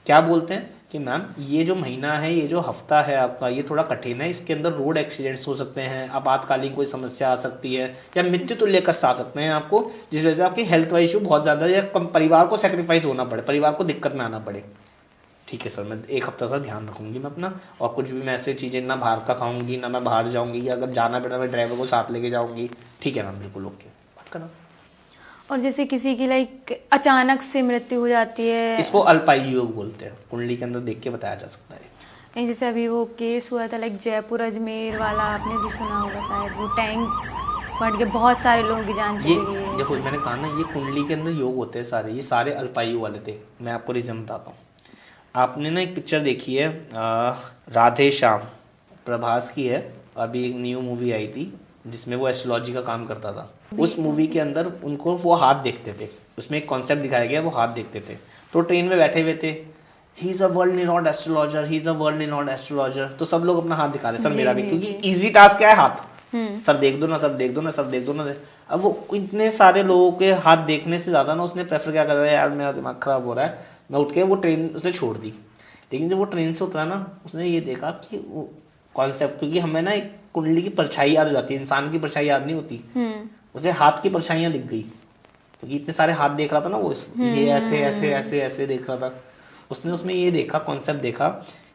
क्या बोलते हैं कि मैम ये जो महीना है, ये जो हफ्ता है आपका, ये थोड़ा कठिन है, इसके अंदर रोड एक्सीडेंट्स हो सकते हैं, आपातकालीन कोई समस्या आ सकती है, या मृत्यु तुल्य कष्ट आ सकते हैं आपको, जिस वजह से आपकी हेल्थ वाइज इशू बहुत ज़्यादा, या परिवार को सेक्रीफाइस होना पड़े, परिवार को दिक्कत में आना पड़े। ठीक है सर, मैं 1 हफ्ता सा ध्यान रखूंगी मैं अपना, और कुछ भी मैं ऐसे चीज़ें ना बाहर का खाऊंगी, ना मैं बाहर जाऊंगी, या अगर जाना पड़ा मैं ड्राइवर को साथ लेके जाऊंगी। ठीक है मैम, बिल्कुल ओके, बात करना। और जैसे किसी की लाइक अचानक से मृत्यु हो जाती है, इसको अल्पायु योग बोलते हैं, कुंडली के अंदर देख के बताया जा सकता है। नहीं जैसे अभी वो केस हुआ था लाइक जयपुर अजमेर वाला, आपने भी सुना होगा शायद, वो टैंक फट के बहुत सारे लोगों की जान चली गई है। देखो मैंने कहा ना, ये कुंडली के अंदर योग होते हैं सारे, ये सारे अल्पायु वाले थे। मैं आपको रीजन बताता हूँ। आपने ना एक पिक्चर देखी है राधे श्याम, प्रभास की है, अभी एक न्यू मूवी आई थी जिसमें वो एस्ट्रोलॉजी का काम करता था। उस मूवी के अंदर उनको वो हाथ देखते थे, उसमें एक कॉन्सेप्ट दिखाया गया, वो हाथ देखते थे। तो ट्रेन में बैठे हुए थे, he is a world renowned astrologer, he is a world renowned astrologer, तो सब लोग अपना हाथ दिखा रहे, सर मेरा भी, क्योंकि इजी टास्क क्या है, हाथ, सर देख दो ना, सर देख दो ना, सर देख दो ना। अब वो इतने सारे लोगों के हाथ देखने से ज्यादा ना उसने प्रेफर क्या कर रहा है, यार मेरा दिमाग खराब हो रहा है, मैं उठ के वो ट्रेन उसने छोड़ दी। लेकिन जब वो ट्रेन से उतरा ना, उसने ये देखा कि वो कॉन्सेप्ट, क्योंकि हमें ना एक कुंडली की परछाई याद हो जाती है, इंसान की परछाई याद नहीं होती, उसे हाथ की परछाइयां दिख गई, क्योंकि इतने सारे हाथ देख रहा था ना वो, ये ऐसे ऐसे ऐसे ऐसे देख रहा था। उसने उसमें ये देखा, कॉन्सेप्ट देखा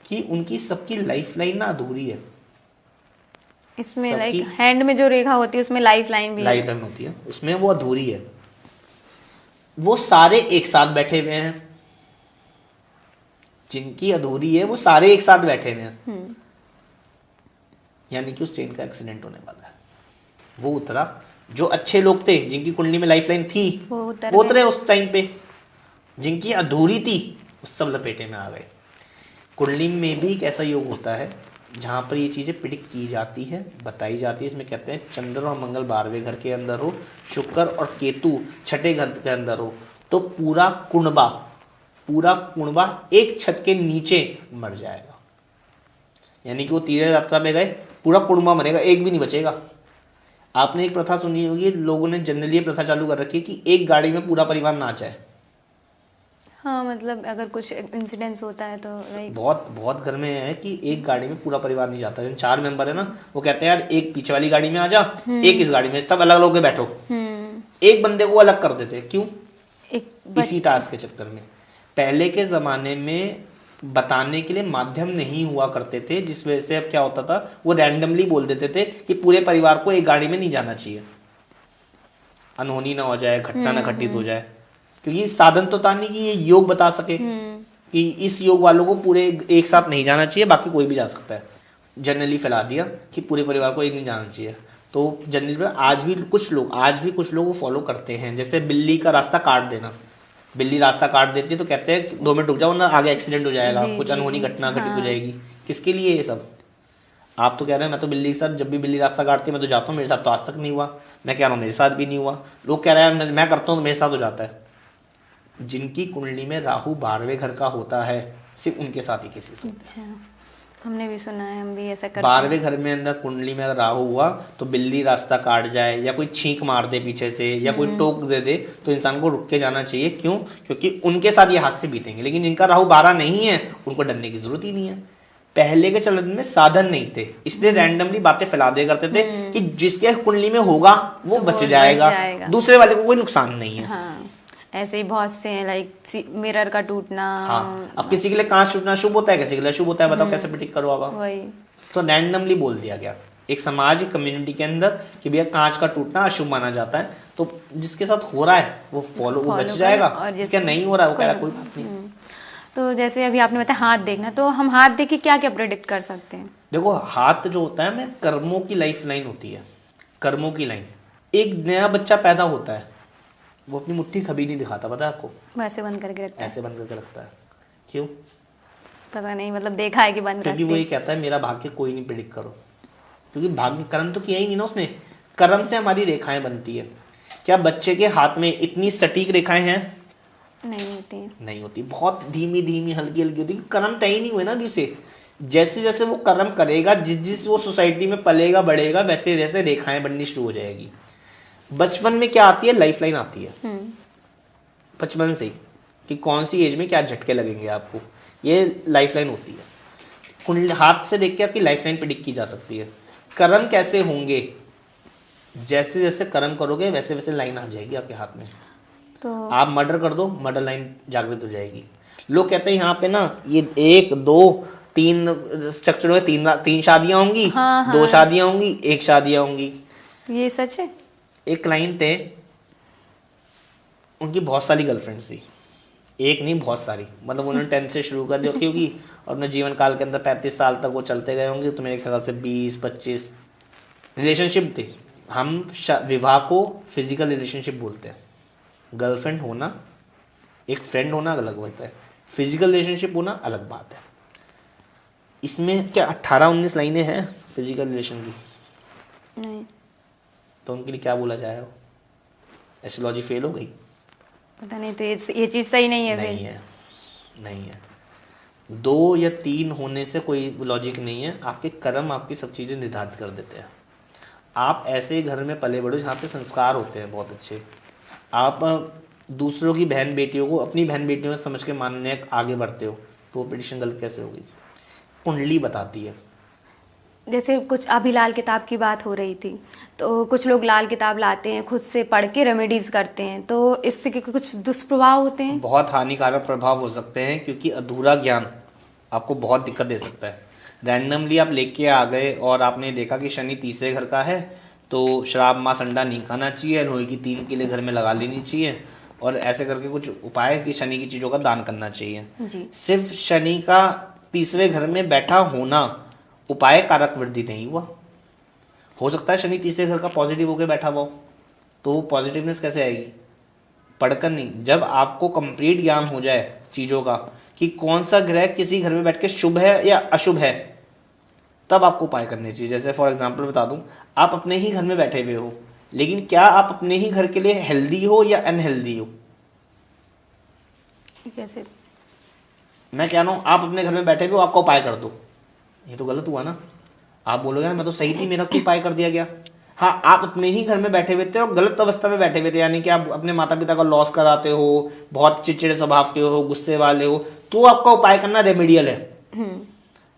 कि उनकी सबकी लाइफ लाइन ना अधूरी है। इसमें लाइक हैंड में जो रेखा होती है उसमें लाइफ लाइन भी लाइफ लाइन होती है, उसमें वो अधूरी है। वो सारे एक साथ बैठे हुए हैं, जिनकी अधूरी है वो सारे एक साथ बैठे हुए हैं, यानी कि उस ट्रेन का एक्सीडेंट होने वाला है। वो उतरा, जो अच्छे लोग थे जिनकी कुंडली में लाइफ लाइन थी वो उतरे उस टाइम पे, जिनकी अधूरी थी उस सब लपेटे में आ गए। कुंडली में भी एक ऐसा योग होता है जहां पर ये चीजें प्रिडिक्ट की जाती है, बताई जाती है। इसमें कहते हैं चंद्र और मंगल 12वें घर के अंदर हो, शुक्र और केतु 6ठे घर के अंदर हो, तो पूरा कुणबा एक छत के नीचे मर जाएगा। यानी कि वो तीर्थ यात्रा में गए, पूरा कुणबा मरेगा, एक भी नहीं बचेगा। आपने एक प्रथा सुनी होगी, लोगों ने जनरली ये प्रथा चालू कर रखी है कि एक गाड़ी में पूरा परिवार ना जाए। हाँ, मतलब अगर कुछ इंसिडेंट्स होता है तो बहुत बहुत घर में है कि एक गाड़ी में पूरा परिवार नहीं जाता। 4 मेंबर है ना, वो कहते हैं यार एक पीछे वाली गाड़ी में आ जा, एक इस गाड़ी में, सब अलग अलग होकर बैठो। एक बंदे को अलग कर देते, क्यों? इसी टास्क के चक्कर में। पहले के जमाने में बताने के लिए माध्यम नहीं हुआ करते थे, जिस वजह से अब क्या होता था, वो रैंडमली बोल देते थे कि पूरे परिवार को एक गाड़ी में नहीं जाना चाहिए, अनहोनी ना हो जाए, घटना ना घटित हो जाए। क्योंकि साधन तो था नहीं कि ये योग बता सके कि इस योग वालों को पूरे एक साथ नहीं जाना चाहिए, बाकी कोई भी जा सकता है। जनरली फैला दिया कि पूरे परिवार को एक नहीं जाना चाहिए। तो जनरली आज भी कुछ लोग वो फॉलो करते हैं। जैसे बिल्ली का रास्ता काट देना, बिल्ली रास्ता काट देती है तो कहते हैं 2 मिनट रुक जाओ वरना आगे एक्सीडेंट हो जाएगा, जी, कुछ जी, अनहोनी जी। घटना घटित हो हाँ। जाएगी। किसके लिए ये सब? आप तो कह रहे हैं मैं तो बिल्ली के साथ, जब भी बिल्ली रास्ता काटती है मैं तो जाता हूँ, मेरे साथ तो आज तक नहीं हुआ। मैं कह रहा हूँ मेरे साथ भी नहीं हुआ। लोग कह रहे हैं मैं करता हूँ तो मेरे साथ हो जाता है। जिनकी कुंडली में राहु 12वें घर का होता है सिर्फ उनके साथ ही केसेस होते हैं। अच्छा, हमने भी सुना है, हम भी ऐसा करते 12वें घर में अंदर कुंडली में अगर राहु हुआ तो बिल्ली रास्ता काट जाए या कोई छींक मार दे पीछे से या कोई टोक दे दे तो इंसान को रुक के जाना चाहिए। क्यों? क्योंकि उनके साथ ये हादसे बीतेंगे। लेकिन जिनका राहु 12 नहीं है उनको डरने की जरूरत ही नहीं है। पहले के चलन में साधन नहीं थे, इसलिए रैंडमली बातें फैला दिया करते थे कि जिसके कुंडली में होगा वो तो बच वो जाएगा, बच जाएगा। दूसरे वाले को कोई नुकसान नहीं है। हाँ, ऐसे ही बहुत से हैं, लाइक मिरर का टूटना। हाँ, अब किसी के लिए कांच टूटना शुभ होता है, किसी के लिए अशुभ होता है। बताओ कैसे प्रिडिक्ट करो आप? वही। तो रैंडमली बोल दिया गया एक समाज, एक कम्युनिटी के अंदर कि भैया कांच का टूटना अशुभ माना जाता है। तो जिसके साथ हो रहा है वो follow बच करो, जाएगा, और जिसका जिसके नहीं हो रहा है वो कह रहा है कोई बात नहीं। तो जैसे अभी आपने बताया हाथ देखना, तो हम हाथ देख के क्या क्या प्रेडिक्ट कर सकते हैं? देखो हाथ जो होता है में कर्मों की लाइफ लाइन होती है, कर्मों की लाइन। एक नया बच्चा पैदा होता है वो अपनी मुट्ठी कभी नहीं दिखाता, पता है आपको? वैसे बंद करके रखता है? ऐसे बंद करके रखता है। क्यों? पता नहीं, मतलब देखा है कि बंद क्योंकि रखते वो ये कहता है मेरा भाग्य कोई नहीं प्रिडिक्ट करो। क्योंकि भाग्य कर्म तो किया ही नहीं ना उसने। कर्म से हमारी रेखाएं बनती है। क्या बच्चे के हाथ में इतनी सटीक रेखाएं हैं? नहीं होती है। नहीं होती, बहुत धीमी धीमी हल्की हल्की होती है। कर्म तय ही नहीं हुए ना अभी से। जैसे जैसे वो कर्म करेगा, जिस जिस वो सोसाइटी में पलेगा बढ़ेगा, वैसे वैसे रेखाएं बननी शुरू हो जाएगी। बचपन में क्या आती है? लाइफ लाइन आती है बचपन से ही, कि कौन सी एज में क्या झटके लगेंगे आपको, ये लाइफ लाइन होती है। कुंडली हाथ से देख के आपकी लाइफ लाइन प्रेडिक्ट की जा सकती है। कर्म कैसे होंगे? जैसे जैसे कर्म करोगे वैसे वैसे लाइन आ जाएगी आपके हाथ में। तो आप मर्डर कर दो, मर्डर लाइन जागृत हो जाएगी। लोग कहते हैं यहाँ पे ना ये 1 2 3 स्ट्रक्चर में 3 शादियां होंगी, हाँ, 2 शादियां होंगी, 1 शादियां होंगी। ये सच है? एक क्लाइंट थे, उनकी बहुत सारी गर्लफ्रेंड्स थी, एक नहीं बहुत सारी। मतलब उन्होंने 10 से शुरू कर दी होगी और अपने जीवन काल के अंदर 35 साल तक वो चलते गए होंगे। तो मेरे ख्याल से 20-25 रिलेशनशिप थे। हम विवाह को फिजिकल रिलेशनशिप बोलते हैं। गर्लफ्रेंड होना, एक फ्रेंड होना अलग बात है, फिजिकल रिलेशनशिप होना अलग बात है। इसमें क्या 18-19 लाइनें हैं फिजिकल रिलेशन की? नहीं, तो उनके लिए क्या बोला जाए? एस्ट्रोलॉजी फेल हो गई? पता नहीं। तो ये चीज़ सही नहीं है नहीं फिर? है, नहीं है। 2 या 3 होने से कोई लॉजिक नहीं है। आपके कर्म आपकी सब चीज़ें निर्धारित कर देते हैं। आप ऐसे घर में पले बढ़ो जहाँ पे संस्कार होते हैं बहुत अच्छे। आप दूसरों की बहन बेटियों को अपनी बहन बेटियों समझ के मानने आगे बढ़ते हो, तो वो प्रेडिक्शन गलत कैसे होगी? कुंडली बताती है। जैसे कुछ अभी लाल किताब की बात हो रही थी, तो कुछ लोग लाल किताब लाते हैं, खुद से पढ़ के रेमेडीज करते हैं, तो इससे कुछ दुष्प्रभाव होते हैं? बहुत हानिकारक प्रभाव हो सकते हैं, क्योंकि अधूरा ज्ञान आपको बहुत दिक्कत दे सकता है। रैंडमली आप लेके आ गए और आपने देखा कि शनि 3रे घर का है, तो शराब मांस अंडा नहीं खाना चाहिए, लोहे की 3 किले घर में लगा लेनी चाहिए, और ऐसे करके कुछ उपाय कि शनि की चीज़ों का दान करना चाहिए। जी। सिर्फ शनि का 3रे घर में बैठा होना उपाय कारक वृद्धि नहीं हुआ। हो सकता है शनि 3रे घर का पॉजिटिव होकर बैठा हुआ हो, तो वो पॉजिटिवनेस कैसे आएगी? पढ़कर नहीं। जब आपको कंप्लीट ज्ञान हो जाए चीज़ों का कि कौन सा ग्रह किसी घर में बैठ के शुभ है या अशुभ है, तब आपको उपाय करने चाहिए। जैसे फॉर एग्जांपल बता दूं, आप अपने ही घर में बैठे हुए हो, लेकिन क्या आप अपने ही घर के लिए हेल्दी हो या अनहेल्दी हो? कैसे? मैं कह रहा हूं आप अपने घर में बैठे हुए हो, आपका उपाय कर दो, ये तो गलत हुआ ना। आप बोलोगे ना मैं तो सही थी, मेरा क्यों उपाय कर दिया गया? हाँ, आप अपने ही घर में बैठे हुए थे और गलत अवस्था में बैठे हुए थे, यानी कि आप अपने माता पिता का लॉस कराते हो, बहुत चिड़चिड़े स्वभाव के हो, गुस्से वाले हो, तो आपका उपाय करना रेमेडियल है।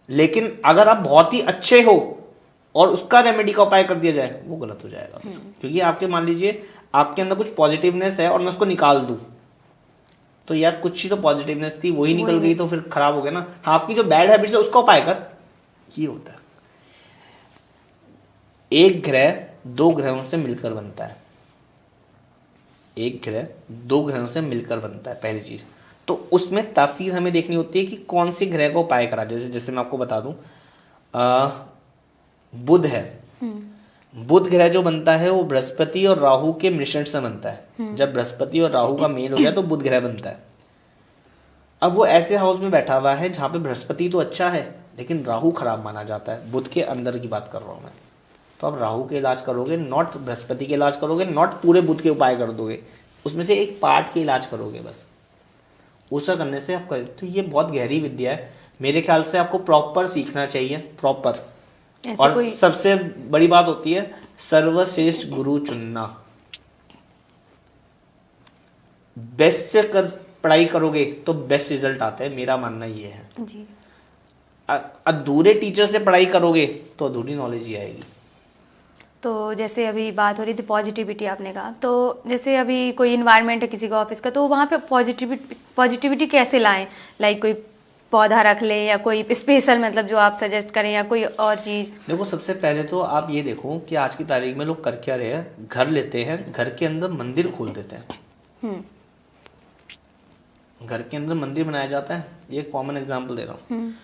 लेकिन अगर आप बहुत ही अच्छे हो और उसका रेमेडी का उपाय कर दिया जाए, वो गलत हो जाएगा। क्योंकि आपके मान लीजिए आपके अंदर कुछ पॉजिटिवनेस है और मैं उसको निकाल दूं, तो यार कुछ ही तो पॉजिटिवनेस थी, वही निकल गई, तो फिर खराब हो गया ना। हाँ, आपकी जो बैड हैबिट्स है उसका उपाय कर, ये होता है। एक ग्रह 2 ग्रहों से मिलकर बनता है, एक ग्रह 2 ग्रहों से मिलकर बनता है, पहली चीज। तो उसमें तासीर हमें देखनी होती है कि कौन सी ग्रह को उपाय करा। जैसे जैसे मैं आपको बता दूं, बुध है। बुध ग्रह जो बनता है वो बृहस्पति और राहु के मिश्रण से बनता है। जब बृहस्पति और राहु का मेल हो गया तो बुध ग्रह बनता है। अब वो ऐसे हाउस में बैठा हुआ है जहां पे बृहस्पति तो अच्छा है लेकिन राहु खराब माना जाता है। बुध के अंदर की बात कर रहा हूं मैं। तो आप राहु के इलाज करोगे, नॉट बृहस्पति के इलाज करोगे, नॉट पूरे बुध के उपाय कर दोगे, उसमें से एक पार्ट के इलाज करोगे बस। उसका करने से आपका, तो ये बहुत गहरी विद्या है। मेरे ख्याल से आपको प्रॉपर सीखना चाहिए, प्रॉपर। और सबसे बड़ी बात होती है सर्वश्रेष्ठ गुरु चुनना। बेस्ट से पढ़ाई करोगे तो बेस्ट रिजल्ट आता है, मेरा मानना ये है जी। अधूरे टीचर से पढ़ाई करोगे तो अधूरी नॉलेज ही आएगी। तो जैसे अभी बात हो रही थी पॉजिटिविटी, आपने कहा, तो जैसे अभी कोई इन्वायरमेंट है किसी का ऑफिस का, तो वहाँ पे पॉजिटिविटी कैसे लाएं? लाइक कोई पौधा रख लें या कोई स्पेशल, मतलब जो आप सजेस्ट करें, या कोई और चीज़? देखो, सबसे पहले तो आप ये देखो कि आज की तारीख में लोग कर क्या रहे हैं। घर लेते हैं, घर के अंदर मंदिर खोल देते हैं। घर के अंदर मंदिर बनाया जाता है। ये कॉमन एग्जांपल दे रहा हूँ।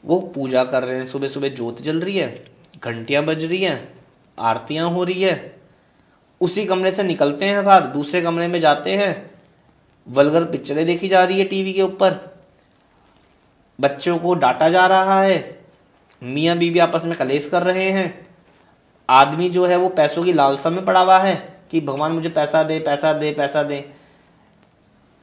वो पूजा कर रहे हैं, सुबह सुबह ज्योत जल रही है, घंटियां बज रही हैं, आरतियां हो रही है। उसी कमरे से निकलते हैं बाहर, दूसरे कमरे में जाते हैं, वल्गर पिक्चरें देखी जा रही है टीवी के ऊपर, बच्चों को डांटा जा रहा है, मियाँ बीवी आपस में कलेश कर रहे हैं। आदमी जो है वो पैसों की लालसा में पड़ा हुआ है कि भगवान मुझे पैसा दे, पैसा दे, पैसा दे।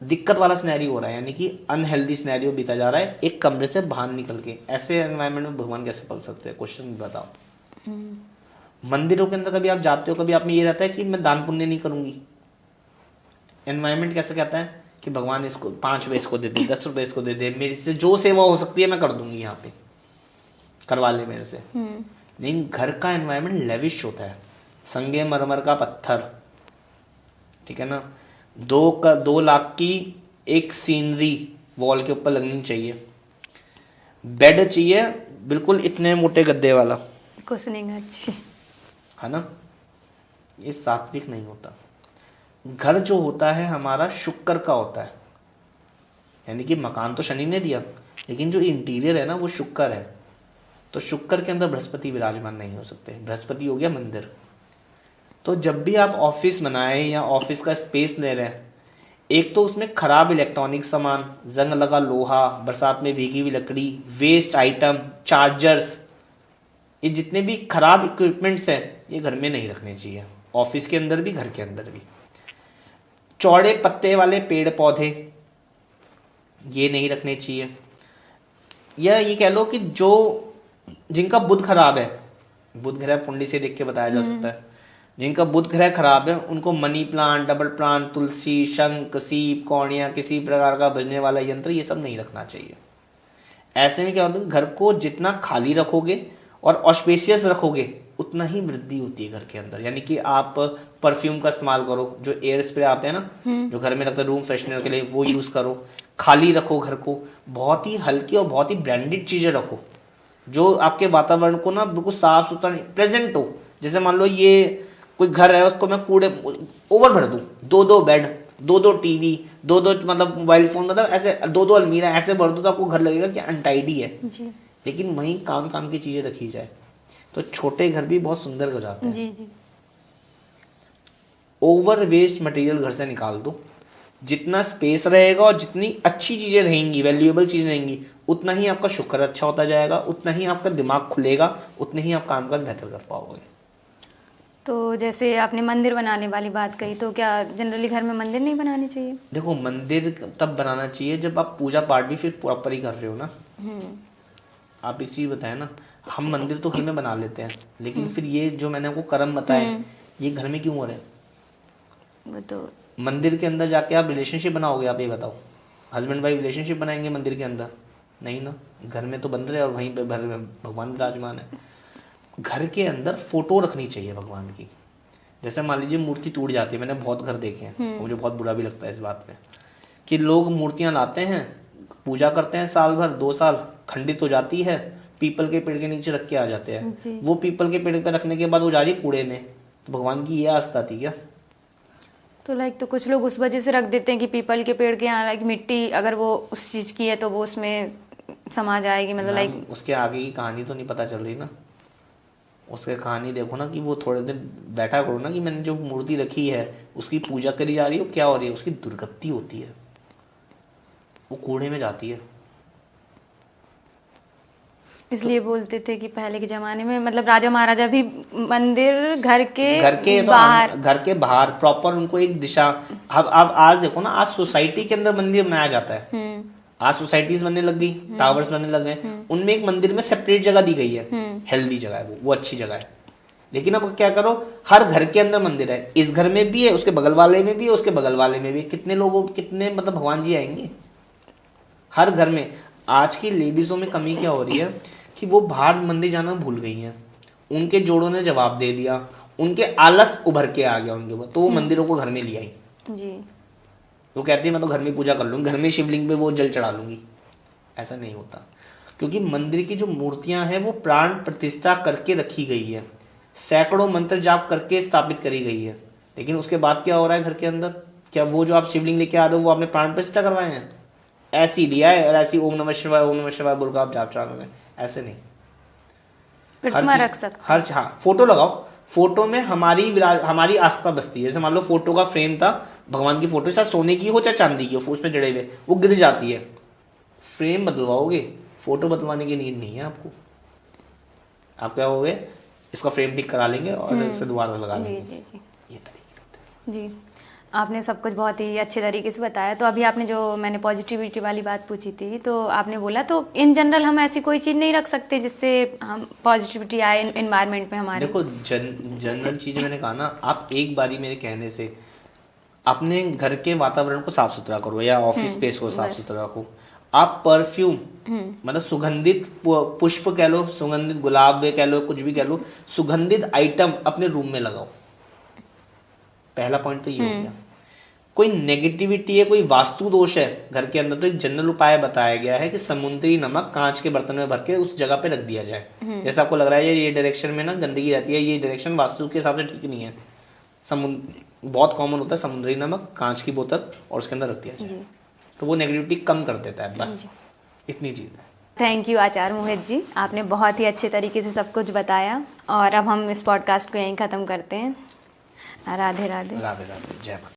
दिक्कत वाला सिनेरियो हो रहा है, यानी कि अनहेल्दी सिनेरियो बीता जा रहा है एक कमरे से बाहर निकल के। ऐसे एनवायरनमेंट में भगवान कैसे पल सकते हैं? क्वेश्चन बताओ। मंदिरों के अंदर कभी आप जाते हो, कभी आप में ये रहता है कि मैं दान पुण्य नहीं करूंगी? एनवायरनमेंट कैसे कहता है कि भगवान इसको 5 रुपए इसको दे दे, 10 रुपए इसको दे दे, मेरे से जो सेवा हो सकती है मैं कर दूंगी, यहाँ पे करवा ले मेरे से। लेकिन घर का एनवायरनमेंट लेविश होता है, संगे मरमर का पत्थर, ठीक है ना। 2 लाख की एक सीनरी वॉल के ऊपर लगनी चाहिए। बेड चाहिए बिल्कुल इतने मोटे गद्दे वाला, कुशनिंग अच्छी, है ना। ये सात्विक नहीं होता। घर जो होता है हमारा शुक्र का होता है, यानी कि मकान तो शनि ने दिया, लेकिन जो इंटीरियर है ना वो शुक्र है। तो शुक्र के अंदर बृहस्पति विराजमान नहीं हो सकते। बृहस्पति हो गया मंदिर। तो जब भी आप ऑफिस बनाए या ऑफिस का स्पेस ले रहे हैं, एक तो उसमें खराब इलेक्ट्रॉनिक सामान, जंग लगा लोहा, बरसात में भीगी हुई लकड़ी, वेस्ट आइटम, चार्जर्स, ये जितने भी खराब इक्विपमेंट्स हैं ये घर में नहीं रखने चाहिए। ऑफिस के अंदर भी, घर के अंदर भी। चौड़े पत्ते वाले पेड़ पौधे ये नहीं रखने चाहिए। या ये कह लो कि जो जिनका बुध खराब है, बुध ग्रह कुंडली से देख के बताया जा सकता है, जिनका बुध ग्रह खराब है उनको मनी प्लांट, डबल प्लांट, तुलसी, शंख, सीप, कौड़ियाँ, किसी प्रकार का बजने वाला यंत्र, ये सब नहीं रखना चाहिए। ऐसे में क्या होता है, घर को जितना खाली रखोगे और ऑस्पेशियस रखोगे उतना ही वृद्धि होती है घर के अंदर। यानी कि आप परफ्यूम का इस्तेमाल करो, जो एयर स्प्रे आते हैं ना, जो घर में रखते हैं रूम फ्रेशनर के लिए, वो यूज करो। खाली रखो घर को, बहुत ही हल्की और बहुत ही ब्रांडेड चीजें रखो जो आपके वातावरण को ना बिल्कुल साफ सुथरा प्रेजेंट हो। जैसे मान लो ये कोई घर है, उसको मैं कूड़े ओवर भर दूं, 2 बेड, 2 टीवी, 2 मतलब मोबाइल फोन, मतलब ऐसे 2 अलमीरा ऐसे भर दूं तो आपको घर लगेगा कि अनटाइडी है जी। लेकिन वहीं काम की चीजें रखी जाए तो छोटे घर भी बहुत सुंदर हो जाते हैं। जी जी। ओवर वेस्ट मटेरियल घर से निकाल दो। जितना स्पेस रहेगा और जितनी अच्छी चीजें रहेंगी, वैल्यूएबल चीजें रहेंगी, उतना ही आपका शुक्र अच्छा होता जाएगा, उतना ही आपका दिमाग खुलेगा, उतने ही आप कामकाज बेहतर कर पाओगे। तो जैसे आपने मंदिर बनाने वाली बात कही, तो क्या जनरली घर में मंदिर नहीं बनाने चाहिए? देखो, मंदिर तब बनाना चाहिए जब आप पूजा पाठ भी फिर प्रॉपर ही कर रहे हो ना। आप एक चीज बताए ना, हम मंदिर तो घर में बना लेते हैं, लेकिन फिर ये जो मैंने आपको कर्म बताए ये घर में क्यों हो रहे हैं? वो तो मंदिर के अंदर जाके आप रिलेशनशिप बनाओगे? आप ये बताओ, हस्बैंड वाइफ रिलेशनशिप बनाएंगे मंदिर के अंदर? नहीं ना। घर में तो बन रहे हैं और वहीं पे घर में भगवान विराजमान है। घर के अंदर फोटो रखनी चाहिए भगवान की। जैसे मान लीजिए मूर्ति टूट जाती है, मैंने बहुत घर देखे हैं, मुझे बहुत बुरा भी लगता है इस बात पे कि लोग मूर्तियां लाते हैं, पूजा करते हैं साल भर 2 साल, खंडित हो जाती है, पीपल के पेड़ के नीचे रख के आ जाते हैं। वो पीपल के पेड़ पे रखने के बाद वो जा रही कूड़े में, तो भगवान की ये आस्था थी क्या? तो लाइक, तो कुछ लोग उस वजह से रख देते हैं कि पीपल के पेड़ के यहाँ लाइक मिट्टी अगर वो उस चीज़ की है तो वो उसमें समाज आएगी, मतलब लाइक मैम, उसके आगे की कहानी तो नहीं पता चल रही ना। उसके कहानी देखो ना कि वो थोड़े दिन बैठा करो ना कि मैंने जो मूर्ति रखी है उसकी पूजा करी जा रही है, क्या हो रही है, उसकी दुर्गति होती है, वो कूड़े में जाती है। इसलिए बोलते थे कि पहले के जमाने में मतलब राजा महाराजा भी मंदिर घर के तो बाहर, घर के बाहर प्रॉपर उनको एक दिशा। अब आज देखो ना, आज सोसाइटी के अंदर मंदिर बनाया जाता है। आज सोसाइटीज बनने लग गई, टावर्स बनने लग गए, उनमें एक मंदिर में सेपरेट जगह दी गई है, हेल्दी जगह है, वो अच्छी जगह है। लेकिन अब क्या करो, हर घर के अंदर मंदिर है, इस घर में भी है, उसके बगल वाले में भी है, उसके बगल वाले में भी है। कितने लोगों, कितने मतलब भगवान जी आएंगे हर घर में। आज की लेडीजों में कमी क्या हो रही है कि वो बाहर मंदिर जाना भूल गई हैं, उनके जोड़ों ने जवाब दे दिया, उनके आलस उभर के आ गया उनके ऊपर, तो वो मंदिरों को घर में ले आई जी। वो कहती है मैं तो घर में पूजा कर लूंगी, घर में शिवलिंग पे वो जल चढ़ा लूंगी। ऐसा नहीं होता, क्योंकि मंदिर की जो मूर्तियां हैं वो प्राण प्रतिष्ठा करके रखी गई है, सैकड़ों मंत्र जाप करके स्थापित करी गई है। लेकिन उसके बाद क्या हो रहा है घर के अंदर? क्या वो जो आप शिवलिंग लेके आ रहे हो वो आपने प्राण प्रतिष्ठा करवाए हैं? ऐसी लिया है और ऐसी ओम नमः शिवाय बोल कर आप जाप चढ़ा लोगे? ऐसे नहीं। प्रतिमा रख सकते, हर हाँ, फोटो लगाओ, फोटो में हमारी आस्था बसती है। जैसे मान लो फोटो का फ्रेम था, भगवान की फोटो चाहे सोने की हो चाहे चांदी की हो, उसमें जड़े हुए वो गिर जाती है, फ्रेम बदलवाओगे, फोटो बदलवाने की नीड नहीं है आपको। आप क्या होगे, इसका फ्रेम ठीक करा लेंगे और इससे दोबारा लगा लेंगे। जी जी जी ये तरीका होता है। जी। आपने सब कुछ बहुत ही अच्छे तरीके से बताया। तो अभी आपने जो मैंने पॉजिटिविटी वाली बात पूछी थी, तो आपने बोला तो इन जनरल हम ऐसी कोई चीज़ नहीं रख सकते जिससे हम पॉजिटिविटी आए इन्वायरमेंट में हमारे। देखो जनरल चीज मैंने कहा ना, आप एक बारी मेरे कहने से अपने घर के वातावरण को साफ सुथरा करो या ऑफिस स्पेस को साफ सुथरा रखो। आप परफ्यूम मतलब सुगंधित पुष्प कह लो, सुगंधित गुलाब कह लो, कुछ भी कह लो, सुगंधित आइटम अपने रूम में लगाओ। पहला पॉइंट तो ये हो गया। कोई नेगेटिविटी है, कोई वास्तु दोष है घर के अंदर, तो एक जनरल उपाय बताया गया है कि समुद्री नमक कांच के बर्तन में भर के उस जगह पे रख दिया जाए। जैसे आपको लग रहा है ये डायरेक्शन में ना गंदगी रहती है, ये डायरेक्शन वास्तु के हिसाब से ठीक नहीं है। बहुत कॉमन होता है समुद्री नमक कांच की बोतल और उसके अंदर रख दिया जाए, तो वो नेगेटिविटी कम कर देता है। बस इतनी चीज है। थैंक यू आचार्य मोहित जी, आपने बहुत ही अच्छे तरीके से सब कुछ बताया। और अब हम इस पॉडकास्ट को यहीं ख़त्म करते हैं। राधे राधे। राधे राधे, जय माता।